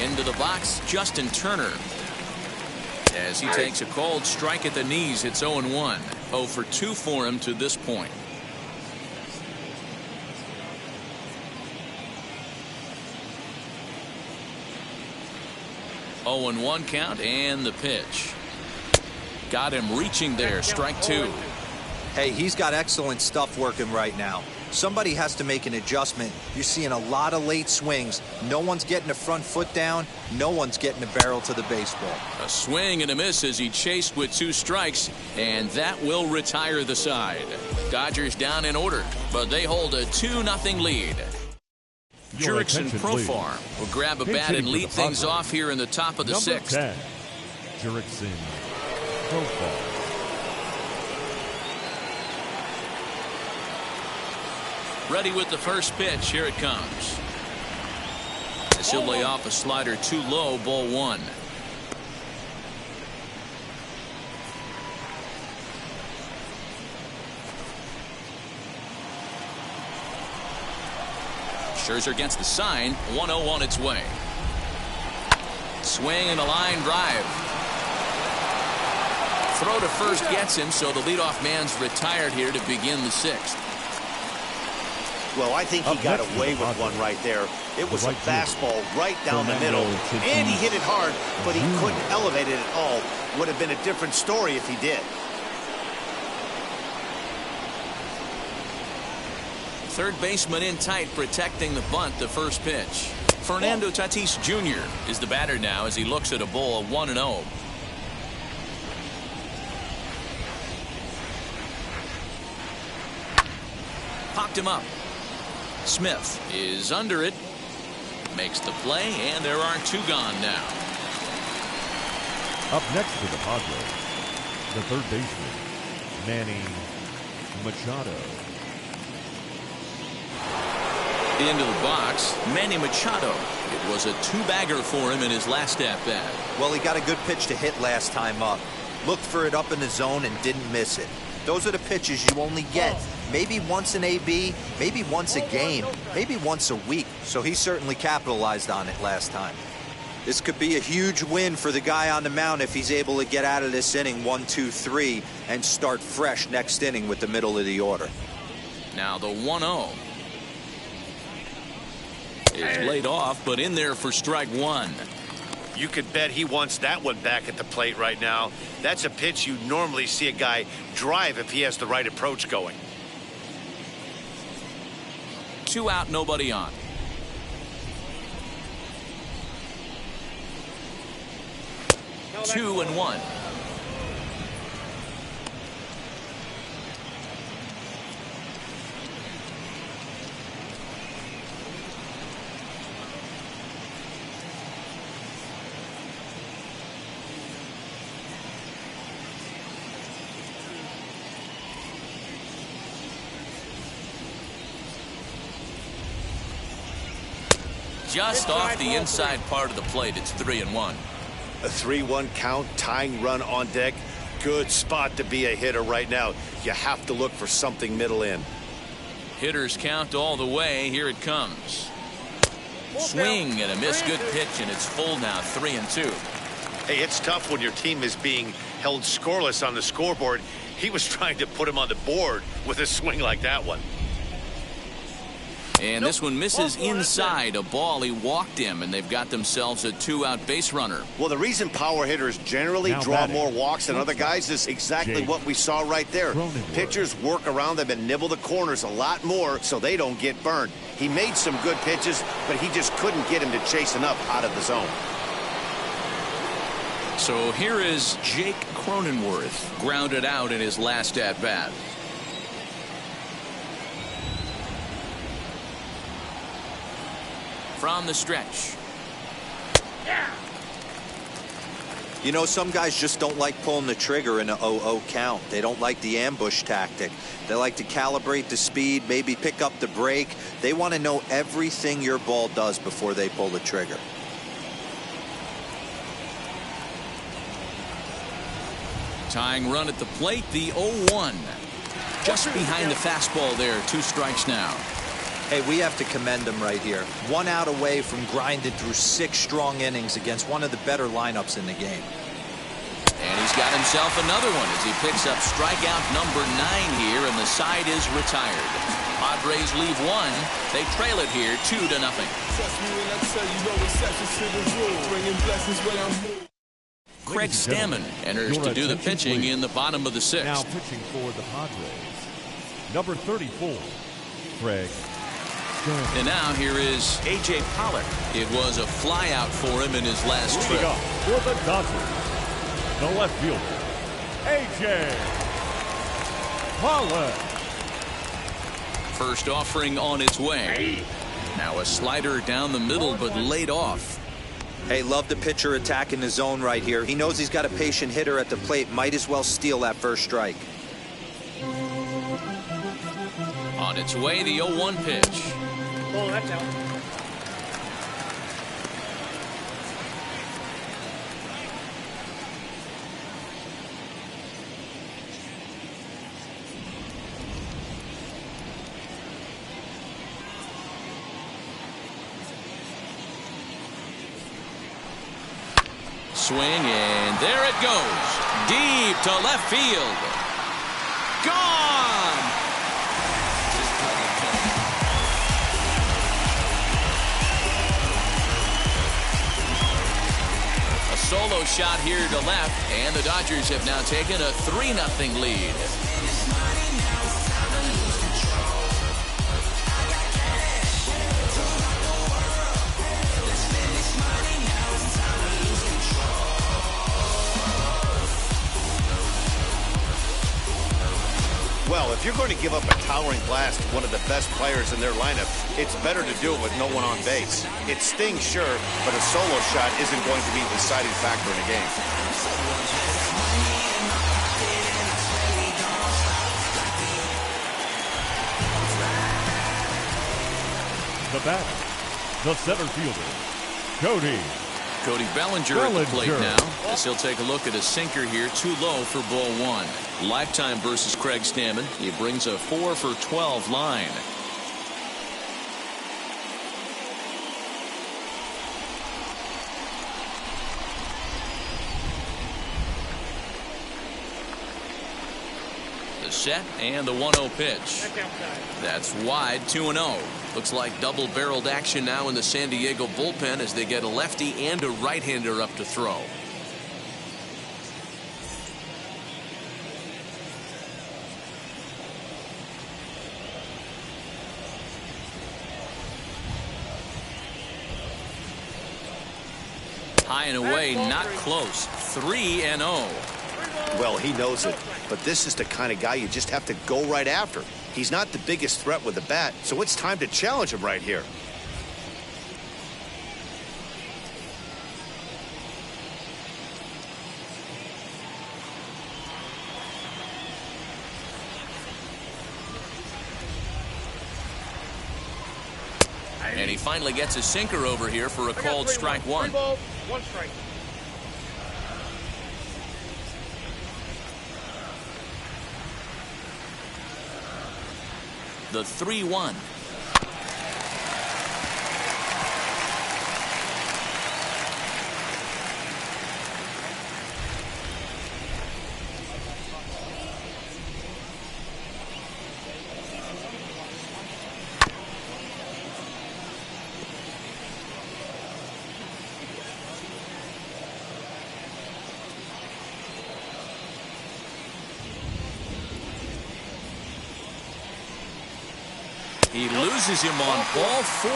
Into the box, Justin Turner. As he takes a cold strike at the knees, it's 0-1. 0 for 2 for him to this point. Oh, and 1 count, and the pitch. Got him reaching there. Strike 2. Hey, he's got excellent stuff working right now. Somebody has to make an adjustment. You're seeing a lot of late swings. No one's getting the front foot down. No one's getting the barrel to the baseball. A swing and a miss as he chased with 2 strikes, and that will retire the side. Dodgers down in order, but they hold a 2-0 lead. Jurickson Profar will grab a bat and lead things off here in the top of the 6th. 10, Jurickson Profar. Ready with the first pitch. Here it comes. As he'll lay off a slider too low. Ball 1. Scherzer against the sign. 1-0 on its way. Swing and a line drive. Throw to first gets him, so the leadoff man's retired here to begin the 6th. Well, I think he got away with one right there. It was a fastball right down the middle, and he hit it hard, but he couldn't elevate it at all. Would have been a different story if he did. Third baseman in tight, protecting the bunt. The first pitch. Fernando Tatis Jr. is the batter now as he looks at a ball 1-0. Popped him up. Smith is under it. Makes the play, and there are two gone now. Up next for the Padres, the third baseman, Manny Machado. Into the box, Manny Machado. It was a two-bagger for him in his last at-bat. Well, he got a good pitch to hit last time up. Looked for it up in the zone and didn't miss it. Those are the pitches you only get maybe once an AB, maybe once a game, maybe once a week. So he certainly capitalized on it last time. This could be a huge win for the guy on the mound if he's able to get out of this inning 1-2-3 and start fresh next inning with the middle of the order. Now the 1-0 is laid off, but in there for strike one. You could bet he wants that one back at the plate right now. That's a pitch you normally see a guy drive if he has the right approach going. 2 out, nobody on. No, 2-1. Just off the inside part of the plate. It's 3-1. A 3-1 count, tying run on deck. Good spot to be a hitter right now. You have to look for something middle in. Hitters count all the way. Here it comes. Swing and a miss. Good pitch, and it's full now. 3-2. Hey, it's tough when your team is being held scoreless on the scoreboard. He was trying to put him on the board with a swing like that one. And this one misses inside a ball. He walked him, and they've got themselves a 2-out base runner. Well, the reason power hitters generally draw more walks than other guys is exactly what we saw right there. Pitchers work around them and nibble the corners a lot more so they don't get burned. He made some good pitches, but he just couldn't get him to chase enough out of the zone. So here is Jake Cronenworth, grounded out in his last at-bat. From the stretch. You know, some guys just don't like pulling the trigger in a 0-0 count. They don't like the ambush tactic. They like to calibrate the speed, maybe pick up the brake. They want to know everything your ball does before they pull the trigger. Tying run at the plate, the 0-1. Just behind the fastball there. 2 strikes now. Hey, we have to commend him right here. 1 out away from grinding through 6 strong innings against one of the better lineups in the game. And he's got himself another one as he picks up strikeout number 9 here, and the side is retired. Padres leave 1. They trail it here 2-0. Craig Stammen enters to do the pitching in the bottom of the 6th. Now pitching for the Padres, number 34, Craig. And now here is A.J. Pollock. It was a flyout for him in his last trip. Up for the Dodgers, the left fielder, A.J. Pollock. First offering on its way. Now a slider down the middle, but laid off. Hey, love the pitcher attacking the zone right here. He knows he's got a patient hitter at the plate. Might as well steal that first strike. On its way, the 0-1 pitch. Oh, that's out. Swing, and there it goes. Deep to left field. Gone! solo shot here to left, and the Dodgers have now taken a 3-0 lead. Well, if you're going to give up a towering blast to one of the best players in their lineup, it's better to do it with no one on base. It stings, sure, but a solo shot isn't going to be the deciding factor in a game. The batter, the center fielder, Cody Bellinger at the plate now, as he'll take a look at a sinker here, too low for ball one. Lifetime versus Craig Stammen. He brings a 4 for 12 line. The set and the 1-0 pitch. That's wide, 2-0. Looks like double-barreled action now in the San Diego bullpen as they get a lefty and a right-hander up to throw. High and away, not close. 3-0. Well, he knows it, but this is the kind of guy you just have to go right after. He's not the biggest threat with the bat, so it's time to challenge him right here. And he finally gets a sinker over here for a called strike one. 3 balls, 1 strike. The 3-1. He loses him on ball 4.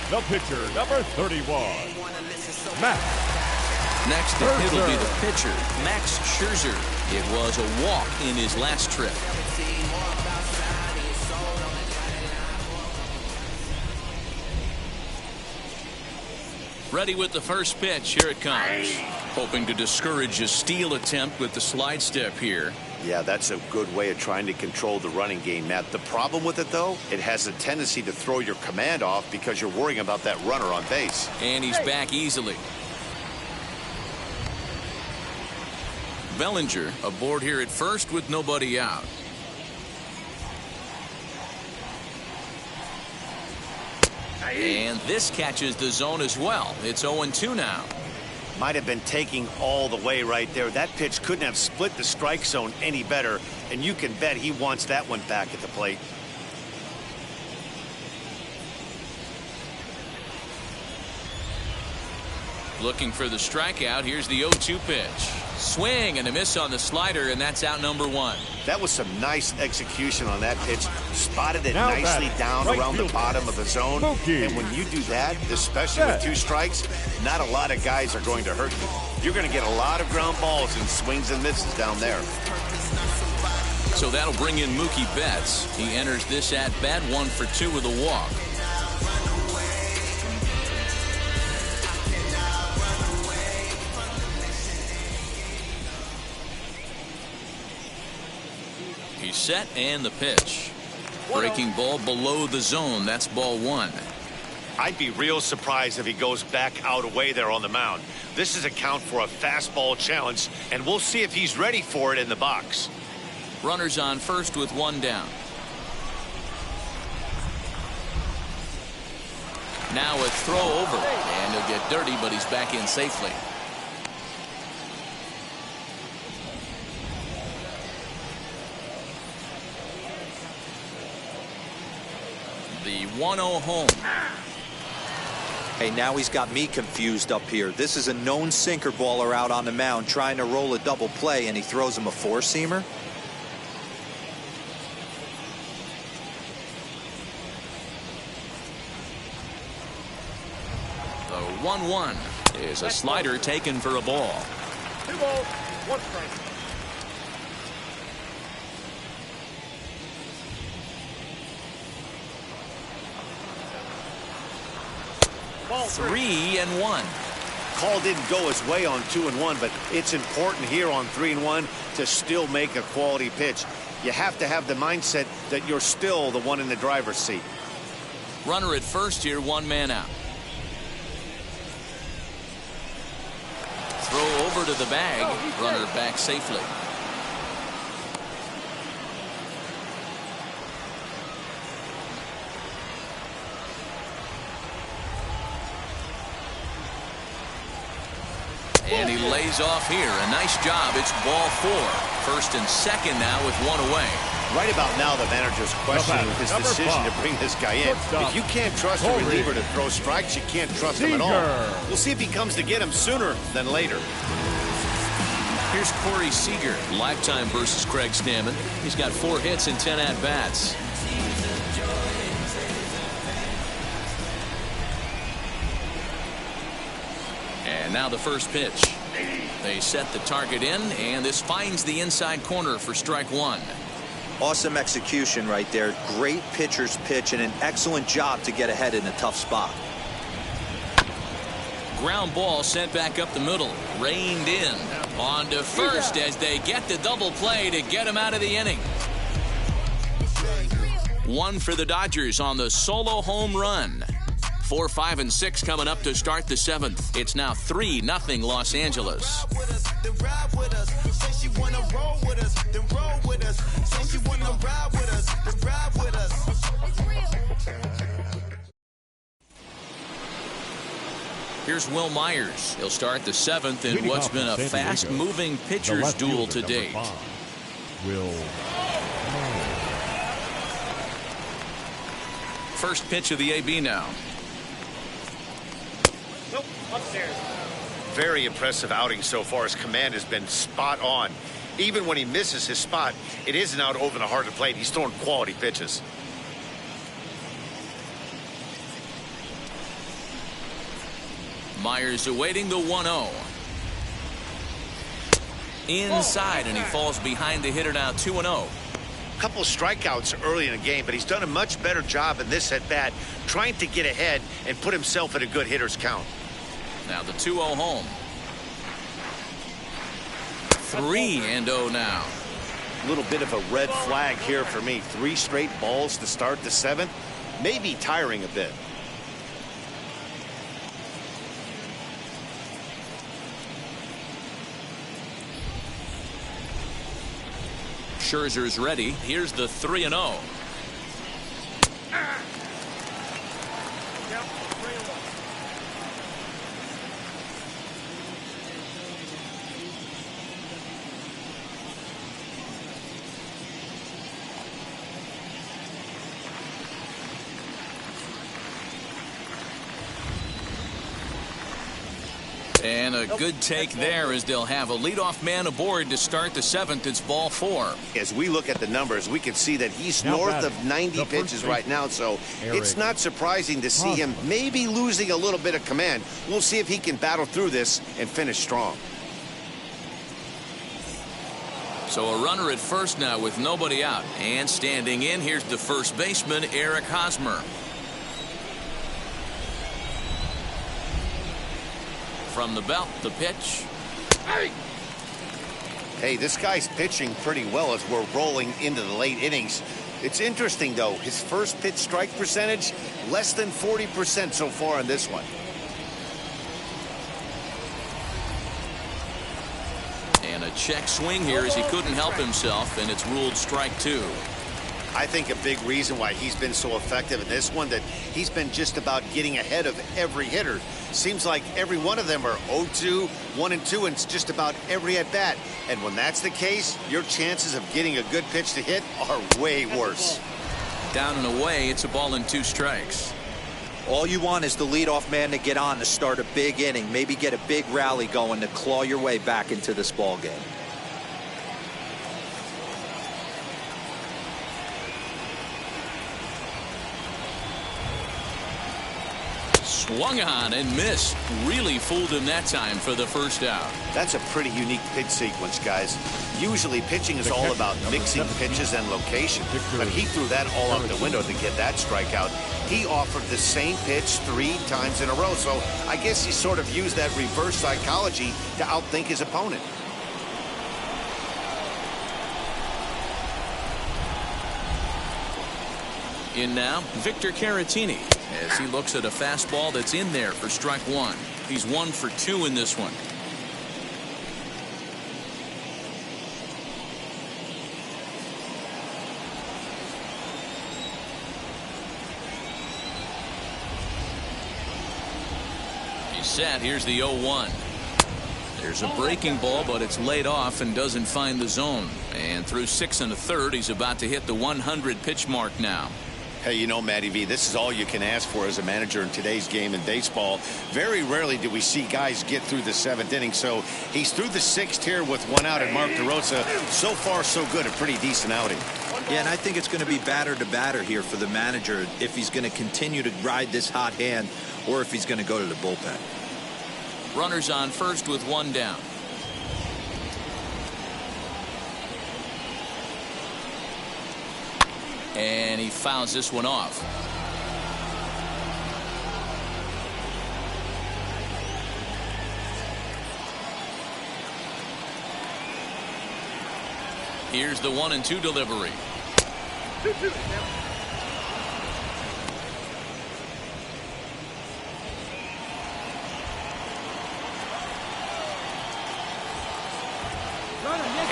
The pitcher, number 31, Max. Next to hit will be the pitcher, Max Scherzer. It was a walk in his last trip. Ready with the first pitch. Here it comes. Hoping to discourage a steal attempt with the slide step here. Yeah, that's a good way of trying to control the running game, Matt. The problem with it, though, it has a tendency to throw your command off because you're worrying about that runner on base. And he's back easily. Bellinger aboard here at first with nobody out. And this catches the zone as well. It's 0-2 now. Might have been taking all the way right there. That pitch couldn't have split the strike zone any better, and you can bet he wants that one back at the plate. Looking for the strikeout. Here's the 0-2 pitch. Swing and a miss on the slider, and that's out number 1. That was some nice execution on that pitch. Spotted it Now nicely back, down right around the fielder, bottom of the zone. Mookie. And when you do that, especially with 2 strikes, not a lot of guys are going to hurt you. You're going to get a lot of ground balls and swings and misses down there. So that'll bring in Mookie Betts. He enters this at bat 1 for 2 with a walk. He's set and the pitch. Breaking ball below the zone. That's ball 1. I'd be real surprised if he goes back out away there on the mound. This is a count for a fastball challenge, and we'll see if he's ready for it in the box. Runners on first with 1 down. Now a throw over, and he'll get dirty, but he's back in safely. The 1-0 home. Hey, now he's got me confused up here. This is a known sinker baller out on the mound trying to roll a double play, and he throws him a four-seamer. The 1-1 is a slider taken for a ball. 2 balls, 1 strike. Ball 3-1. Call didn't go his way on 2-1, but it's important here on 3-1 to still make a quality pitch. You have to have the mindset that you're still the one in the driver's seat. Runner at first here, 1 man out. Throw over to the bag. Runner back safely. And he lays off here. A nice job. It's ball 4. First and second now with 1 away. Right about now, the manager's questioning his decision to bring this guy in. If you can't trust a reliever to throw strikes, you can't trust him at all. We'll see if he comes to get him sooner than later. Here's Corey Seager, lifetime versus Craig Stammen. He's got 4 hits and 10 at-bats. And now the first pitch. They set the target in, and this finds the inside corner for strike 1. Awesome execution right there. Great pitcher's pitch and an excellent job to get ahead in a tough spot. Ground ball sent back up the middle. Reined in. On to first as they get the double play to get him out of the inning. 1 for the Dodgers on the solo home run. 4, 5, and 6 coming up to start the 7th. It's now 3-0 Los Angeles. Here's Will Myers. He'll start the 7th in what's been a fast-moving pitcher's duel to date. First pitch of the AB now. Nope, upstairs. Very impressive outing so far. His command has been spot on. Even when he misses his spot, it isn't out over the heart of the plate. He's throwing quality pitches. Myers awaiting the 1-0. Inside, and he falls behind the hitter now 2-0. Couple strikeouts early in the game, but he's done a much better job in this at bat, trying to get ahead and put himself at a good hitter's count. Now the 2-0 home. 3-0 now. A little bit of a red flag here for me. 3 straight balls to start the 7th. Maybe tiring a bit. Scherzer's ready. Here's the 3-0. And a good take there as they'll have a leadoff man aboard to start the 7th. It's ball 4. As we look at the numbers, we can see that he's north of 90 pitches right now, so it's not surprising to see him maybe losing a little bit of command. We'll see if he can battle through this and finish strong. So a runner at first now with nobody out. And standing in, here's the first baseman, Eric Hosmer. From the belt, the pitch. Hey, this guy's pitching pretty well as we're rolling into the late innings. It's interesting, though. His first pitch strike percentage, less than 40% so far in this one. And a check swing here as he couldn't help himself, and it's ruled strike 2. I think a big reason why he's been so effective in this one, that he's been just about getting ahead of every hitter. Seems like every one of them are 0-2, 1-2, and it's just about every at bat. And when that's the case, your chances of getting a good pitch to hit are way worse. Down and away, it's a ball and 2 strikes. All you want is the leadoff man to get on to start a big inning, maybe get a big rally going to claw your way back into this ball game. Swung on and missed. Really fooled him that time for the first out. That's a pretty unique pitch sequence, guys. Usually pitching is all about mixing pitches and location, but he threw that all out the window to get that strikeout. He offered the same pitch 3 times in a row, so I guess he sort of used that reverse psychology to outthink his opponent. In now, Victor Caratini, as he looks at a fastball that's in there for strike 1. He's 1 for 2 in this one. He's set. Here's the 0-1. There's a breaking ball, but it's laid off and doesn't find the zone. And through 6 1/3, he's about to hit the 100 pitch mark now. Hey, you know, Matty V, this is all you can ask for as a manager in today's game in baseball. Very rarely do we see guys get through the 7th inning, so he's through the 6th here with 1 out at Mark DeRosa. So far, so good. A pretty decent outing. Yeah, and I think it's going to be batter to batter here for the manager if he's going to continue to ride this hot hand or if he's going to go to the bullpen. Runners on first with 1 down. And he fouls this one off. Here's the 1-2 delivery. 2-2.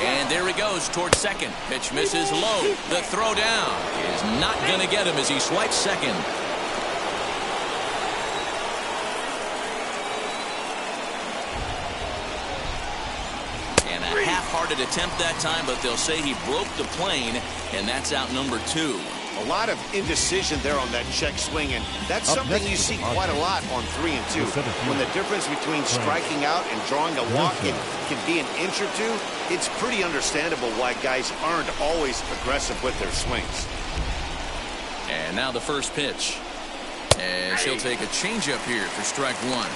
And there he goes towards second. Pitch misses low. The throw down is not going to get him as he swipes second. And a half-hearted attempt that time, but they'll say he broke the plane, and that's out number 2. A lot of indecision there on that check swing, and that's something you see quite a lot on 3 and 2. When the difference between striking out and drawing a walk can be an inch or 2, it's pretty understandable why guys aren't always aggressive with their swings. And now the first pitch. And she'll take a changeup here for strike 1.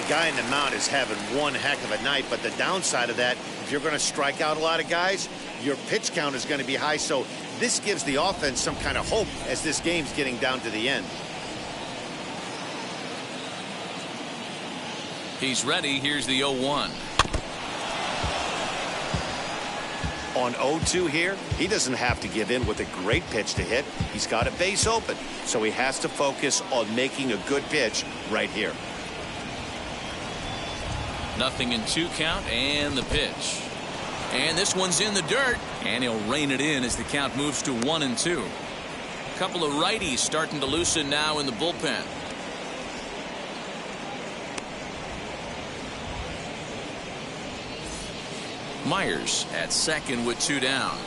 The guy in the mound is having one heck of a night, but the downside of that, if you're going to strike out a lot of guys, your pitch count is going to be high, so this gives the offense some kind of hope as this game's getting down to the end. He's ready. Here's the 0-1. On 0-2 here, he doesn't have to give in with a great pitch to hit. He's got a base open, so he has to focus on making a good pitch right here. 0-2 count and the pitch. And this one's in the dirt, and he'll rein it in as the count moves to 1-2. A couple of righties starting to loosen now in the bullpen. Myers at second with 2 down.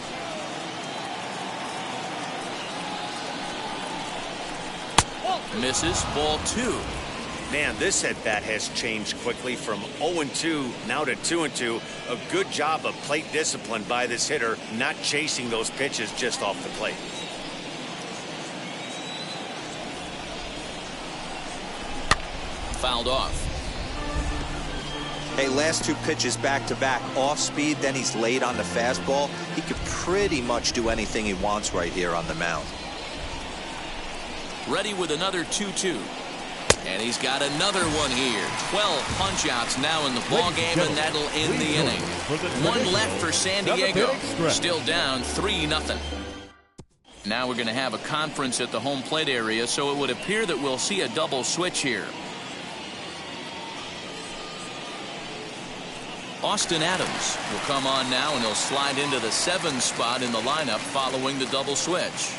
Misses, ball 2. Man, this at-bat has changed quickly from 0-2 now to 2-2. A good job of plate discipline by this hitter, not chasing those pitches just off the plate. Fouled off. Hey, last 2 pitches back-to-back off speed, then he's late on the fastball. He could pretty much do anything he wants right here on the mound. Ready with another 2-2. And he's got another one here. 12 punch-outs now in the ball game, and that'll end the inning. 1 left for San Diego. Still down 3-0. Now we're going to have a conference at the home plate area, so it would appear that we'll see a double switch here. Austin Adams will come on now, and he'll slide into the 7 spot in the lineup following the double switch.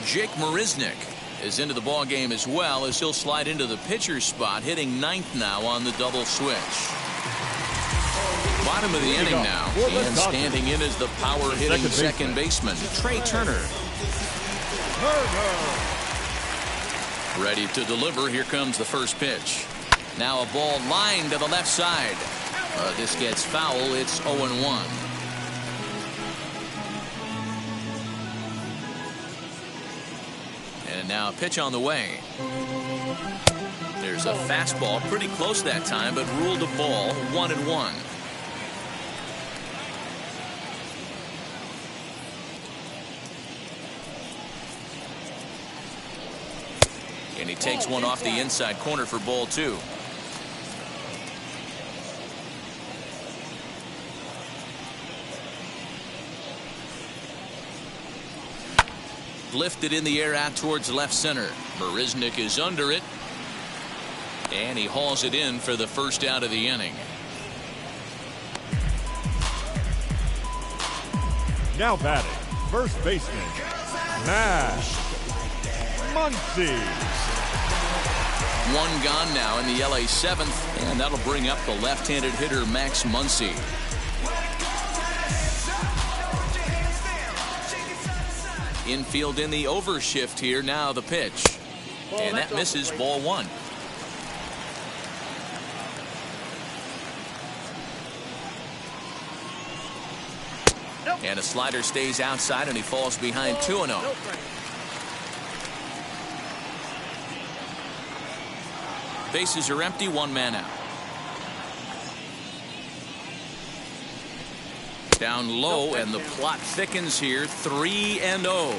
Jake Marisnick is into the ball game as well, as he'll slide into the pitcher's spot, hitting 9th now on the double switch. Bottom of the inning now, and standing in as the power-hitting second baseman, Trey Turner. Ready to deliver. Here comes the first pitch. Now a ball lined to the left side. This gets foul. It's 0-1. And now a pitch on the way. There's a fastball pretty close that time, but ruled a ball. 1-1. And he takes one off the inside corner for ball 2. Lifted in the air out towards left center. Marisnick is under it. And he hauls it in for the first out of the inning. Now batting, first baseman, Max Muncy. One gone now in the LA 7th, and that'll bring up the left-handed hitter Max Muncy. Infield in the overshift here. Now the pitch. And that misses, ball 1. And a slider stays outside, and he falls behind 2-0. Bases are empty, 1 man out. Down low, and the plot thickens here. 3-0.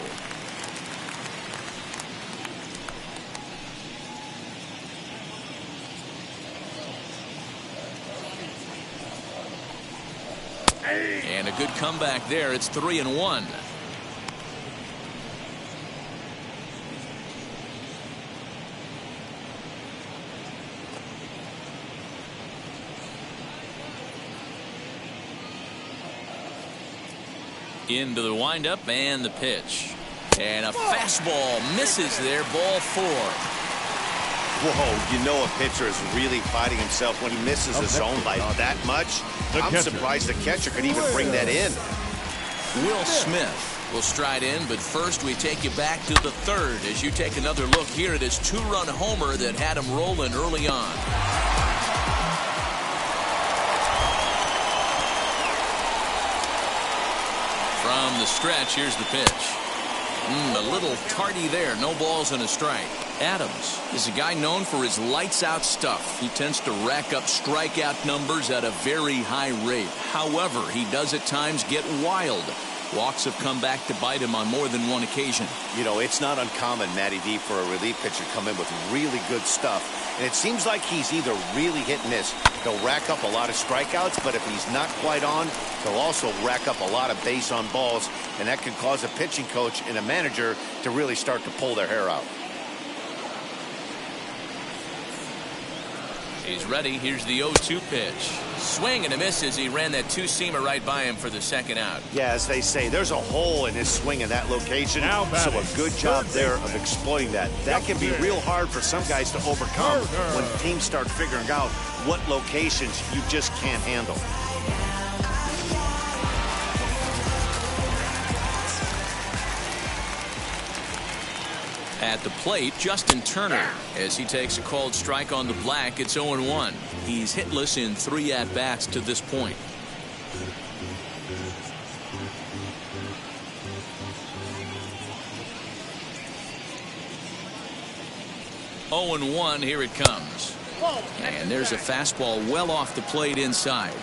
And a good comeback there. It's 3-1. Into the windup and the pitch. And a fastball misses there. Ball 4. Whoa, you know a pitcher is really fighting himself when he misses the zone by that much. I'm surprised the catcher could even bring that in. Will Smith will stride in, but first we take you back to the 3rd as you take another look here at his 2-run homer that had him rolling early on. From the stretch, here's the pitch. A little tardy there. No balls and a strike. Adams is a guy known for his lights-out stuff. He tends to rack up strikeout numbers at a very high rate. However, he does at times get wild. Walks have come back to bite him on more than one occasion. You know, it's not uncommon, Matty D, for a relief pitcher to come in with really good stuff. And it seems like he's either really hit and miss. He'll rack up a lot of strikeouts, but if he's not quite on, he'll also rack up a lot of base on balls. And that can cause a pitching coach and a manager to really start to pull their hair out. He's ready. Here's the 0-2 pitch. Swing and a miss as he ran that two-seamer right by him for the second out. Yeah, as they say, there's a hole in his swing in that location. So a good job there of exploiting that. That can be real hard for some guys to overcome when teams start figuring out what locations you just can't handle. At the plate, Justin Turner, as he takes a called strike on the black. It's 0-1. He's hitless in 3 at-bats to this point. 0-1. Here it comes. And there's a fastball well off the plate inside.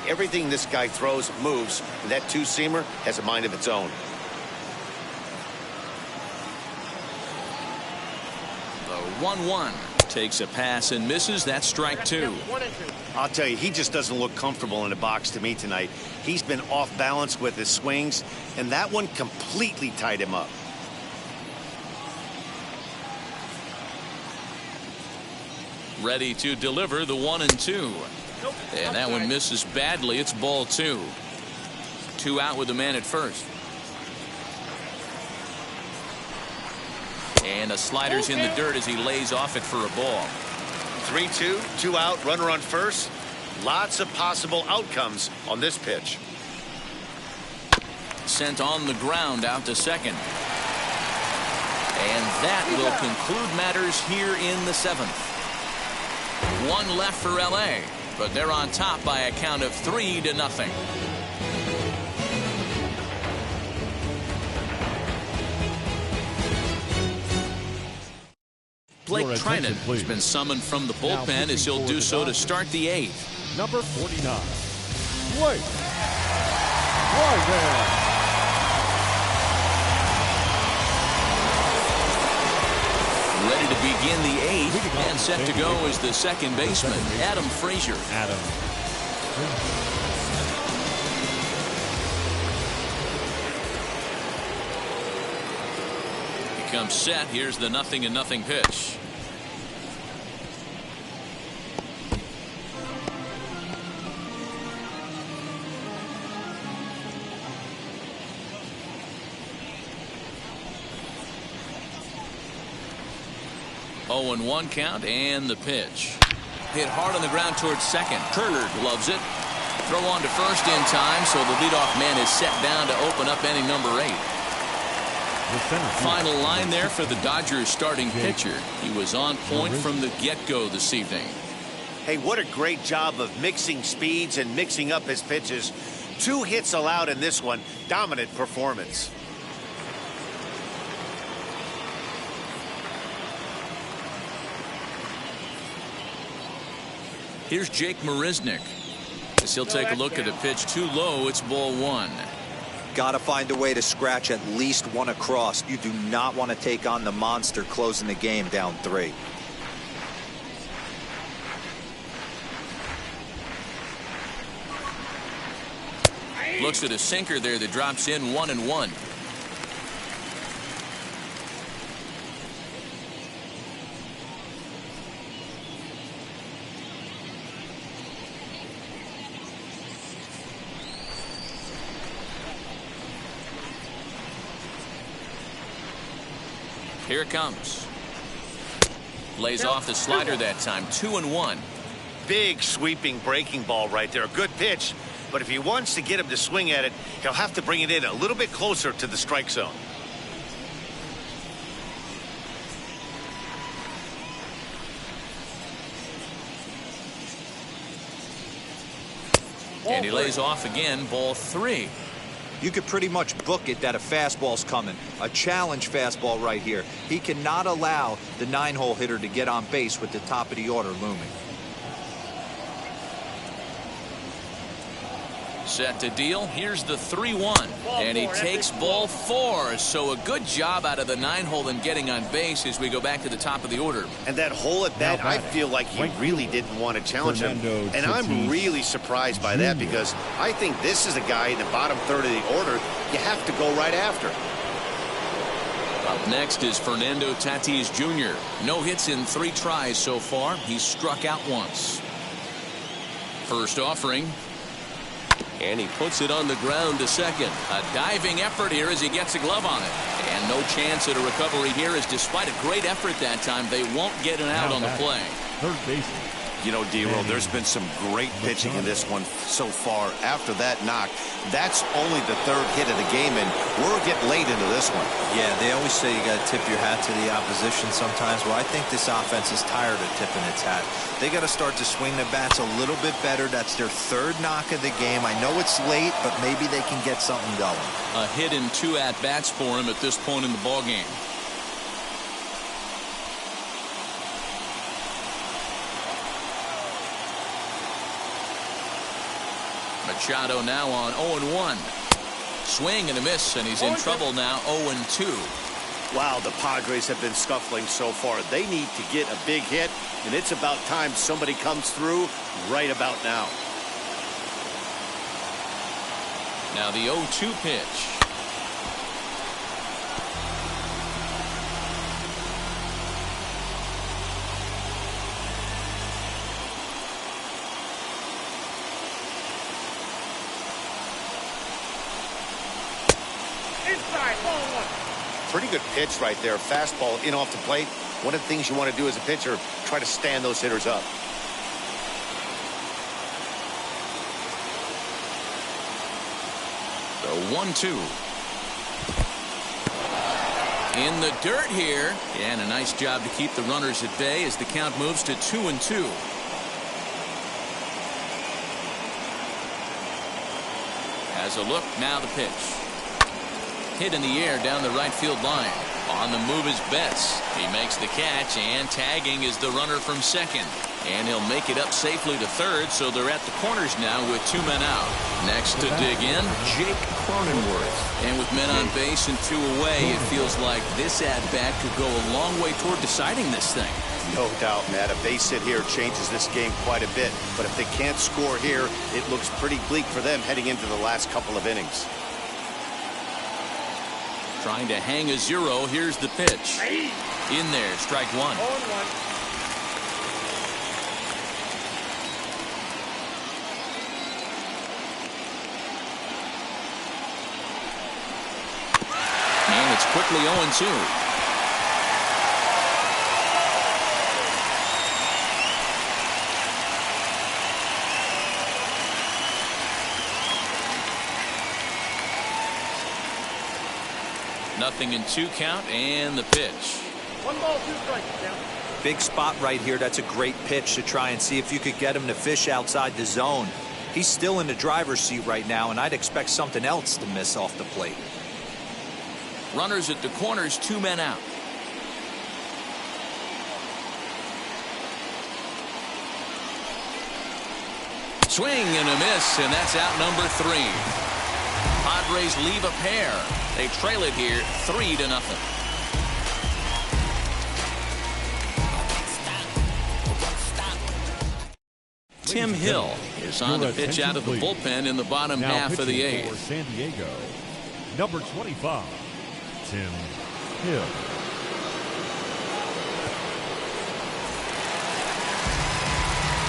Everything this guy throws moves, and that two-seamer has a mind of its own. The 1-1 takes a pass and misses. That's strike 2. I'll tell you, he just doesn't look comfortable in the box to me tonight. He's been off balance with his swings, and that one completely tied him up. Ready to deliver the 1-2. And that one misses badly. It's ball 2. 2 out with the man at first. And a slider's in the dirt as he lays off it for a ball. 3-2, 2 out, runner on first. Lots of possible outcomes on this pitch. Sent on the ground out to second. And that will conclude matters here in the 7th. One left for LA, but they're on top by a count of 3-0. Blake Trinan has been summoned from the bullpen as he'll do so to start the 8th. Number 49, Blake Trinan. Ready to begin the 8th and set to go is the second baseman, Adam Frazier. He comes set. Here's the 0-0 pitch. Oh, 0-1 count and the pitch. Hit hard on the ground towards second. Turner gloves it. Throw on to first in time, so the leadoff man is set down to open up inning number 8. Final line there for the Dodgers starting pitcher. He was on point from the get-go this evening. Hey, what a great job of mixing speeds and mixing up his pitches. 2 hits allowed in this one. Dominant performance. Here's Jake Marisnick as he'll take a look at a pitch too low. It's ball 1. Got to find a way to scratch at least one across. You do not want to take on the monster closing the game down 3. Looks at a sinker there that drops in 1-1. Here it comes. Lays off the slider that time. 2-1. Big sweeping breaking ball right there. A good pitch. But if he wants to get him to swing at it, he'll have to bring it in a little bit closer to the strike zone. And he lays off again. Ball 3. You could pretty much book it that a fastball's coming. A challenge fastball right here. He cannot allow the 9-hole hitter to get on base with the top of the order looming. Set to deal. Here's the 3-1. And he takes ball 4. So a good job out of the 9-hole in getting on base as we go back to the top of the order. And that hole at bat, I feel like he really didn't want to challenge him. And I'm really surprised by that because I think this is a guy in the bottom third of the order you have to go right after. Up next is Fernando Tatis Jr. No hits in 3 tries so far. He's struck out once. First offering. And he puts it on the ground to second. A diving effort here as he gets a glove on it. And no chance at a recovery here as despite a great effort that time, they won't get an out on the play. Third baseman. You know, D-Roll, there's been some great pitching in this one so far. After that knock, that's only the 3rd hit of the game, and we're getting late into this one. Yeah, they always say you got to tip your hat to the opposition sometimes. Well, I think this offense is tired of tipping its hat. They got to start to swing the bats a little bit better. That's their 3rd knock of the game. I know it's late, but maybe they can get something going. A hit and 2 at-bats for him at this point in the ballgame. Machado now on 0-1. Swing and a miss, and he's in trouble now. 0-2. Wow, the Padres have been scuffling so far. They need to get a big hit, and it's about time somebody comes through right about now. Now the 0-2 pitch. Pretty good pitch right there. Fastball in off the plate. One of the things you want to do as a pitcher, try to stand those hitters up. The 1-2. in the dirt here. And a nice job to keep the runners at bay as the count moves to 2-2. As a look, now the pitch. Hit in the air down the right field line. On the move is Betts. He makes the catch, and tagging is the runner from second. And he'll make it up safely to third, so they're at the corners now with 2 men out. Next to dig in, Jake Cronenworth. And with men on base and 2 away, it feels like this at-bat could go a long way toward deciding this thing. No doubt, Matt. A base hit here changes this game quite a bit. But if they can't score here, it looks pretty bleak for them heading into the last couple of innings. Trying to hang a 0. Here's the pitch. In there, strike 1. 0-1. And it's quickly 0-2. Nothing in 2 count, and the pitch. 1 ball, 2 strikes. Down. Big spot right here. That's a great pitch to try and see if you could get him to fish outside the zone. He's still in the driver's seat right now, and I'd expect something else to miss off the plate. Runners at the corners, 2 men out. Swing and a miss, and that's out number 3. Padres leave a pair. They trail it here 3-0. Tim Hill is on the pitch out of the bullpen in the bottom half of the 8th. For San Diego, number 25, Tim Hill.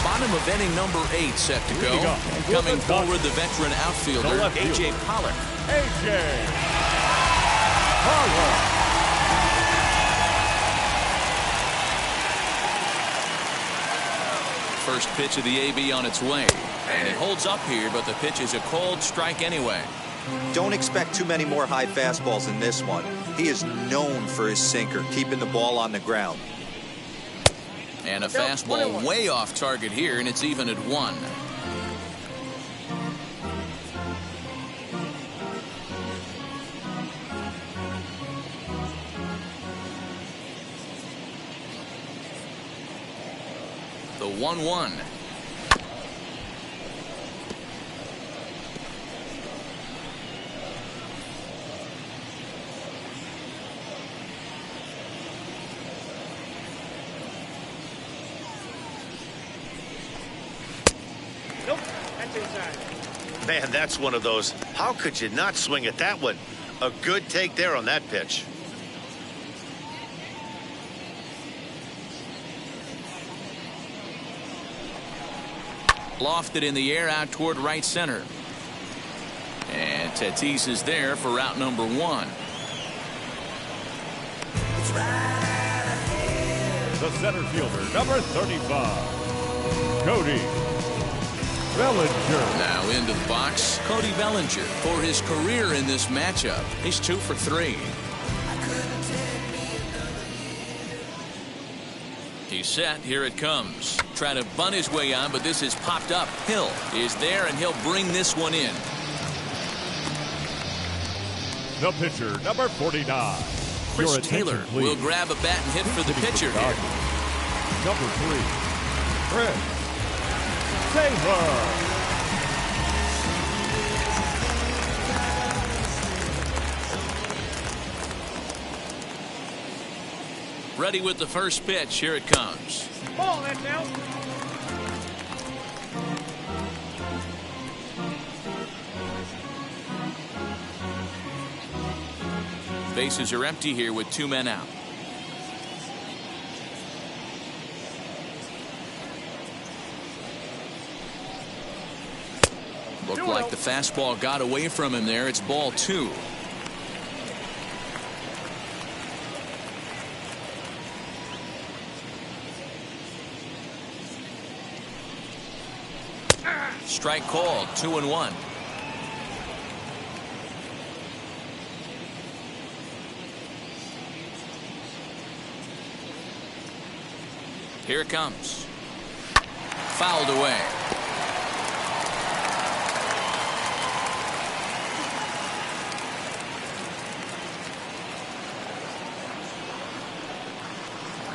Bottom of inning number 8 set to go. And coming forward, the veteran outfielder, A.J. Pollock. A.J. Pollock. First pitch of the AB on its way. And he holds up here, but the pitch is a cold strike anyway. Don't expect too many more high fastballs in this one. He is known for his sinker, keeping the ball on the ground. And a fastball way off target here, and it's even at 1. The 1-1. Nope, that's inside. Man, that's one of those. How could you not swing at that one? A good take there on that pitch. Lofted in the air out toward right center. And Tatis is there for route number 1. The center fielder, number 35, Cody Bellinger. Now into the box, Cody Bellinger for his career in this matchup. He's 2 for 3. He's set. Here it comes. Trying to bunt his way on, but this is popped up. Hill is there, and he'll bring this one in. The pitcher, number 49. Chris Taylor will grab a bat and hit for the pitcher here. Number 3, Chris Taylor. Ready with the first pitch. Here it comes. Ball, that's out. Bases are empty here with 2 men out. Looked like the fastball got away from him there. It's ball 2. Strike called. 2-1. Here it comes. Fouled away.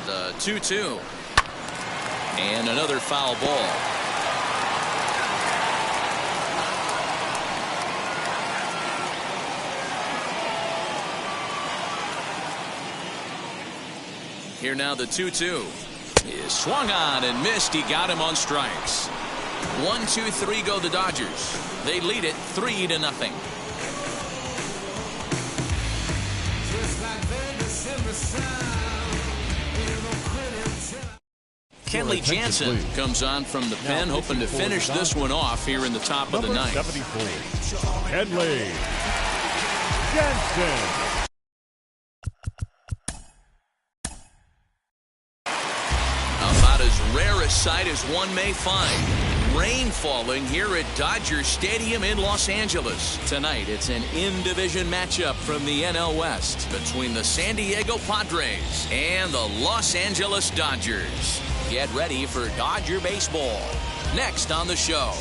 The 2-2. And another foul ball. Here now the 2-2 is swung on and missed. He got him on strikes. 1-2-3 go the Dodgers. They lead it 3-0. Kenley Jansen comes on from the pen, hoping to finish this one off here in the top of the ninth. 74, Kenley Jansen. About as rare a sight as one may find. Rain falling here at Dodger Stadium in Los Angeles. Tonight, it's an in-division matchup from the NL West between the San Diego Padres and the Los Angeles Dodgers. Get ready for Dodger baseball. Next on the show.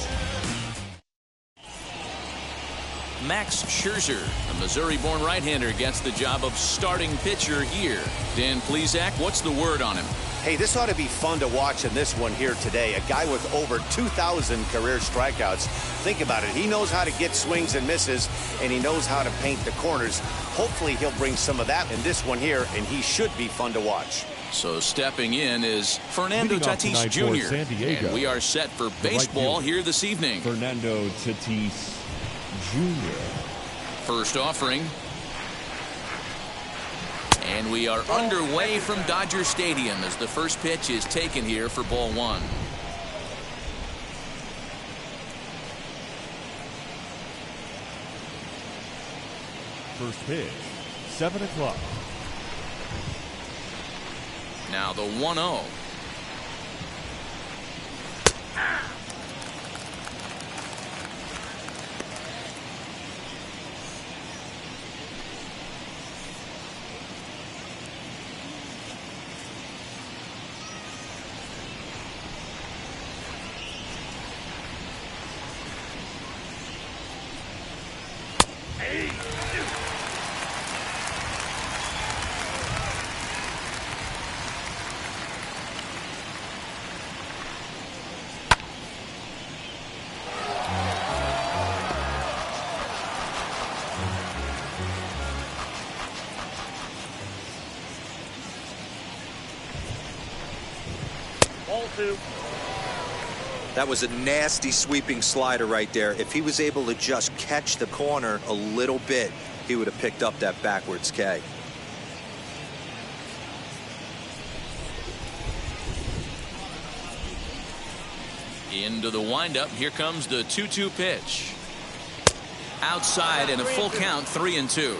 Max Scherzer, a Missouri-born right-hander, gets the job of starting pitcher here. Dan Plesac, what's the word on him? Hey, this ought to be fun to watch in this one here today. A guy with over 2,000 career strikeouts. Think about it. He knows how to get swings and misses, and he knows how to paint the corners. Hopefully, he'll bring some of that in this one here, and he should be fun to watch. So stepping in is Fernando Tatis Jr. And we are set for baseball here this evening. Fernando Tatis Jr. First offering. And we are underway from Dodger Stadium as the first pitch is taken here for ball one. First pitch, 7 o'clock. Now the 1-0. That was a nasty sweeping slider right there. If he was able to just catch the corner a little bit, he would have picked up that backwards K. Into the windup. Here comes the 2-2 pitch. Outside and a full count, 3-2.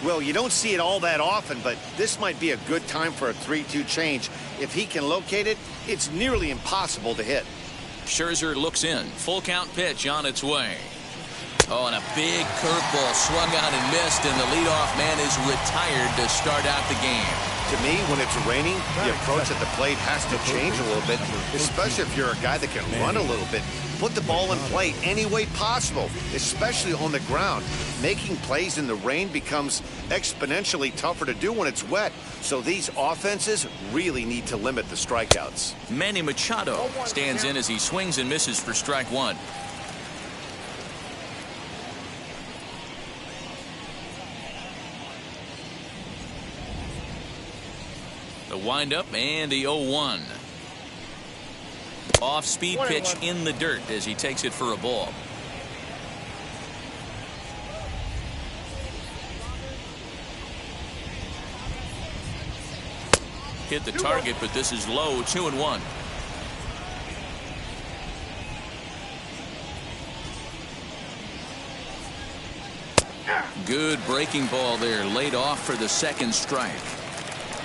Well, you don't see it all that often, but this might be a good time for a 3-2 change. If he can locate it, it's nearly impossible to hit. Scherzer looks in. Full count pitch on its way. Oh, and a big curveball swung out and missed, and the leadoff man is retired to start out the game. To me, when it's raining, the approach at the plate has to change a little bit, especially if you're a guy that can run a little bit. Put the ball in play any way possible, especially on the ground. Making plays in the rain becomes exponentially tougher to do when it's wet. So these offenses really need to limit the strikeouts. Manny Machado stands in as he swings and misses for strike one. The windup and the 0-1. Off-speed pitch in the dirt as he takes it for a ball. Hit the target, but this is low, 2-1. Good breaking ball there, laid off for the second strike.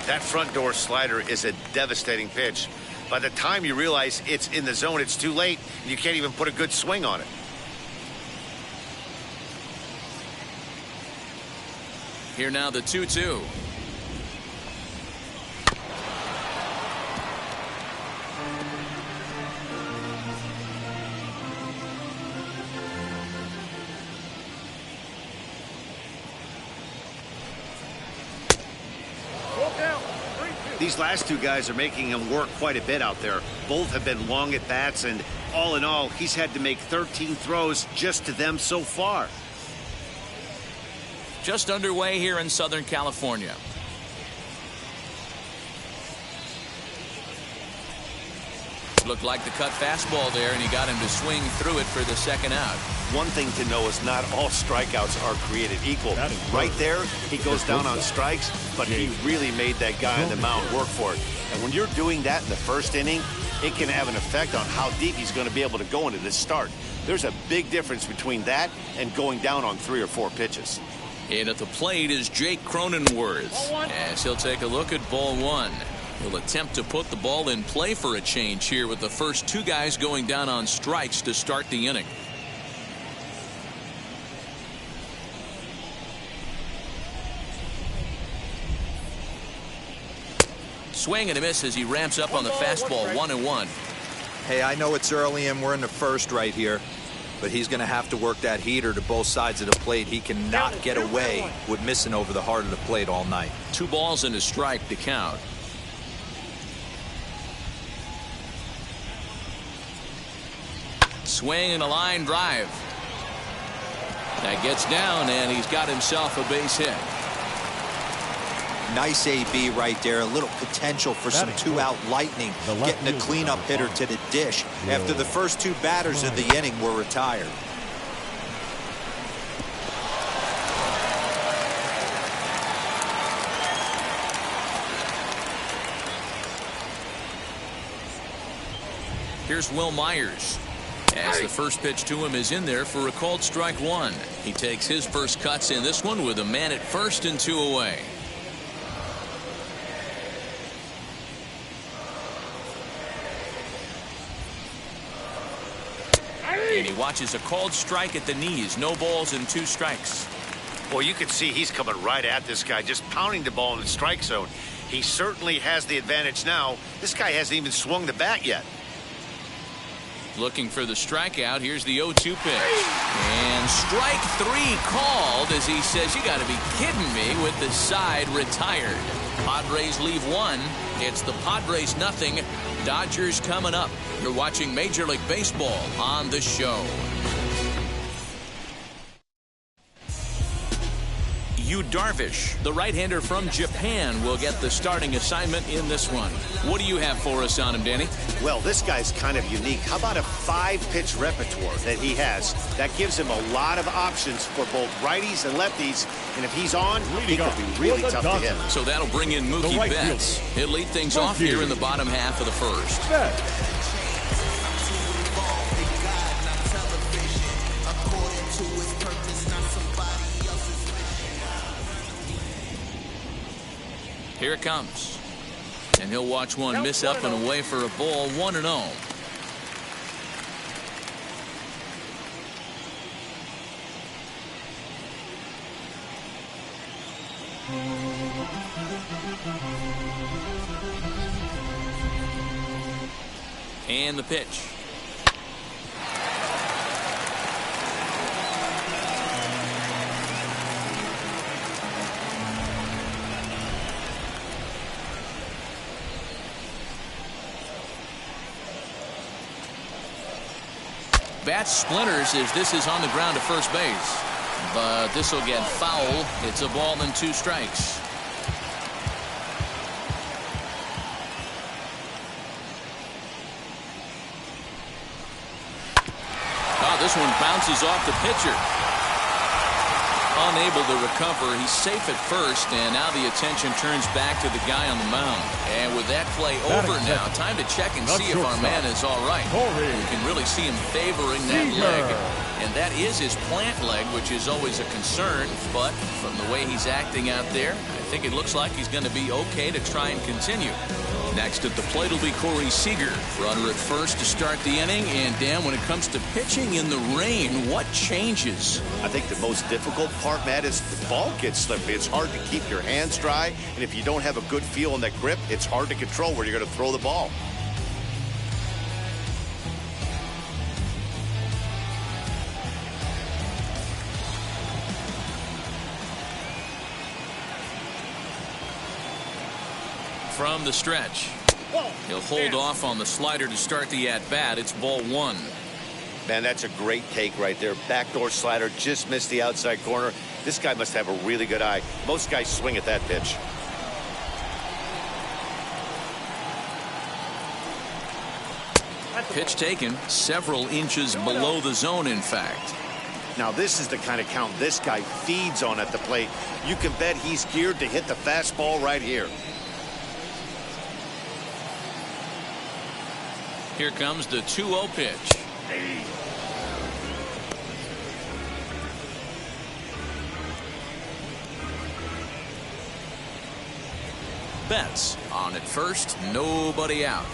That front door slider is a devastating pitch. By the time you realize it's in the zone, it's too late. You can't even put a good swing on it. Here now the 2-2. These last two guys are making him work quite a bit out there. Both have been long at bats, and all in all, he's had to make 13 throws just to them so far. Just underway here in Southern California. Looked like the cut fastball there, and he got him to swing through it for the second out. One thing to know is not all strikeouts are created equal. Right there, he goes down on strikes, but he really made that guy on the mound work for it. And when you're doing that in the first inning, it can have an effect on how deep he's going to be able to go into this start. There's a big difference between that and going down on 3 or 4 pitches. And at the plate is Jake Cronenworth, as he'll take a look at ball 1. He'll attempt to put the ball in play for a change here with the first 2 guys going down on strikes to start the inning. Swing and a miss as he ramps up on the fastball. 1-1. Hey, I know it's early and we're in the first right here, but he's going to have to work that heater to both sides of the plate. He cannot get away with missing over the heart of the plate all night. 2 balls and a strike to count. Swing and a line drive. That gets down, and he's got himself a base hit. Nice AB right there. A little potential for some 2-out lightning, getting a cleanup hitter to the dish after the first 2 batters of the inning were retired. Here's Will Myers, as the first pitch to him is in there for a called strike 1. He takes his first cuts in this one with a man at first and 2 away. And he watches a called strike at the knees. No balls and 2 strikes. Well, you can see he's coming right at this guy, just pounding the ball in the strike zone. He certainly has the advantage now. This guy hasn't even swung the bat yet. Looking for the strikeout. Here's the 0-2 pitch. And strike 3 called as he says, you got to be kidding me, with the side retired. Padres leave 1. It's the Padres nothing. Dodgers coming up. You're watching Major League Baseball on the show. Yu Darvish, the right-hander from Japan, will get the starting assignment in this one. What do you have for us on him, Danny? Well, this guy's kind of unique. How about a 5-pitch repertoire that he has? That gives him a lot of options for both righties and lefties. And if he's on, he could be really tough to hit. So that'll bring in Mookie Betts. He'll lead things off here in the bottom half of the first. Here it comes. And he'll watch one miss up and away for a ball. 1-0. And the pitch. Bat splinters as this is on the ground to first base. But this will get foul. It's a ball and 2 strikes. Oh, this one bounces off the pitcher. Unable to recover. He's safe at first, and now the attention turns back to the guy on the mound. And with that play over now, time to check and see if our man is all right. You can really see him favoring that leg. And that is his plant leg, which is always a concern. But from the way he's acting out there, I think it looks like he's going to be okay to try and continue. Next at the plate will be Corey Seager. Runner at first to start the inning. And Dan, when it comes to pitching in the rain, what changes? I think the most difficult part, Matt, is the ball gets slippery. It's hard to keep your hands dry. And if you don't have a good feel on that grip, it's hard to control where you're going to throw the ball. from the stretch. He'll hold off on the slider to start the at-bat. It's ball one. Man, that's a great take right there. Backdoor slider, just missed the outside corner. This guy must have a really good eye. Most guys swing at that pitch. Pitch taken several inches below the zone, in fact. Now, this is the kind of count this guy feeds on at the plate. You can bet he's geared to hit the fastball right here. Here comes the 2-0 pitch. Betts on at first, nobody out.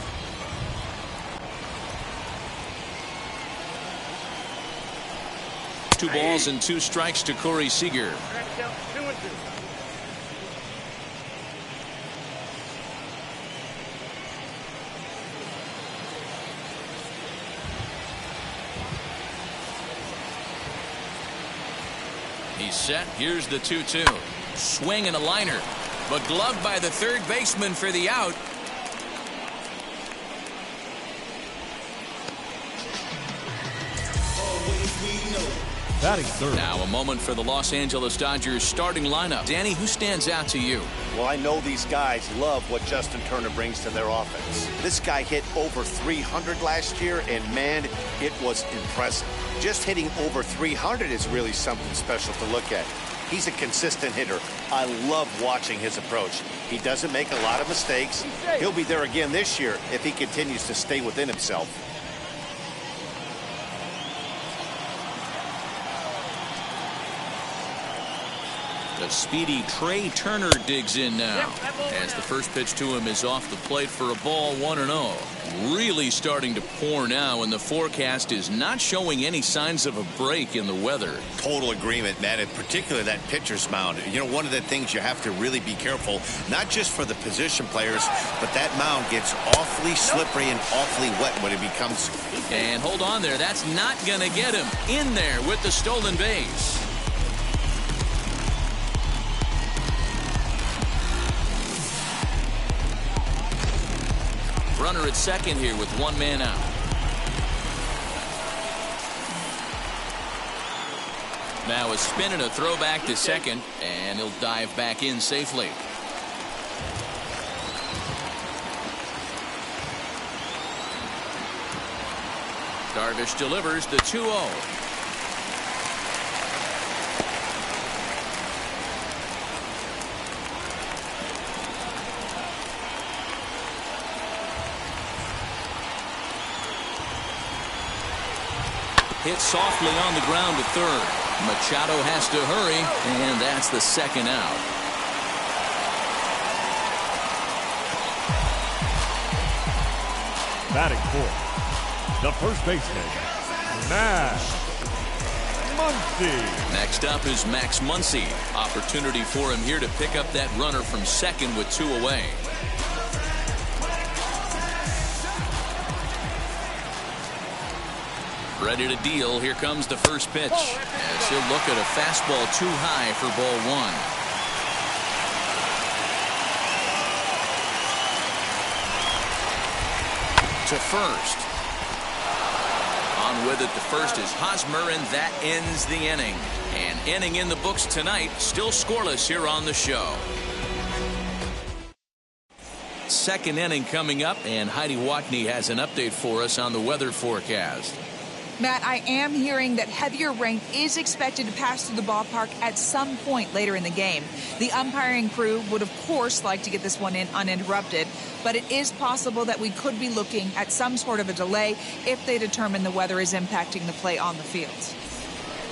Two balls and 2 strikes to Corey Seager. 2-2. He's set. Here's the 2-2. Swing and a liner, but gloved by the third baseman for the out. Batting third. Now a moment for the Los Angeles Dodgers starting lineup. Danny, who stands out to you? Well, I know these guys love what Justin Turner brings to their offense. This guy hit over 300 last year, and man, it was impressive. Just hitting over 300 is really something special to look at. He's a consistent hitter. I love watching his approach. He doesn't make a lot of mistakes. He'll be there again this year if he continues to stay within himself. The speedy Trey Turner digs in now. As the first pitch to him is off the plate for a ball, 1-0. Really starting to pour now, and the forecast is not showing any signs of a break in the weather. Total agreement, man, and particularly that pitcher's mound. You know, one of the things you have to really be careful, not just for the position players, but that mound gets awfully slippery and awfully wet when it becomes... And hold on there, that's not going to get him in there with the stolen base. Runner at second here with 1 man out. Now a spin and a throw back to second, and he'll dive back in safely. Darvish delivers the 2-0. Hit softly on the ground to third. Machado has to hurry, and that's the second out. Batting fourth, the first baseman, Max Muncy. Next up is Max Muncy. Opportunity for him here to pick up that runner from second with 2 away. Ready to deal. Here comes the first pitch. As he'll look at a fastball too high for ball 1. To first. On with it. The first is Hosmer, and that ends the inning. An inning in the books tonight. Still scoreless here on the show. Second inning coming up, and Heidi Watney has an update for us on the weather forecast. Matt, I am hearing that heavier rain is expected to pass through the ballpark at some point later in the game. The umpiring crew would, of course, like to get this one in uninterrupted, but it is possible that we could be looking at some sort of a delay if they determine the weather is impacting the play on the field.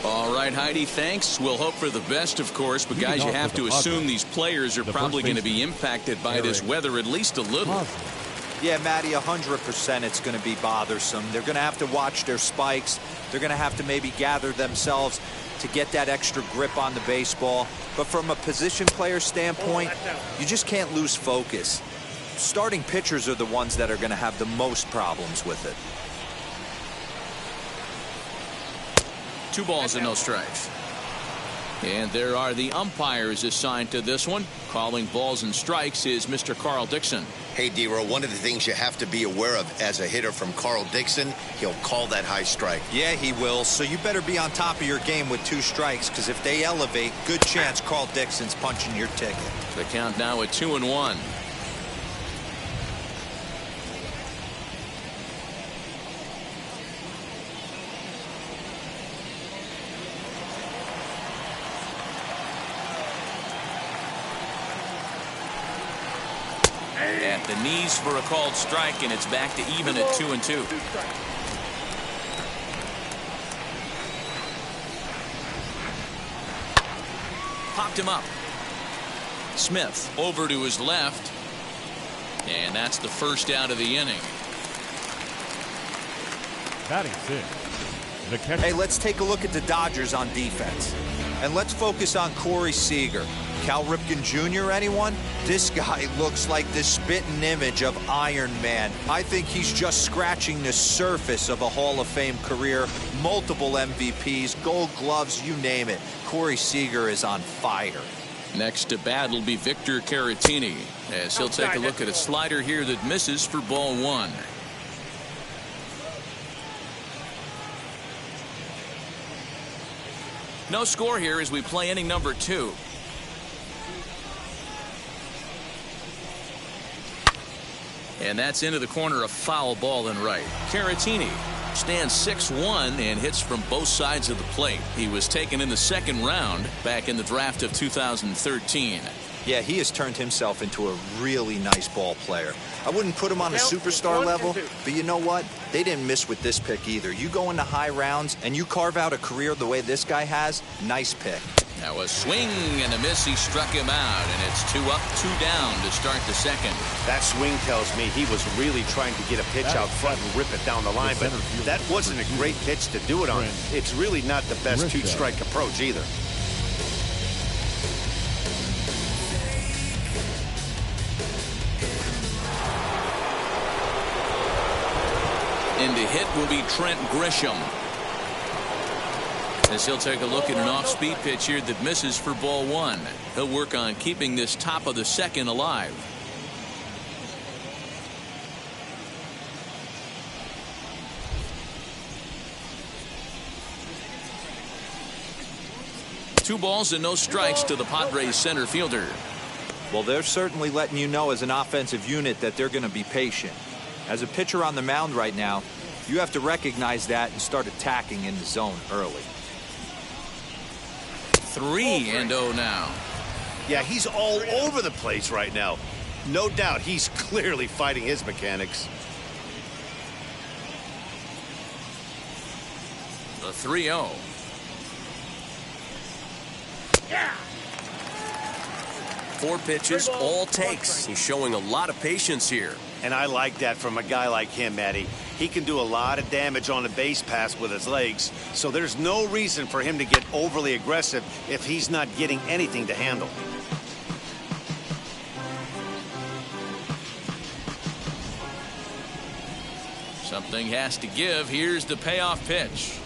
All right, Heidi, thanks. We'll hope for the best, of course, but guys, you have to assume these players are probably going to be impacted by this weather at least a little. Yeah, Matty, 100% it's going to be bothersome. They're going to have to watch their spikes. They're going to have to maybe gather themselves to get that extra grip on the baseball. But from a position player standpoint, you just can't lose focus. Starting pitchers are the ones that are going to have the most problems with it. 2 balls and no strikes. And there are the umpires assigned to this one. Calling balls and strikes is Mr. Carl Dixon. Hey, D-Row, one of the things you have to be aware of as a hitter from Carl Dixon, he'll call that high strike. Yeah, he will. So you better be on top of your game with 2 strikes, because if they elevate, good chance Carl Dixon's punching your ticket. The count now at 2-1. At the knees for a called strike, and it's back to even at 2-2. Popped him up. Smith over to his left, and that's the first out of the inning. Batting 6. The catcher. Hey, let's take a look at the Dodgers on defense. And let's focus on Corey Seager. Cal Ripken Jr., anyone? This guy looks like the spitting image of Iron Man. I think he's just scratching the surface of a Hall of Fame career. Multiple MVPs, Gold Gloves, you name it. Corey Seager is on fire. Next to bat will be Victor Caratini, as he'll take a look at a slider here that misses for ball 1. No score here as we play inning number 2. And that's into the corner, a foul ball and right. Caratini stands 6'1" and hits from both sides of the plate. He was taken in the 2nd round back in the draft of 2013. Yeah, he has turned himself into a really nice ball player. I wouldn't put him on a superstar level, but you know what? They didn't miss with this pick either. You go into high rounds and you carve out a career the way this guy has, nice pick. Now a swing and a miss. He struck him out, and it's 2 up, 2 down to start the 2nd. That swing tells me he was really trying to get a pitch out front and rip it down the line, but that wasn't a great pitch to do it on. It's really not the best 2-strike approach either. In to hit will be Trent Grisham, as he'll take a look at an off-speed pitch here that misses for ball 1. He'll work on keeping this top of the 2nd alive. Two balls and no strikes to the Padres center fielder. Well, they're certainly letting you know as an offensive unit that they're going to be patient. As a pitcher on the mound right now, you have to recognize that and start attacking in the zone early. 3-0 now. Yeah, he's all over the place right now. No doubt he's clearly fighting his mechanics. The 3-0. Yeah. 4 pitches, all takes. He's showing a lot of patience here. And I like that from a guy like him, Matty. He can do a lot of damage on a base pass with his legs, so there's no reason for him to get overly aggressive if he's not getting anything to handle. Something has to give. Here's the payoff pitch.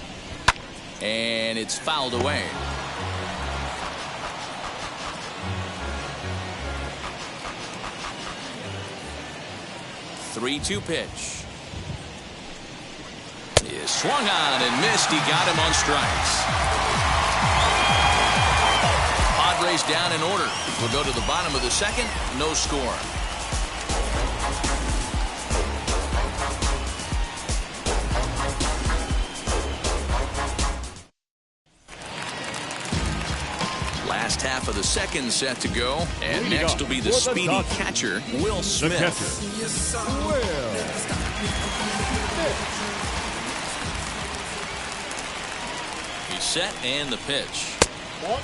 And it's fouled away. Three-two pitch. Is swung on and missed. He got him on strikes. Padres down in order. We'll go to the bottom of the 2nd. No score. Last half of the 2nd set to go, and next will be the speedy catcher, Will Smith. The catcher, Will. He's set and the pitch. Ball.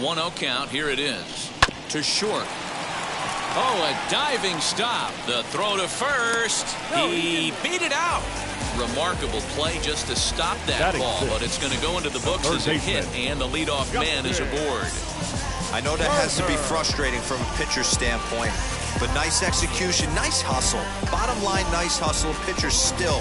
One-0 count. Here it is. To short. Oh, a diving stop. The throw to first. He beat it out. Remarkable play just to stop that ball, but it's going to go into the books as a hit, and the leadoff man is aboard. I know that has to be frustrating from a pitcher's standpoint, but nice execution, nice hustle. Bottom line, nice hustle. Pitcher's still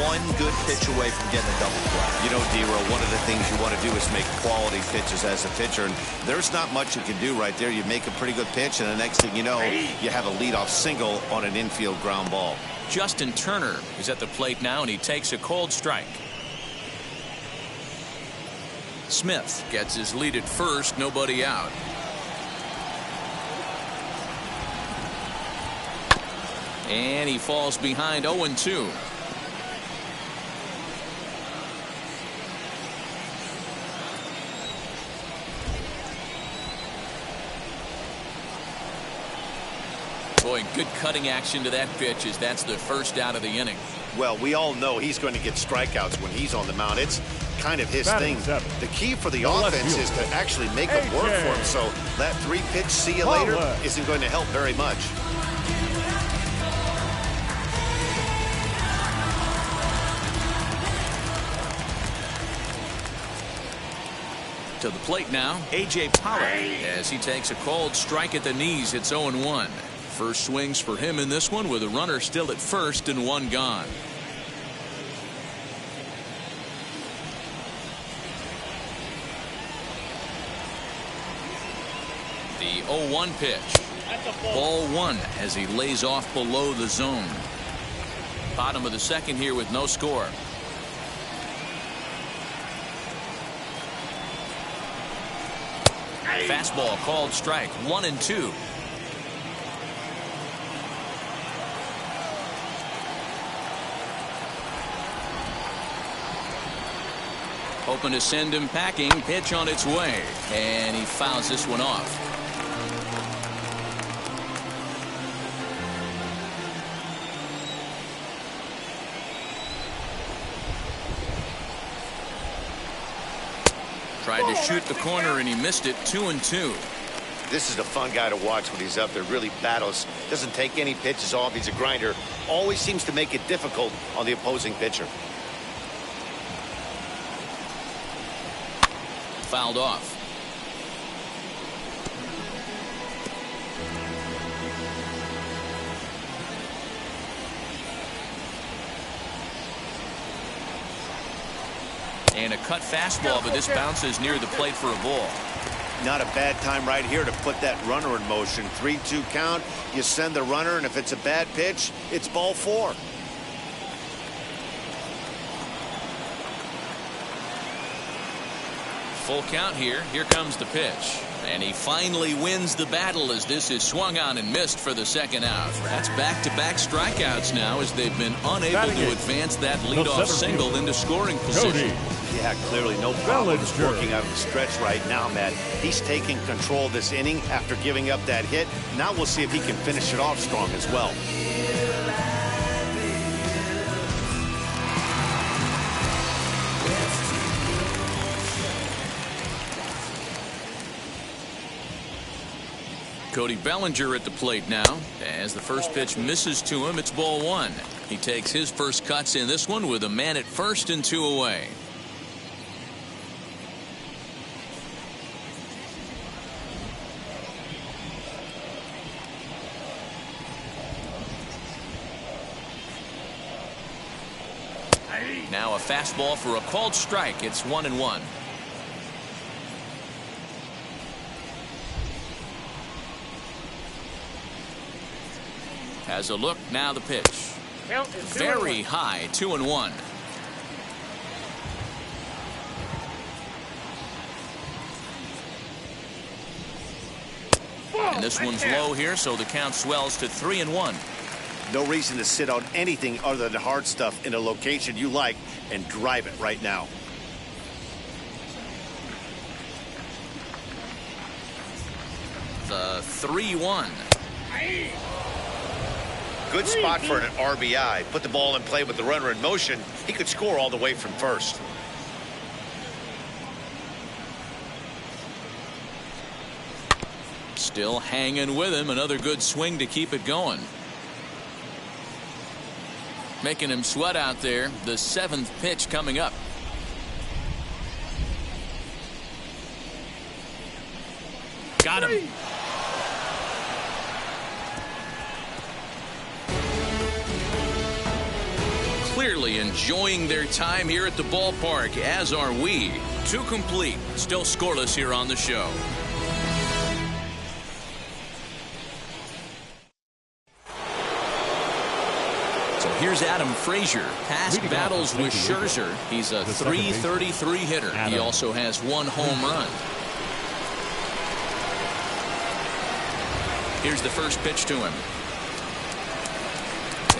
one good pitch away from getting a double play. You know, D-Roll, one of the things you want to do is make quality pitches as a pitcher, and there's not much you can do right there. You make a pretty good pitch, and the next thing you know, you have a leadoff single on an infield ground ball. Justin Turner is at the plate now, and he takes a cold strike. Smith gets his lead at first, nobody out. And he falls behind 0-2. Boy, good cutting action to that pitch as that's the first out of the inning. Well, we all know he's going to get strikeouts when he's on the mound. It's kind of his thing. The key for the offense is to actually make it work for him. So that 3-pitch see you later isn't going to help very much. To the plate now, A.J. Pollard, as he takes a cold strike at the knees. It's 0-1. First swings for him in this one with a runner still at first and one gone. The 0-1 pitch. Ball one as he lays off below the zone. Bottom of the second here with no score. Fastball called strike. 1-2. Hoping to send him packing. Pitch on its way, and he fouls this one off. Tried to shoot the corner and he missed it. 2-2. This is a fun guy to watch when he's up there. Really battles. Doesn't take any pitches off. He's a grinder. Always seems to make it difficult on the opposing pitcher. Fouled off. And a cut fastball, but this bounces near the plate for a ball. Not a bad time right here to put that runner in motion. 3-2 count. You send the runner, and if it's a bad pitch, it's ball 4. Full count here. Here comes the pitch. And he finally wins the battle as this is swung on and missed for the second out. That's back-to-back strikeouts now as they've been unable to advance that leadoff single into scoring position. Yeah, clearly no problem is working out of the stretch right now, Matt. He's taking control of this inning after giving up that hit. Now we'll see if he can finish it off strong as well. Cody Bellinger at the plate now. As the first pitch misses to him, it's ball 1. He takes his first cuts in this one with a man at first and 2 away. Now a fastball for a called strike. It's 1-1. Has a look. Now the pitch. Very high. 2-1. And this one's low here, so the count swells to 3-1. No reason to sit on anything other than hard stuff in a location you like and drive it right now. The 3-1. Good spot for an RBI. Put the ball in play with the runner in motion. He could score all the way from first. Still hanging with him. Another good swing to keep it going. Making him sweat out there. The 7th pitch coming up. Got him. Clearly enjoying their time here at the ballpark, as are we. 2 complete. Still scoreless here on the show. So here's Adam Frazier. Past battles with Scherzer. He's a .333 hitter. He also has 1 home run. Here's the first pitch to him,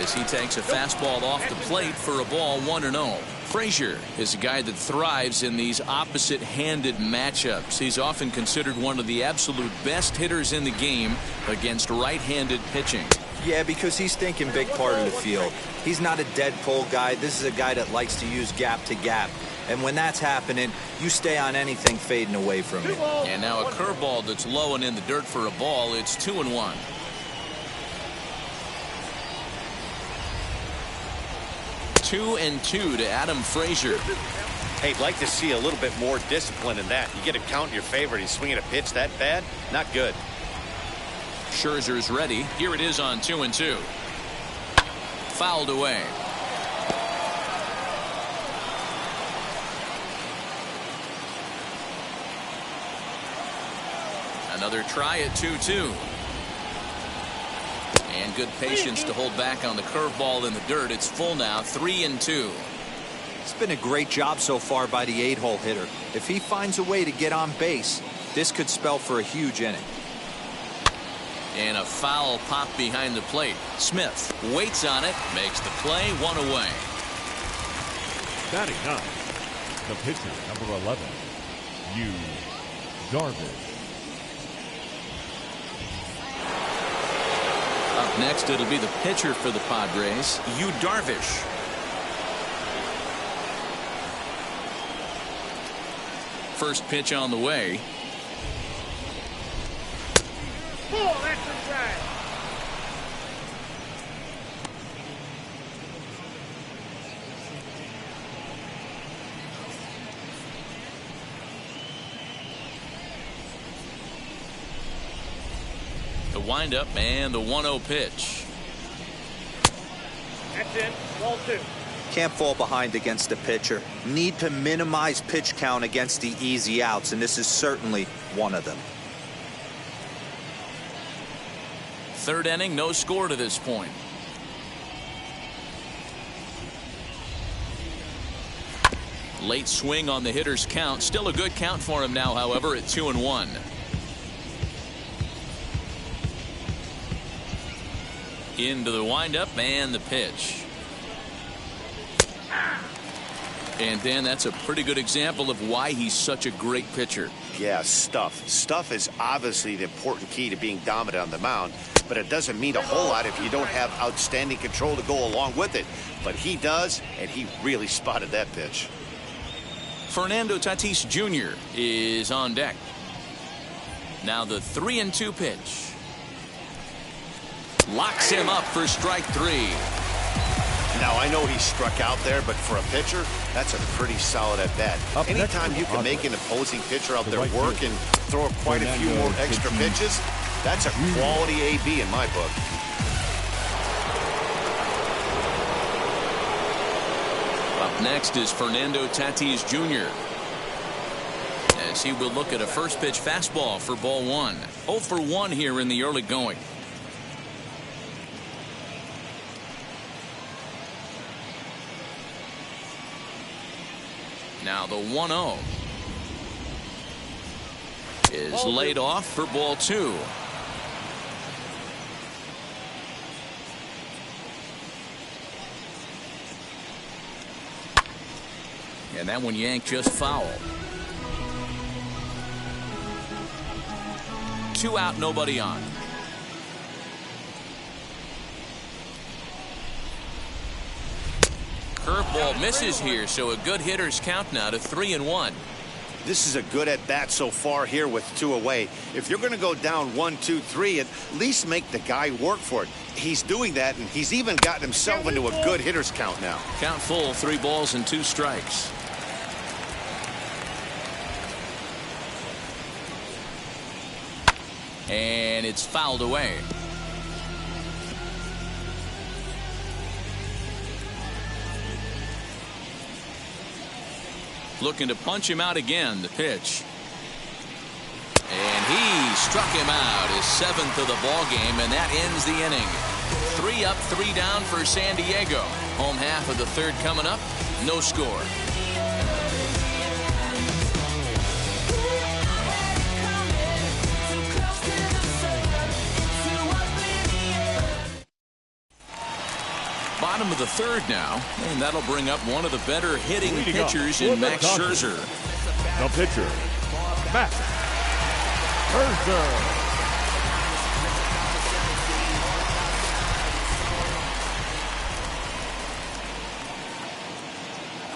as he takes a fastball off the plate for a ball 1-0. Frazier is a guy that thrives in these opposite-handed matchups. He's often considered one of the absolute best hitters in the game against right-handed pitching. Yeah, because he's thinking big part of the field. He's not a dead pull guy. This is a guy that likes to use gap to gap. And when that's happening, you stay on anything fading away from you. And now a curveball that's low and in the dirt for a ball. It's 2-1. 2-2 to Adam Frazier. Hey, I'd like to see a little bit more discipline in that. You get a count in your favor and he's swinging a pitch that bad? Not good. Scherzer's ready. Here it is on 2-2. Fouled away. Another try at 2-2. And good patience to hold back on the curveball in the dirt. It's full now, 3-2. It's been a great job so far by the 8-hole hitter. If he finds a way to get on base, this could spell for a huge inning. And a foul pop behind the plate. Smith waits on it, makes the play, 1 away. Batting 9, the pitcher, number 11, Darvish. Up next, it'll be the pitcher for the Padres, Darvish. First pitch on the way. Oh, that's inside. The windup and the 1-0 pitch. That's it. Ball 2. Can't fall behind against the pitcher. Need to minimize pitch count against the easy outs, and this is certainly one of them. Third inning, no score to this point. Late swing on the hitter's count. Still a good count for him now, however, at 2-1. Into the windup and the pitch. And Dan, that's a pretty good example of why he's such a great pitcher. Yeah, stuff. Stuff is obviously the important key to being dominant on the mound, but it doesn't mean a whole lot if you don't have outstanding control to go along with it. But he does, and he really spotted that pitch. Fernando Tatis Jr. is on deck. Now the 3-2 pitch. Locks him up for strike 3. Now, I know he struck out there, but for a pitcher, that's a pretty solid at-bat. Anytime you can make an opposing pitcher out there work and throw quite a few more extra pitches, that's a quality AB in my book. Up next is Fernando Tatis Jr. as he will look at a first pitch fastball for ball 1. 0 for 1 here in the early going. Now the 1-0 is laid off for ball 2. And that one yanked just foul. 2 out, nobody on. Curveball misses here, so a good hitter's count now to 3-1. This is a good at-bat so far here with 2 away. If you're going to go down 1, 2, 3, at least make the guy work for it. He's doing that, and he's even gotten himself into a good hitter's count now. Count full, 3 balls and 2 strikes. and it's fouled away. Looking to punch him out again. The pitch. And he struck him out, his 7th of the ball game, and that ends the inning. 3 up, 3 down for San Diego. Home half of the 3rd coming up. No score. Bottom of the 3rd now, and that'll bring up one of the better hitting pitchers in Max Scherzer. The pitcher, Max Scherzer.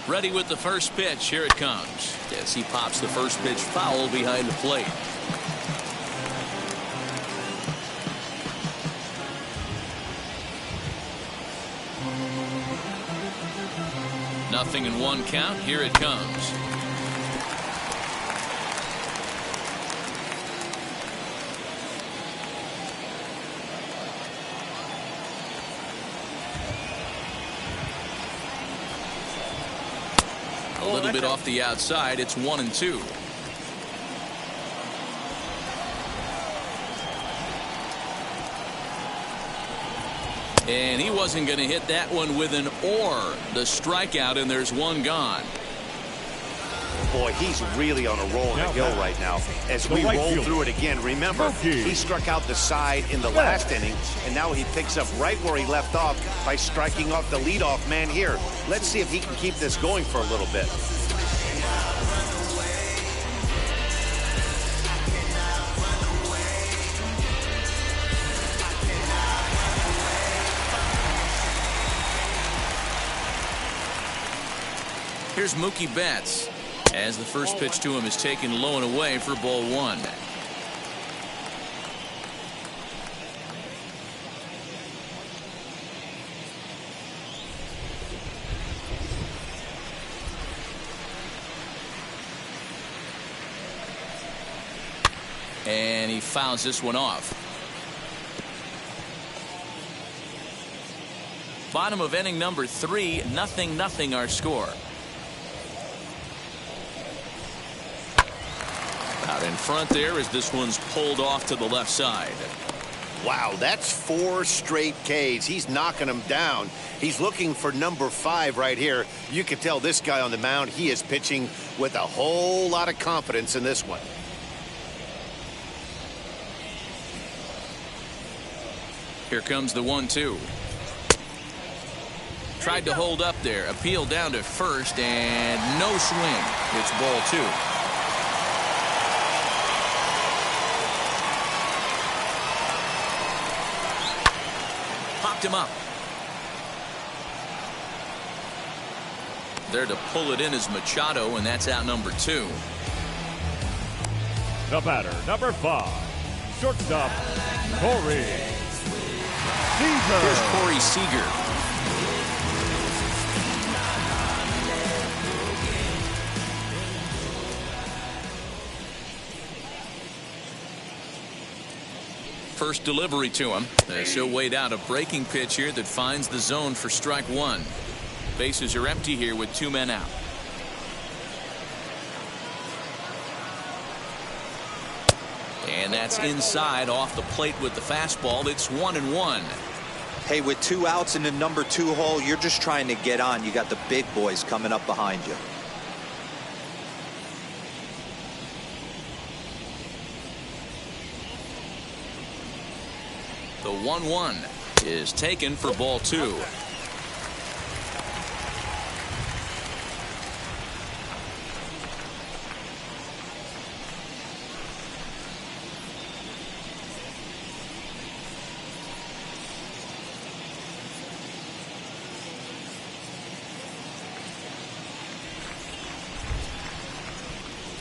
Ready with the first pitch. Here it comes. Yes, he pops the first pitch foul behind the plate. Nothing in 1 count. Here it comes. A little bit off the outside. It's 1-2. And he wasn't going to hit that one with an or. The strikeout, and there's 1 gone. Boy, he's really on a roll and a hill right now. As we roll through it again, remember, he struck out the side in the last inning, and now he picks up right where he left off by striking off the leadoff man here. Let's see if he can keep this going for a little bit. Here's Mookie Betts as the first pitch to him is taken low and away for ball 1. And he fouls this one off. Bottom of inning number 3, 0-0 our score. Out in front there as this one's pulled off to the left side. Wow, that's 4 straight Ks. He's knocking them down. He's looking for number 5 right here. You can tell this guy on the mound, he is pitching with a whole lot of confidence in this one. Here comes the 1-2. Tried to hold up there. Appeal down to first, and no swing. It's ball 2. Popped him up. There to pull it in is Machado, and that's out number 2. The batter, number 5, shortstop, Corey Seager. Here's Corey Seager. First delivery to him. So weighed out a breaking pitch here that finds the zone for strike 1. Bases are empty here with 2 men out. And that's inside off the plate with the fastball. It's 1-1. Hey, with 2 outs in the number 2 hole, you're just trying to get on. You got the big boys coming up behind you. The 1-1 is taken for ball 2.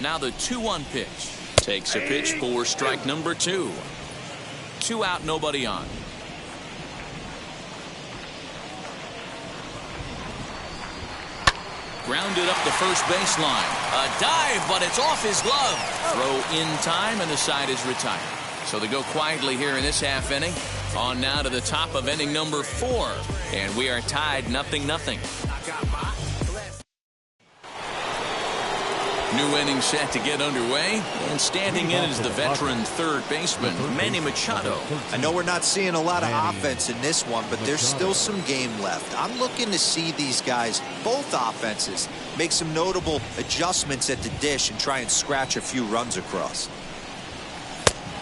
Now the 2-1 pitch. Takes a pitch for strike number 2. 2 out, nobody on. Grounded up the first baseline. A dive, but it's off his glove. Throw in time, and the side is retired. So they go quietly here in this half inning. On now to the top of inning number 4. And we are tied 0-0. New inning set to get underway. And standing in is the veteran third baseman, Manny Machado. I know we're not seeing a lot of offense in this one, but there's still some game left. I'm looking to see these guys, both offenses, make some notable adjustments at the dish and try and scratch a few runs across.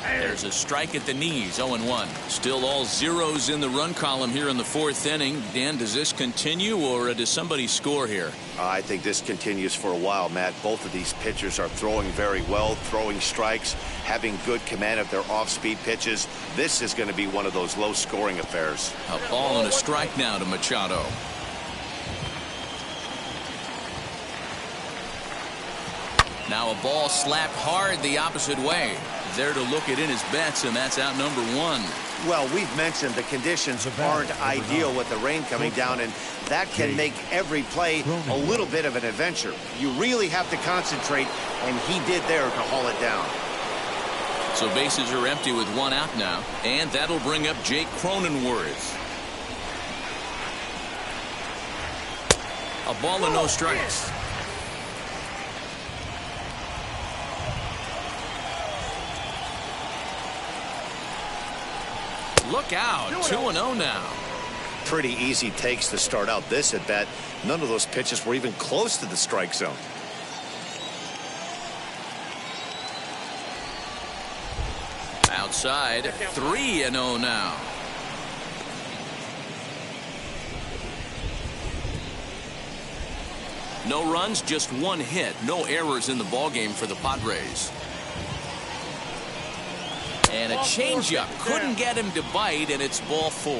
There's a strike at the knees, 0-1. Still all zeros in the run column here in the 4th inning. Dan, does this continue, or does somebody score here? I think this continues for a while, Matt. Both of these pitchers are throwing very well, throwing strikes, having good command of their off-speed pitches. This is going to be one of those low-scoring affairs. A ball and a strike now to Machado. Now a ball slapped hard the opposite way. There to look it in his bets, and that's out number 1. Well, we've mentioned the conditions aren't ideal with the rain coming down, and that can make every play a little bit of an adventure. You really have to concentrate, and he did there to haul it down. So bases are empty with 1 out now, and that'll bring up Jake Cronenworth. A ball and no strikes. Look out, 2-0 now. Pretty easy takes to start out this at bat. None of those pitches were even close to the strike zone. Outside, 3-0 now. No runs, just 1 hit. No errors in the ballgame for the Padres. And a changeup. Couldn't get him to bite, and it's ball 4.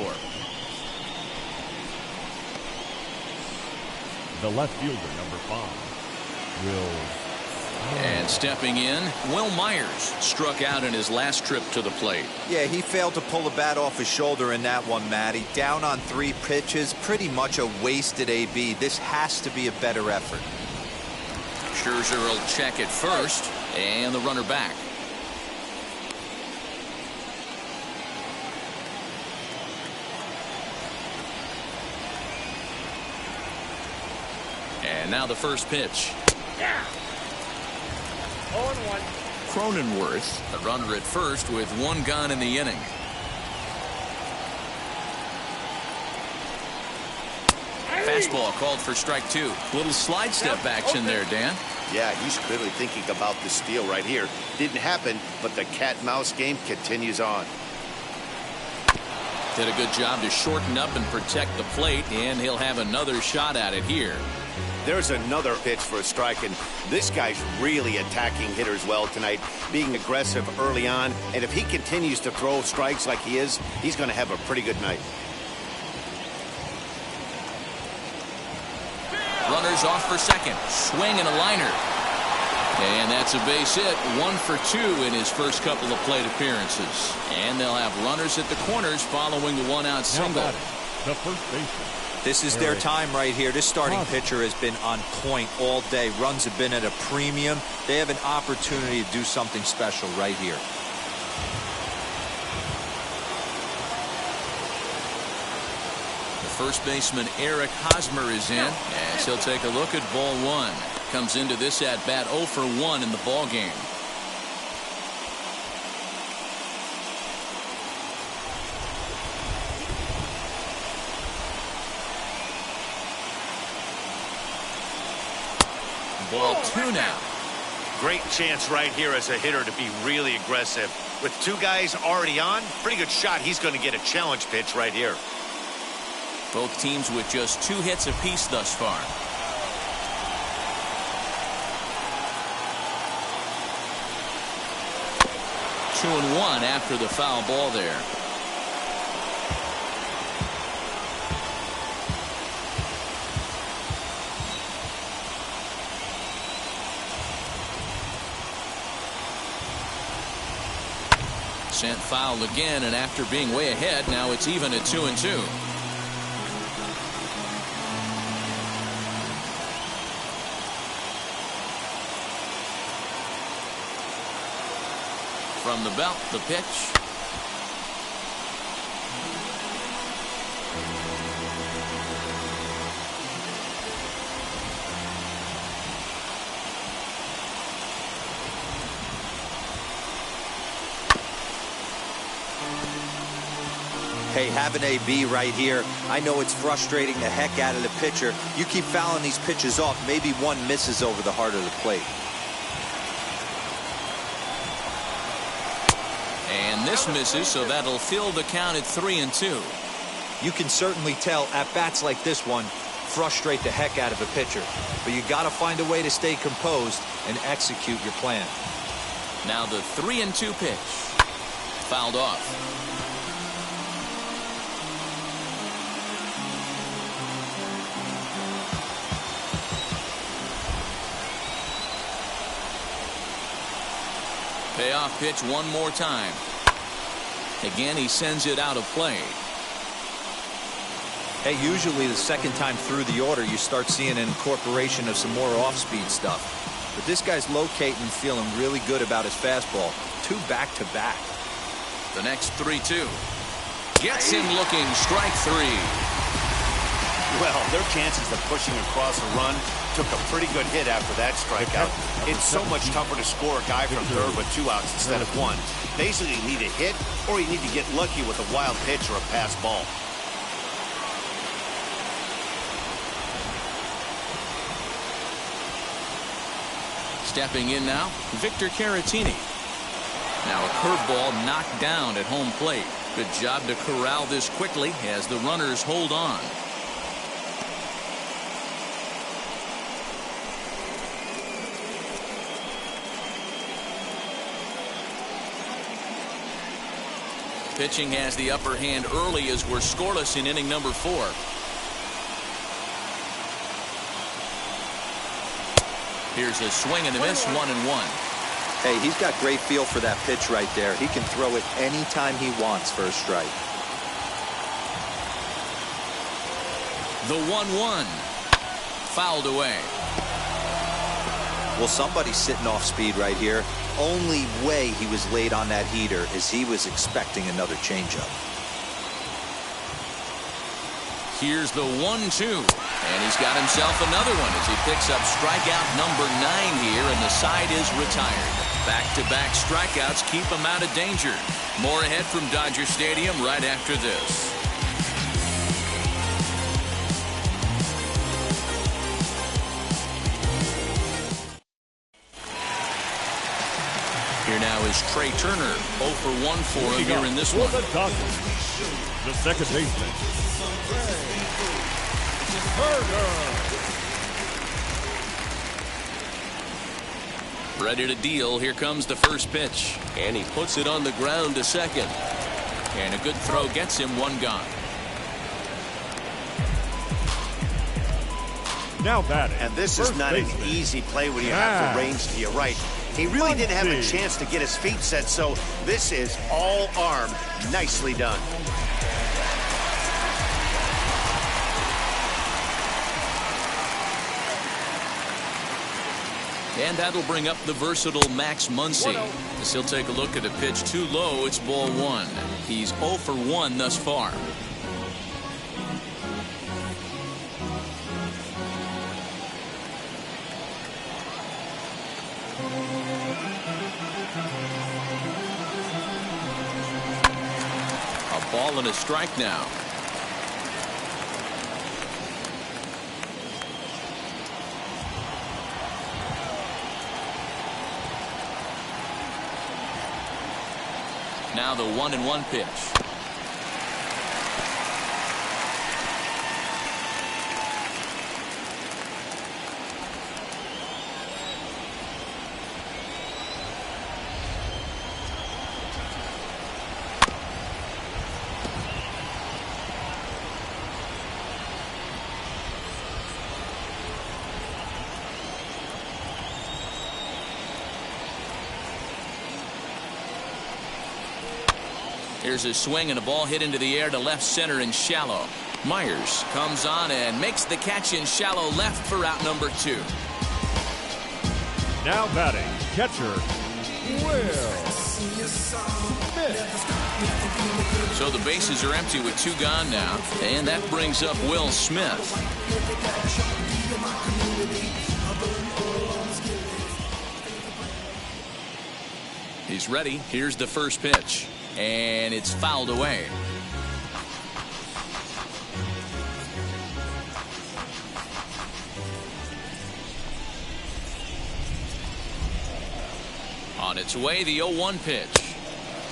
The left fielder, number 5, Will. And stepping in, Will Myers struck out in his last trip to the plate. Yeah, he failed to pull the bat off his shoulder in that one, Matty. Down on 3 pitches, pretty much a wasted AB. This has to be a better effort. Scherzer will check it first, and the runner back. And now the first pitch. Yeah. 0-1. Cronenworth, the runner at first with 1 gone in the inning. Fastball called for strike 2. Little slide step action there, Dan. Yeah, he's clearly thinking about the steal right here. Didn't happen, but the cat-mouse game continues on. Did a good job to shorten up and protect the plate, and he'll have another shot at it here. There's another pitch for a strike, and this guy's really attacking hitters well tonight, being aggressive early on. And if he continues to throw strikes like he is, he's going to have a pretty good night. Runners off for second. Swing and a liner. And that's a base hit. 1 for 2 in his first couple of plate appearances. And they'll have runners at the corners following the 1-out single. The first baseman. This is their time right here. This starting pitcher has been on point all day. Runs have been at a premium. They have an opportunity to do something special right here. The first baseman Eric Hosmer is in as he'll take a look at ball 1. Comes into this at bat 0 for 1 in the ball game. Ball 2 now. Great chance right here as a hitter to be really aggressive. With 2 guys already on, pretty good shot. He's going to get a challenge pitch right here. Both teams with just 2 hits apiece thus far. Two and 1 after the foul ball there. Sent foul again, and after being way ahead, now it's even at 2 and 2. From the belt, the pitch. Hey, have an AB right here. I know it's frustrating the heck out of the pitcher. You keep fouling these pitches off, maybe one misses over the heart of the plate. And this misses, so that'll fill the count at 3-2. You can certainly tell at-bats like this one frustrate the heck out of a pitcher. But you got to find a way to stay composed and execute your plan. Now the 3-2 pitch. Fouled off. Payoff pitch one more time. Again, he sends it out of play. Hey, usually the second time through the order, you start seeing an incorporation of some more off-speed stuff. But this guy's locating and feeling really good about his fastball. 2 back-to-back. The next 3-2. Gets him looking. Strike 3. Well, their chances of pushing across a run took a pretty good hit after that strikeout. It's so much tougher to score a guy from third with 2 outs instead of 1. Basically, you need a hit or you need to get lucky with a wild pitch or a pass ball. Stepping in now, Victor Caratini. Now a curveball knocked down at home plate. Good job to corral this quickly as the runners hold on. Pitching has the upper hand early as we're scoreless in inning number 4. Here's a swing and a miss, 1-1. Hey, he's got great feel for that pitch right there. He can throw it anytime he wants for a strike. The 1-1. Fouled away. Well, somebody's sitting off speed right here. Only way he was late on that heater is he was expecting another changeup. Here's the 1-2. And he's got himself another one as he picks up strikeout number 9 here, and the side is retired. Back-to-back strikeouts keep him out of danger. More ahead from Dodger Stadium right after this. Here now is Trey Turner, 0 for 1 for him here in this one. The Dodgers, the second baseman, Turner. Ready to deal. Here comes the first pitch. And he puts it on the ground to second. And a good throw gets him 1 gone. Now batting. And this is not an easy play when you have the range to your right. He really didn't have a chance to get his feet set, so this is all arm. Nicely done. And that'll bring up the versatile Max Muncy. As he'll take a look at a pitch too low, it's ball 1. He's 0 for 1 thus far. A ball and a strike now. Now the 1-1 pitch. Here's a swing and a ball hit into the air to left center and shallow. Myers comes on and makes the catch in shallow left for out number 2. Now batting, catcher, Will. So the bases are empty with 2 gone now, and that brings up Will Smith. He's ready. Here's the first pitch, and it's fouled away. On its way, the 0-1 pitch.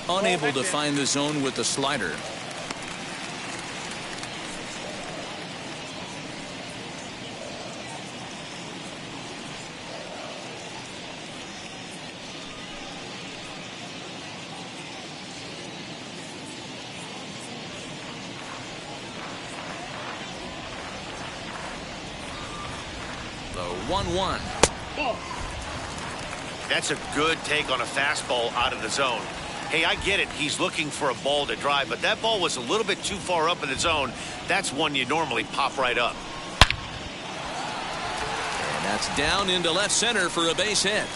Unable to find the zone with the slider. The 1-1. That's a good take on a fastball out of the zone. Hey, I get it. He's looking for a ball to drive, but that ball was a little bit too far up in the zone. That's one you normally pop right up. And that's down into left center for a base hit.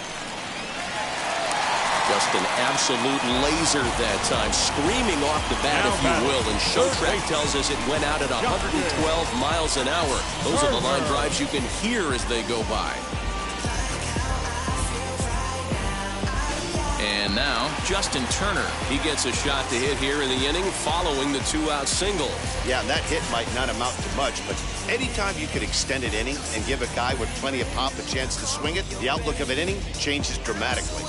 Just an absolute laser that time, screaming off the bat, if you will. And Showtrack tells us it went out at 112 miles an hour. Those are the line drives you can hear as they go by. And now, Justin Turner. He gets a shot to hit here in the inning following the 2-out single. Yeah, that hit might not amount to much, but anytime you could extend an inning and give a guy with plenty of pop a chance to swing it, the outlook of an inning changes dramatically.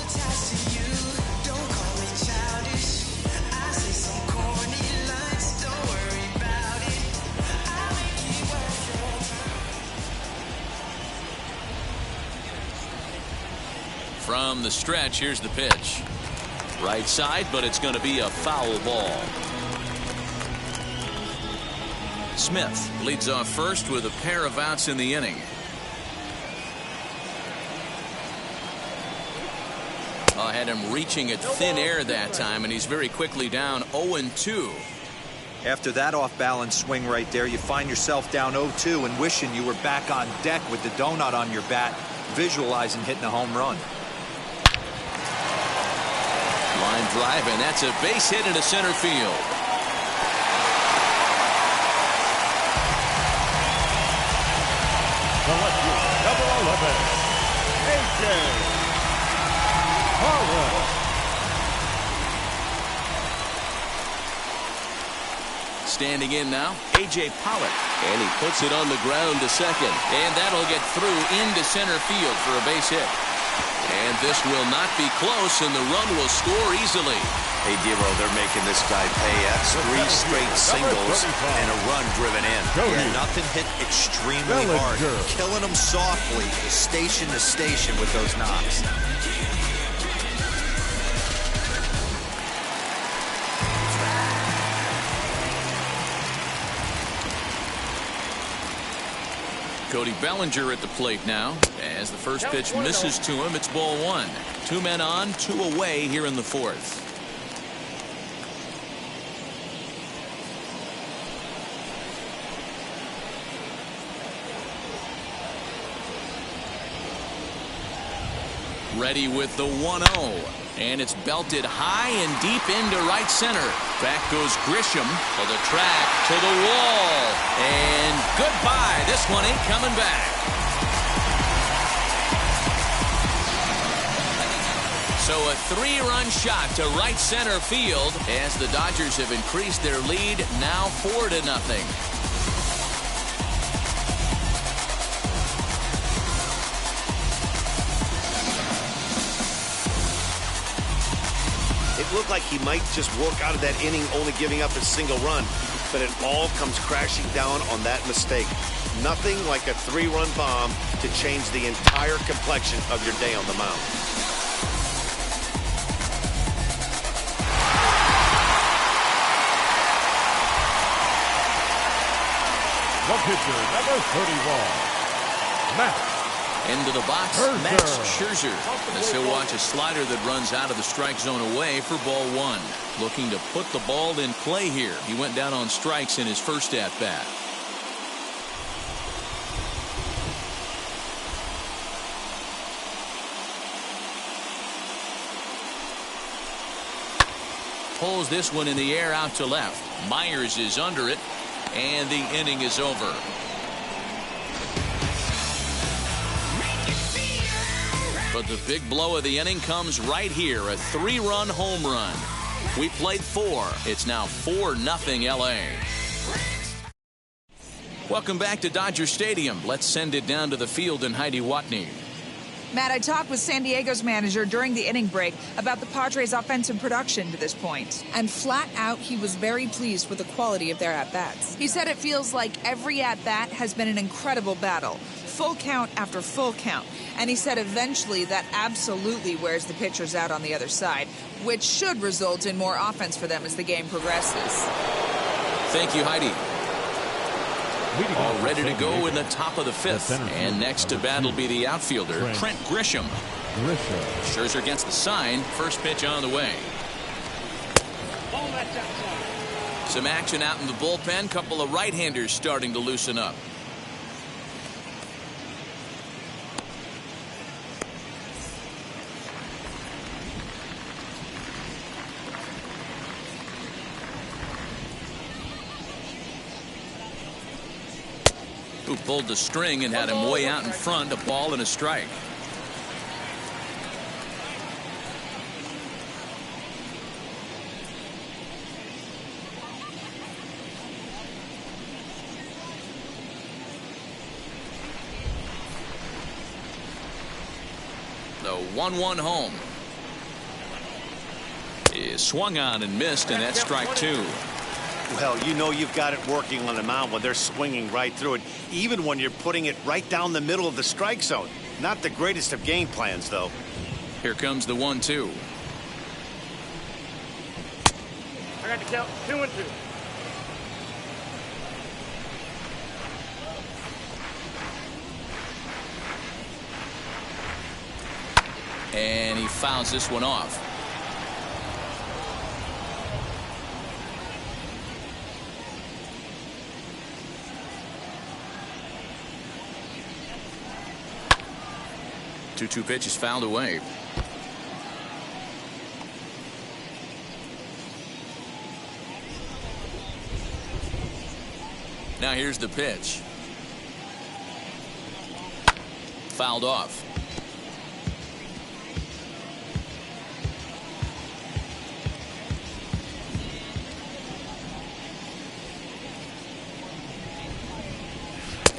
From the stretch, here's the pitch. Right side, but it's going to be a foul ball. Smith leads off first with a pair of outs in the inning. Had him reaching at thin air that time, and he's very quickly down 0-2. After that off-balance swing right there, you find yourself down 0-2 and wishing you were back on deck with the donut on your bat, visualizing hitting a home run. Line drive, and that's a base hit into center field. Number 11, A.J. Pollock. Standing in now, A.J. Pollock. And he puts it on the ground to second. And that'll get through into center field for a base hit. And this will not be close, and the run will score easily. Hey, Dero, they're making this guy pay. That's 3 straight singles and a run driven in. Yeah, nothing hit extremely hard. Killing them softly, station to station with those knocks. Cody Bellinger at the plate now. As the first pitch misses to him, it's ball 1. 2 men on, 2 away here in the 4th. Ready with the 1-0. And it's belted high and deep into right center. Back goes Grisham to the track, to the wall. And goodbye. This one ain't coming back. So a 3-run shot to right center field as the Dodgers have increased their lead, now 4-0. It looked like he might just work out of that inning only giving up a single run, but it all comes crashing down on that mistake. Nothing like a 3-run bomb to change the entire complexion of your day on the mound. The pitcher, number 31, Max. Into the box, Scherzer. Max Scherzer. As he'll watch a slider that runs out of the strike zone away for ball 1. Looking to put the ball in play here. He went down on strikes in his first at-bat. pulls this one in the air out to left. Myers is under it, and the inning is over. But the big blow of the inning comes right here, a 3-run home run. We played 4. It's now 4-0 LA. Welcome back to Dodger Stadium. Let's send it down to the field in Heidi Watney. Matt, I talked with San Diego's manager during the inning break about the Padres' offensive production to this point. And flat out, he was very pleased with the quality of their at-bats. He said it feels like every at-bat has been an incredible battle. Full count after full count. And he said eventually that absolutely wears the pitchers out on the other side, which should result in more offense for them as the game progresses. Thank you, Heidi. All ready to go in the top of the 5th. And next to bat will be the outfielder, Trent Grisham. Scherzer gets the sign. First pitch on the way. Some action out in the bullpen. Couple of right-handers starting to loosen up. Who pulled the string and had him way out in front, a ball and a strike. The 1-1 home is swung on and missed, and that's strike 2. Well, you know you've got it working on the mound when they're swinging right through it, even when you're putting it right down the middle of the strike zone. Not the greatest of game plans, though. Here comes the 1-2. I got to count 2-2. And he fouls this one off. Two pitches fouled away. Now here's the pitch. Fouled off.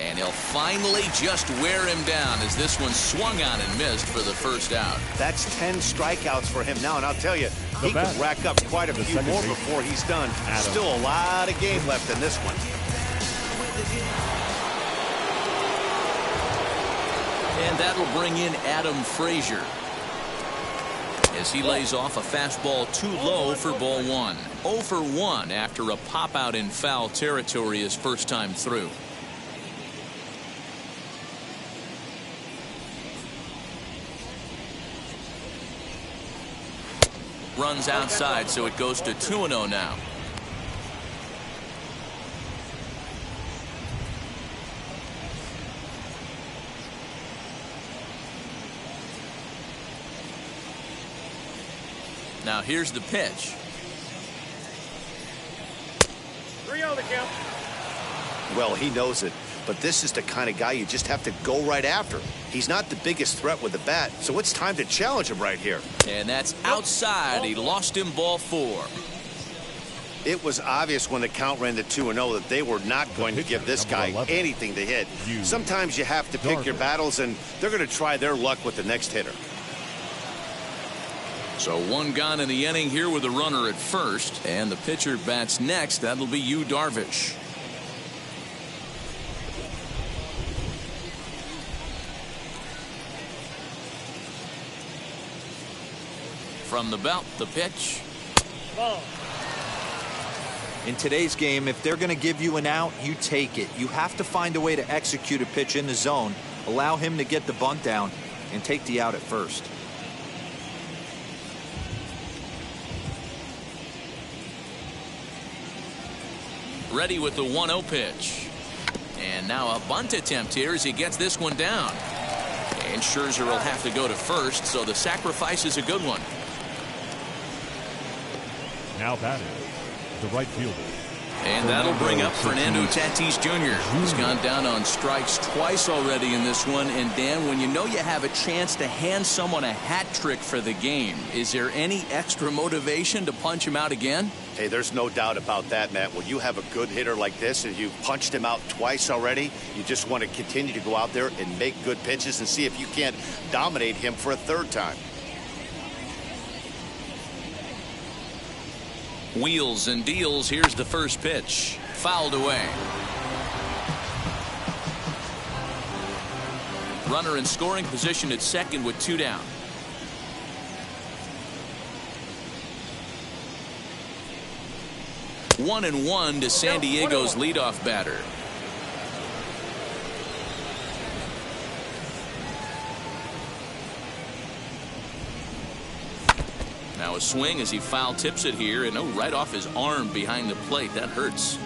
And he'll finally just wear him down as this one swung on and missed for the first out. That's 10 strikeouts for him now, and I'll tell you, he could rack up quite a few more before he's done. Still a lot of game left in this one. And that'll bring in Adam Frazier as he lays off a fastball too low for ball 1. 0 for 1 after a pop out in foul territory his first time through. Runs outside, so it goes to 2-0 now. Now here's the pitch. 3-0 the count. Well, he knows it, but this is the kind of guy you just have to go right after. He's not the biggest threat with the bat, so it's time to challenge him right here. And that's outside. He lost him ball 4. It was obvious when the count ran to 2-0 that they were not going to give this guy anything to hit. Sometimes you have to pick your battles, and they're going to try their luck with the next hitter. So 1 gone in the inning here with a runner at first, and the pitcher bats next. That'll be Yu Darvish. From the belt, the pitch. Ball. In today's game, if they're going to give you an out, you take it. You have to find a way to execute a pitch in the zone, allow him to get the bunt down, and take the out at first. Ready with the 1-0 pitch. And now a bunt attempt here as he gets this one down. And Scherzer will have to go to first, so the sacrifice is a good one. Now batting, the right fielder. And that'll bring up Fernando Tatis Jr. He's gone down on strikes twice already in this one. And Dan, when you know you have a chance to hand someone a hat trick for the game, is there any extra motivation to punch him out again? Hey, there's no doubt about that, Matt. When you have a good hitter like this and you've punched him out twice already, you just want to continue to go out there and make good pitches and see if you can't dominate him for a third time. Wheels and deals. Here's the first pitch. Fouled away. Runner in scoring position at second with 2 down. One and one to San Diego's leadoff batter. Now a swing as he foul tips it here, and right off his arm behind the plate. That hurts.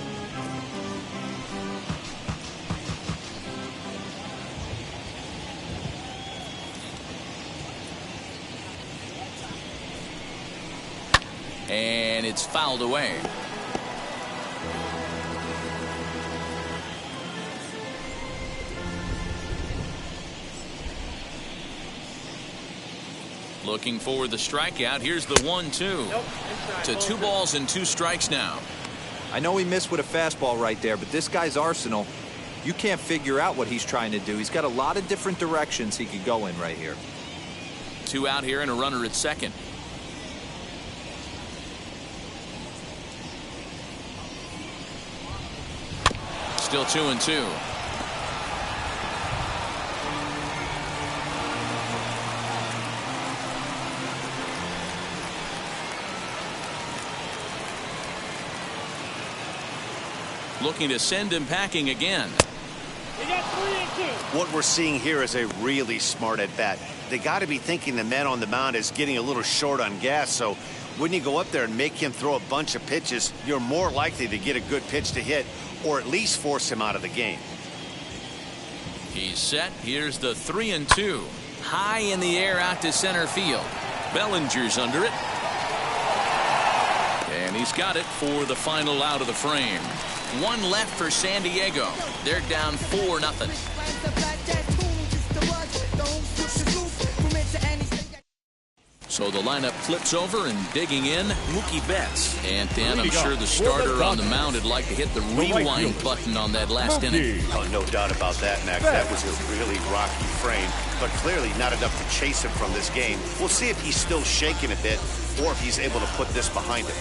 And it's fouled away. Looking for the strikeout. Here's the 1-2. Nope. To 2 balls and 2 strikes now. I know he missed with a fastball right there, but this guy's arsenal, you can't figure out what he's trying to do. He's got a lot of different directions he could go in right here. 2 out here and a runner at second. Still 2-2. Looking to send him packing again. You got 3-2. What we're seeing here is a really smart at bat. They got to be thinking the man on the mound is getting a little short on gas, so when you go up there and make him throw a bunch of pitches, you're more likely to get a good pitch to hit or at least force him out of the game. He's set. Here's the 3-2. High in the air out to center field. Bellinger's under it. And he's got it for the final out of the frame. 1 left for San Diego. They're down 4-0. So the lineup flips over, and digging in, Mookie Betts. And Dan, I'm sure the starter on the mound would like to hit the rewind button on that last inning. Oh, no doubt about that, Max. That was a really rocky frame, but clearly not enough to chase him from this game. We'll see if he's still shaking a bit or if he's able to put this behind him.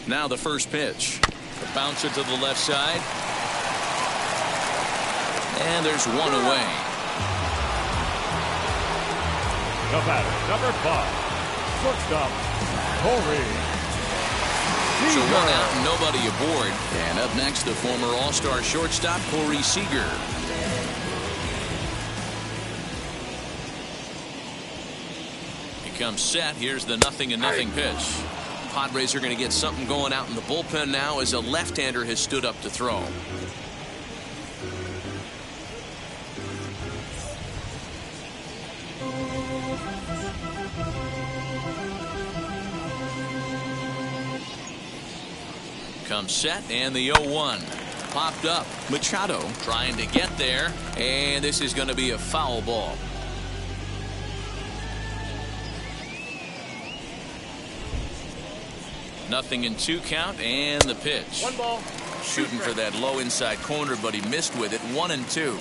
Now the first pitch. The bouncer to the left side. And there's 1 away. The batter, number 5, shortstop, Corey. So 1 out and nobody aboard. And up next, the former All-Star shortstop, Corey Seager. He comes set. Here's the 0-0 pitch. Padres are going to get something going out in the bullpen now as a left-hander has stood up to throw. Comes set, and the 0-1 popped up. Machado trying to get there, and this is going to be a foul ball. Nothing in 2 count, and the pitch. 1 ball. Shooting for that low inside corner, but he missed with it. 1-2.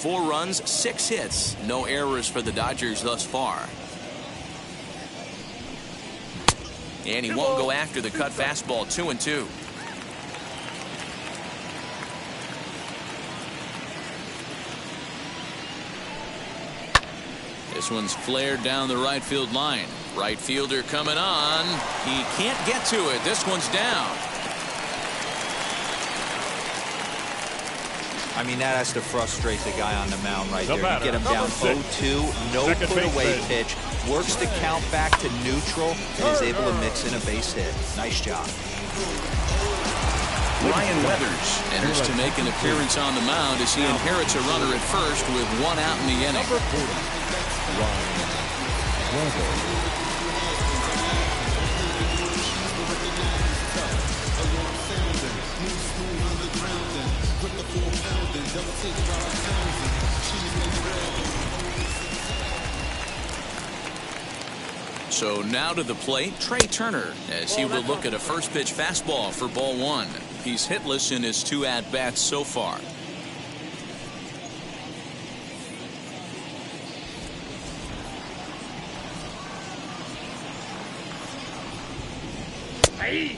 4 runs, 6 hits. No errors for the Dodgers thus far. And he won't go after the cut fastball. 2-2. This one's flared down the right field line. Right fielder coming on. He can't get to it. This one's down. I mean, that has to frustrate the guy on the mound right there. You batter, get him down 0-2, no second put away baseman. pitch, works the count back to neutral, and is able to mix in a base hit. Nice job. Ryan Weathers enters to make an appearance on the mound as he inherits a runner at first with one out in the inning. Number 40, Ryan Weathers. So now to the plate, Trey Turner, as he will look at a first pitch fastball for ball one. He's hitless in his 2 at-bats so far.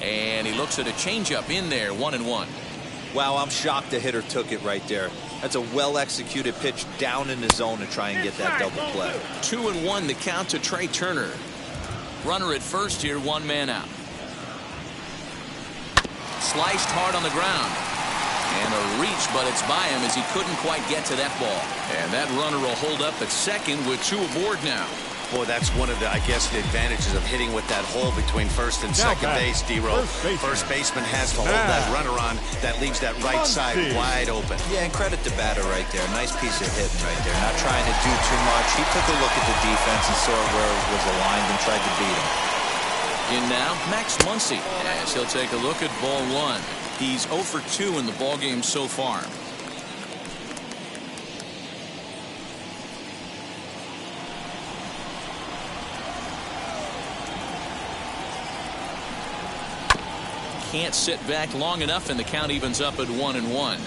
And he looks at a changeup in there, 1-1. Wow, I'm shocked the hitter took it right there. That's a well-executed pitch down in the zone to try and get that double play. 2-1 the count to Trey Turner. Runner at first here, 1 man out. Sliced hard on the ground. And a reach, but it's by him as he couldn't quite get to that ball. And that runner will hold up at second with 2 aboard now. Boy, that's one of the, I guess, the advantages of hitting with that hole between first and second base, D-Row. First baseman has to hold that runner on. That leaves that right side wide open. Yeah, and credit to batter right there. Nice piece of hitting right there. Not trying to do too much. He took a look at the defense and saw where it was aligned and tried to beat him. In now, Max Muncy, as he'll take a look at ball one. He's 0 for 2 in the ballgame so far. Can't sit back long enough, and the count evens up at 1-1.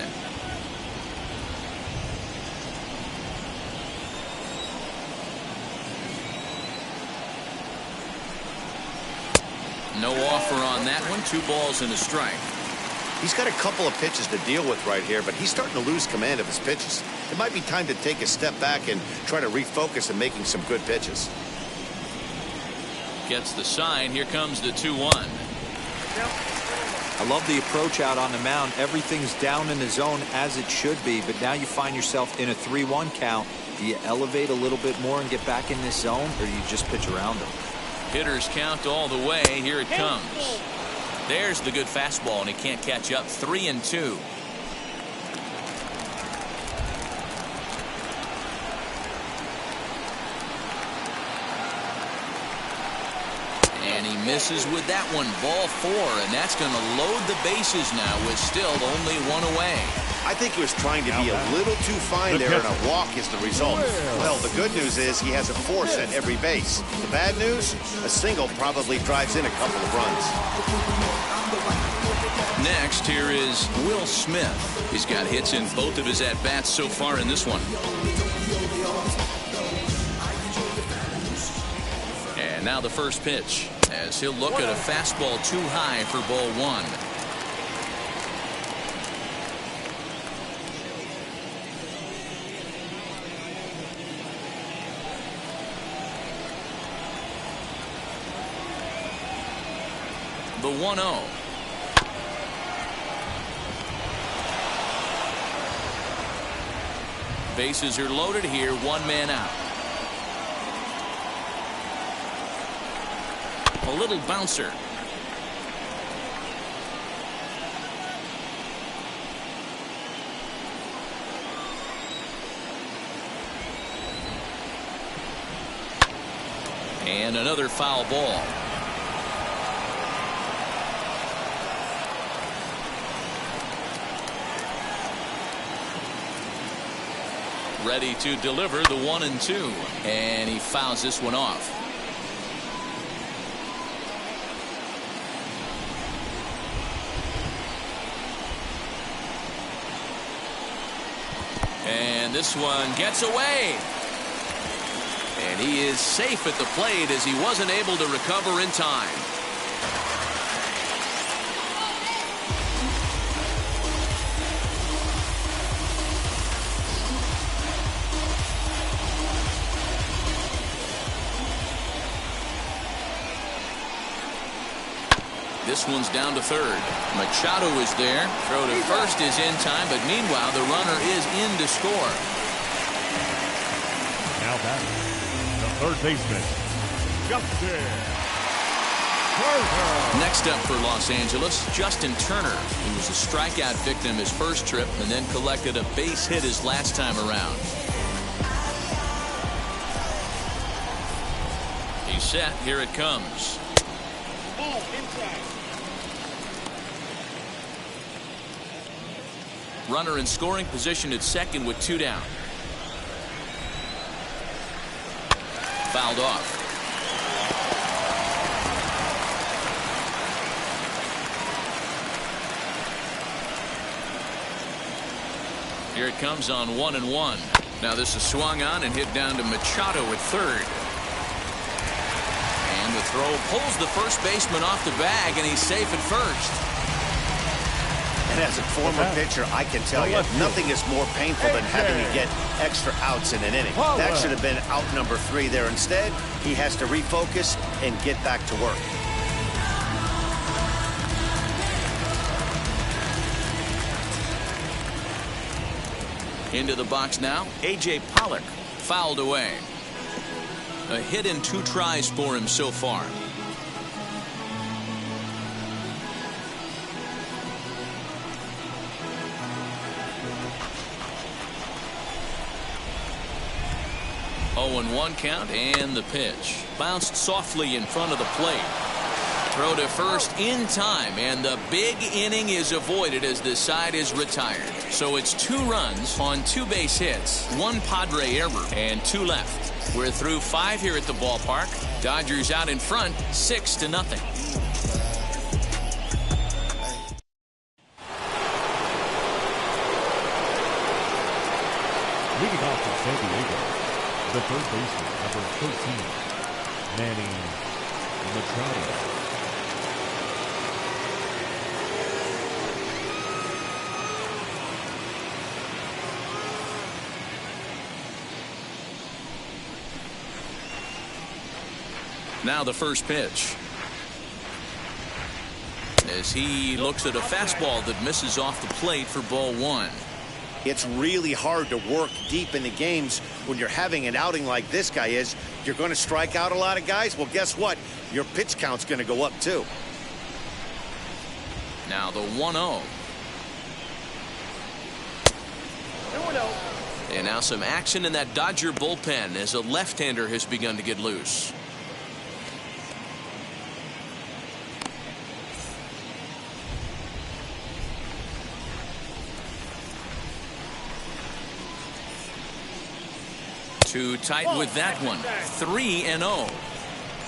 No offer on that one. 2 balls and a strike. He's got a couple of pitches to deal with right here, but he's starting to lose command of his pitches. It might be time to take a step back and try to refocus on making some good pitches. Gets the sign. Here comes the 2-1. I love the approach out on the mound. Everything's down in the zone as it should be, but now you find yourself in a 3-1 count. Do you elevate a little bit more and get back in this zone, or do you just pitch around them? Hitters count all the way. Here it comes. There's the good fastball, and he can't catch up. 3-2. And he misses with that one. Ball 4, and that's going to load the bases now with still only 1 away. I think he was trying to be a little too fine there, and a walk is the result. Well, the good news is he has a force at every base. The bad news, a single probably drives in a couple of runs. Next, here is Will Smith. He's got hits in both of his at-bats so far in this one. And now the first pitch, as he'll look at a fastball too high for ball 1. The 1-0. Bases are loaded here, 1 man out. A little bouncer. And another foul ball. Ready to deliver the 1-2, and he fouls this one off. And this one gets away. And he is safe at the plate as he wasn't able to recover in time. This one's down to third. Machado is there. Throw to first is in time, but meanwhile the runner is in to score. Now batting, the third baseman, Justin. Next up for Los Angeles, Justin Turner. He was a strikeout victim his first trip and then collected a base hit his last time around. He's set. Here it comes. Ball inside. Runner in scoring position at second with 2 down. Fouled off. Here it comes on 1-1. Now this is swung on and hit down to Machado at third. And the throw pulls the first baseman off the bag, and he's safe at first. And as a former pitcher, I can tell you, nothing is more painful than having to get extra outs in an inning. That should have been out number 3 there. Instead, he has to refocus and get back to work. Into the box now, A.J. Pollock, fouled away. A hit in 2 tries for him so far. Oh, and 1 count, and the pitch. Bounced softly in front of the plate. Throw to first in time, and the big inning is avoided as the side is retired. So it's 2 runs on 2 base hits, 1 Padre error, and 2 left. We're through 5 here at the ballpark. Dodgers out in front, 6-0. Leading off from San Diego, the third baseman, number 13, Manny Machado. Now the first pitch. As he looks at a fastball that misses off the plate for ball 1. It's really hard to work deep in the games when you're having an outing like this guy is. You're going to strike out a lot of guys. Well, guess what? Your pitch count's going to go up too. Now the 1-0. And now some action in that Dodger bullpen as a left-hander has begun to get loose. Too tight with that one. 3-0.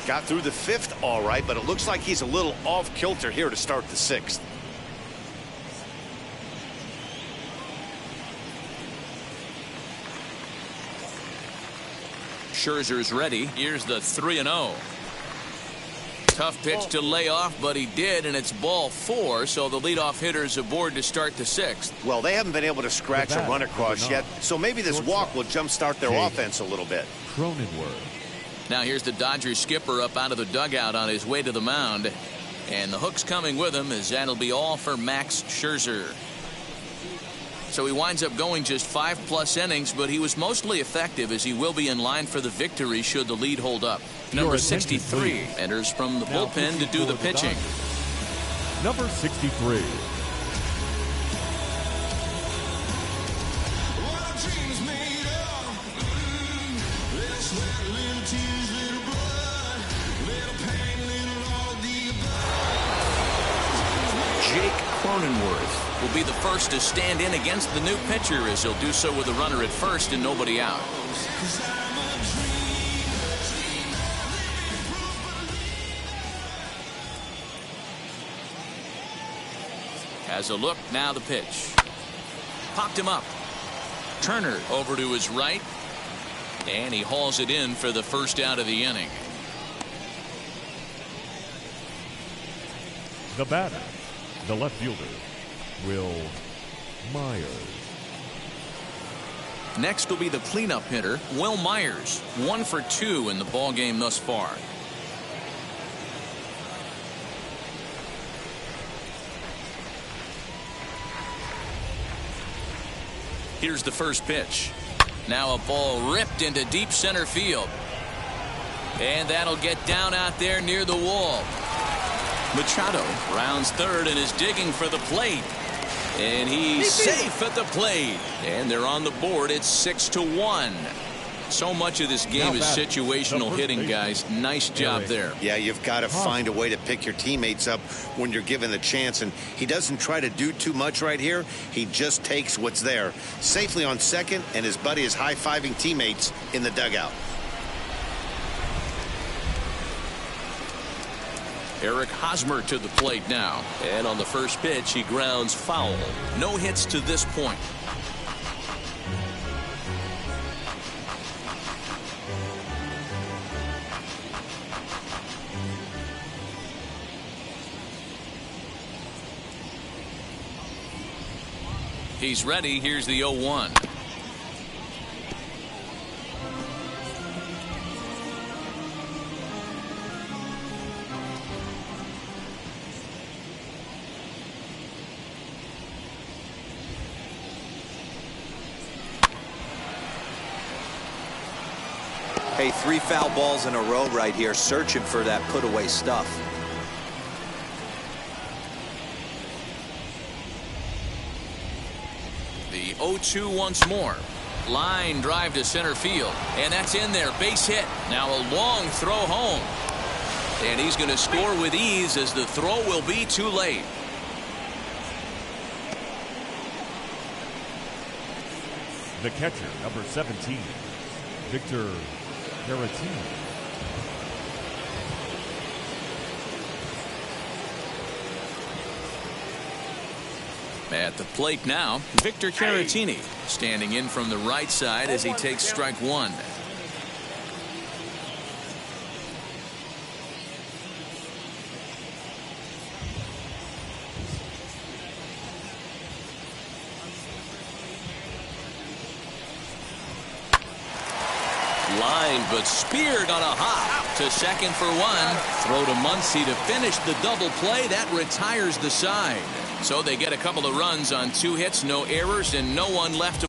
Got through the 5th all right, but it looks like he's a little off kilter here to start the 6th. Scherzer's ready. Here's the 3-0. Tough pitch to lay off, but he did, and it's ball 4, so the leadoff hitter's aboard to start the 6th. Well, they haven't been able to scratch a run across yet, so maybe this walk will jumpstart their offense a little bit. Now here's the Dodgers skipper up out of the dugout on his way to the mound, and the hook's coming with him as that'll be all for Max Scherzer. So he winds up going just 5+ innings, but he was mostly effective as he will be in line for the victory should the lead hold up. Number 63 enters from the bullpen to do the pitching. Number 63. Jake Cronenworth will be the first to stand in against the new pitcher as he'll do so with a runner at first and nobody out. Has a look, now the pitch. Popped him up. Turner over to his right, and he hauls it in for the first out of the inning. The batter, the left fielder, Will Myers. Next will be the cleanup hitter, Will Myers, 1 for 2 in the ball game thus far. Here's the first pitch. Now a ball ripped into deep center field. And that'll get down out there near the wall. Machado rounds third and is digging for the plate. And he's safe at the plate. And they're on the board. It's 6-1. So much of this game is situational hitting, guys. Nice job there. Yeah, you've got to find a way to pick your teammates up when you're given the chance. And he doesn't try to do too much right here. He just takes what's there. Safely on second, and his buddy is high-fiving teammates in the dugout. Eric Hosmer to the plate now. And on the first pitch, he grounds foul. No hits to this point. He's ready. Here's the 0-1. Hey, 3 foul balls in a row right here, searching for that put-away stuff. The 0-2 once more. Line drive to center field. And that's in there. Base hit. Now a long throw home. And he's going to score with ease as the throw will be too late. The catcher, number 17, Victor Caratini. At the plate now, Victor Caratini standing in from the right side as he takes strike one. Line, but speared on a hop to second for one. Throw to Muncy to finish the double play. That retires the side. So they get a couple of runs on 2 hits, no errors, and no one left to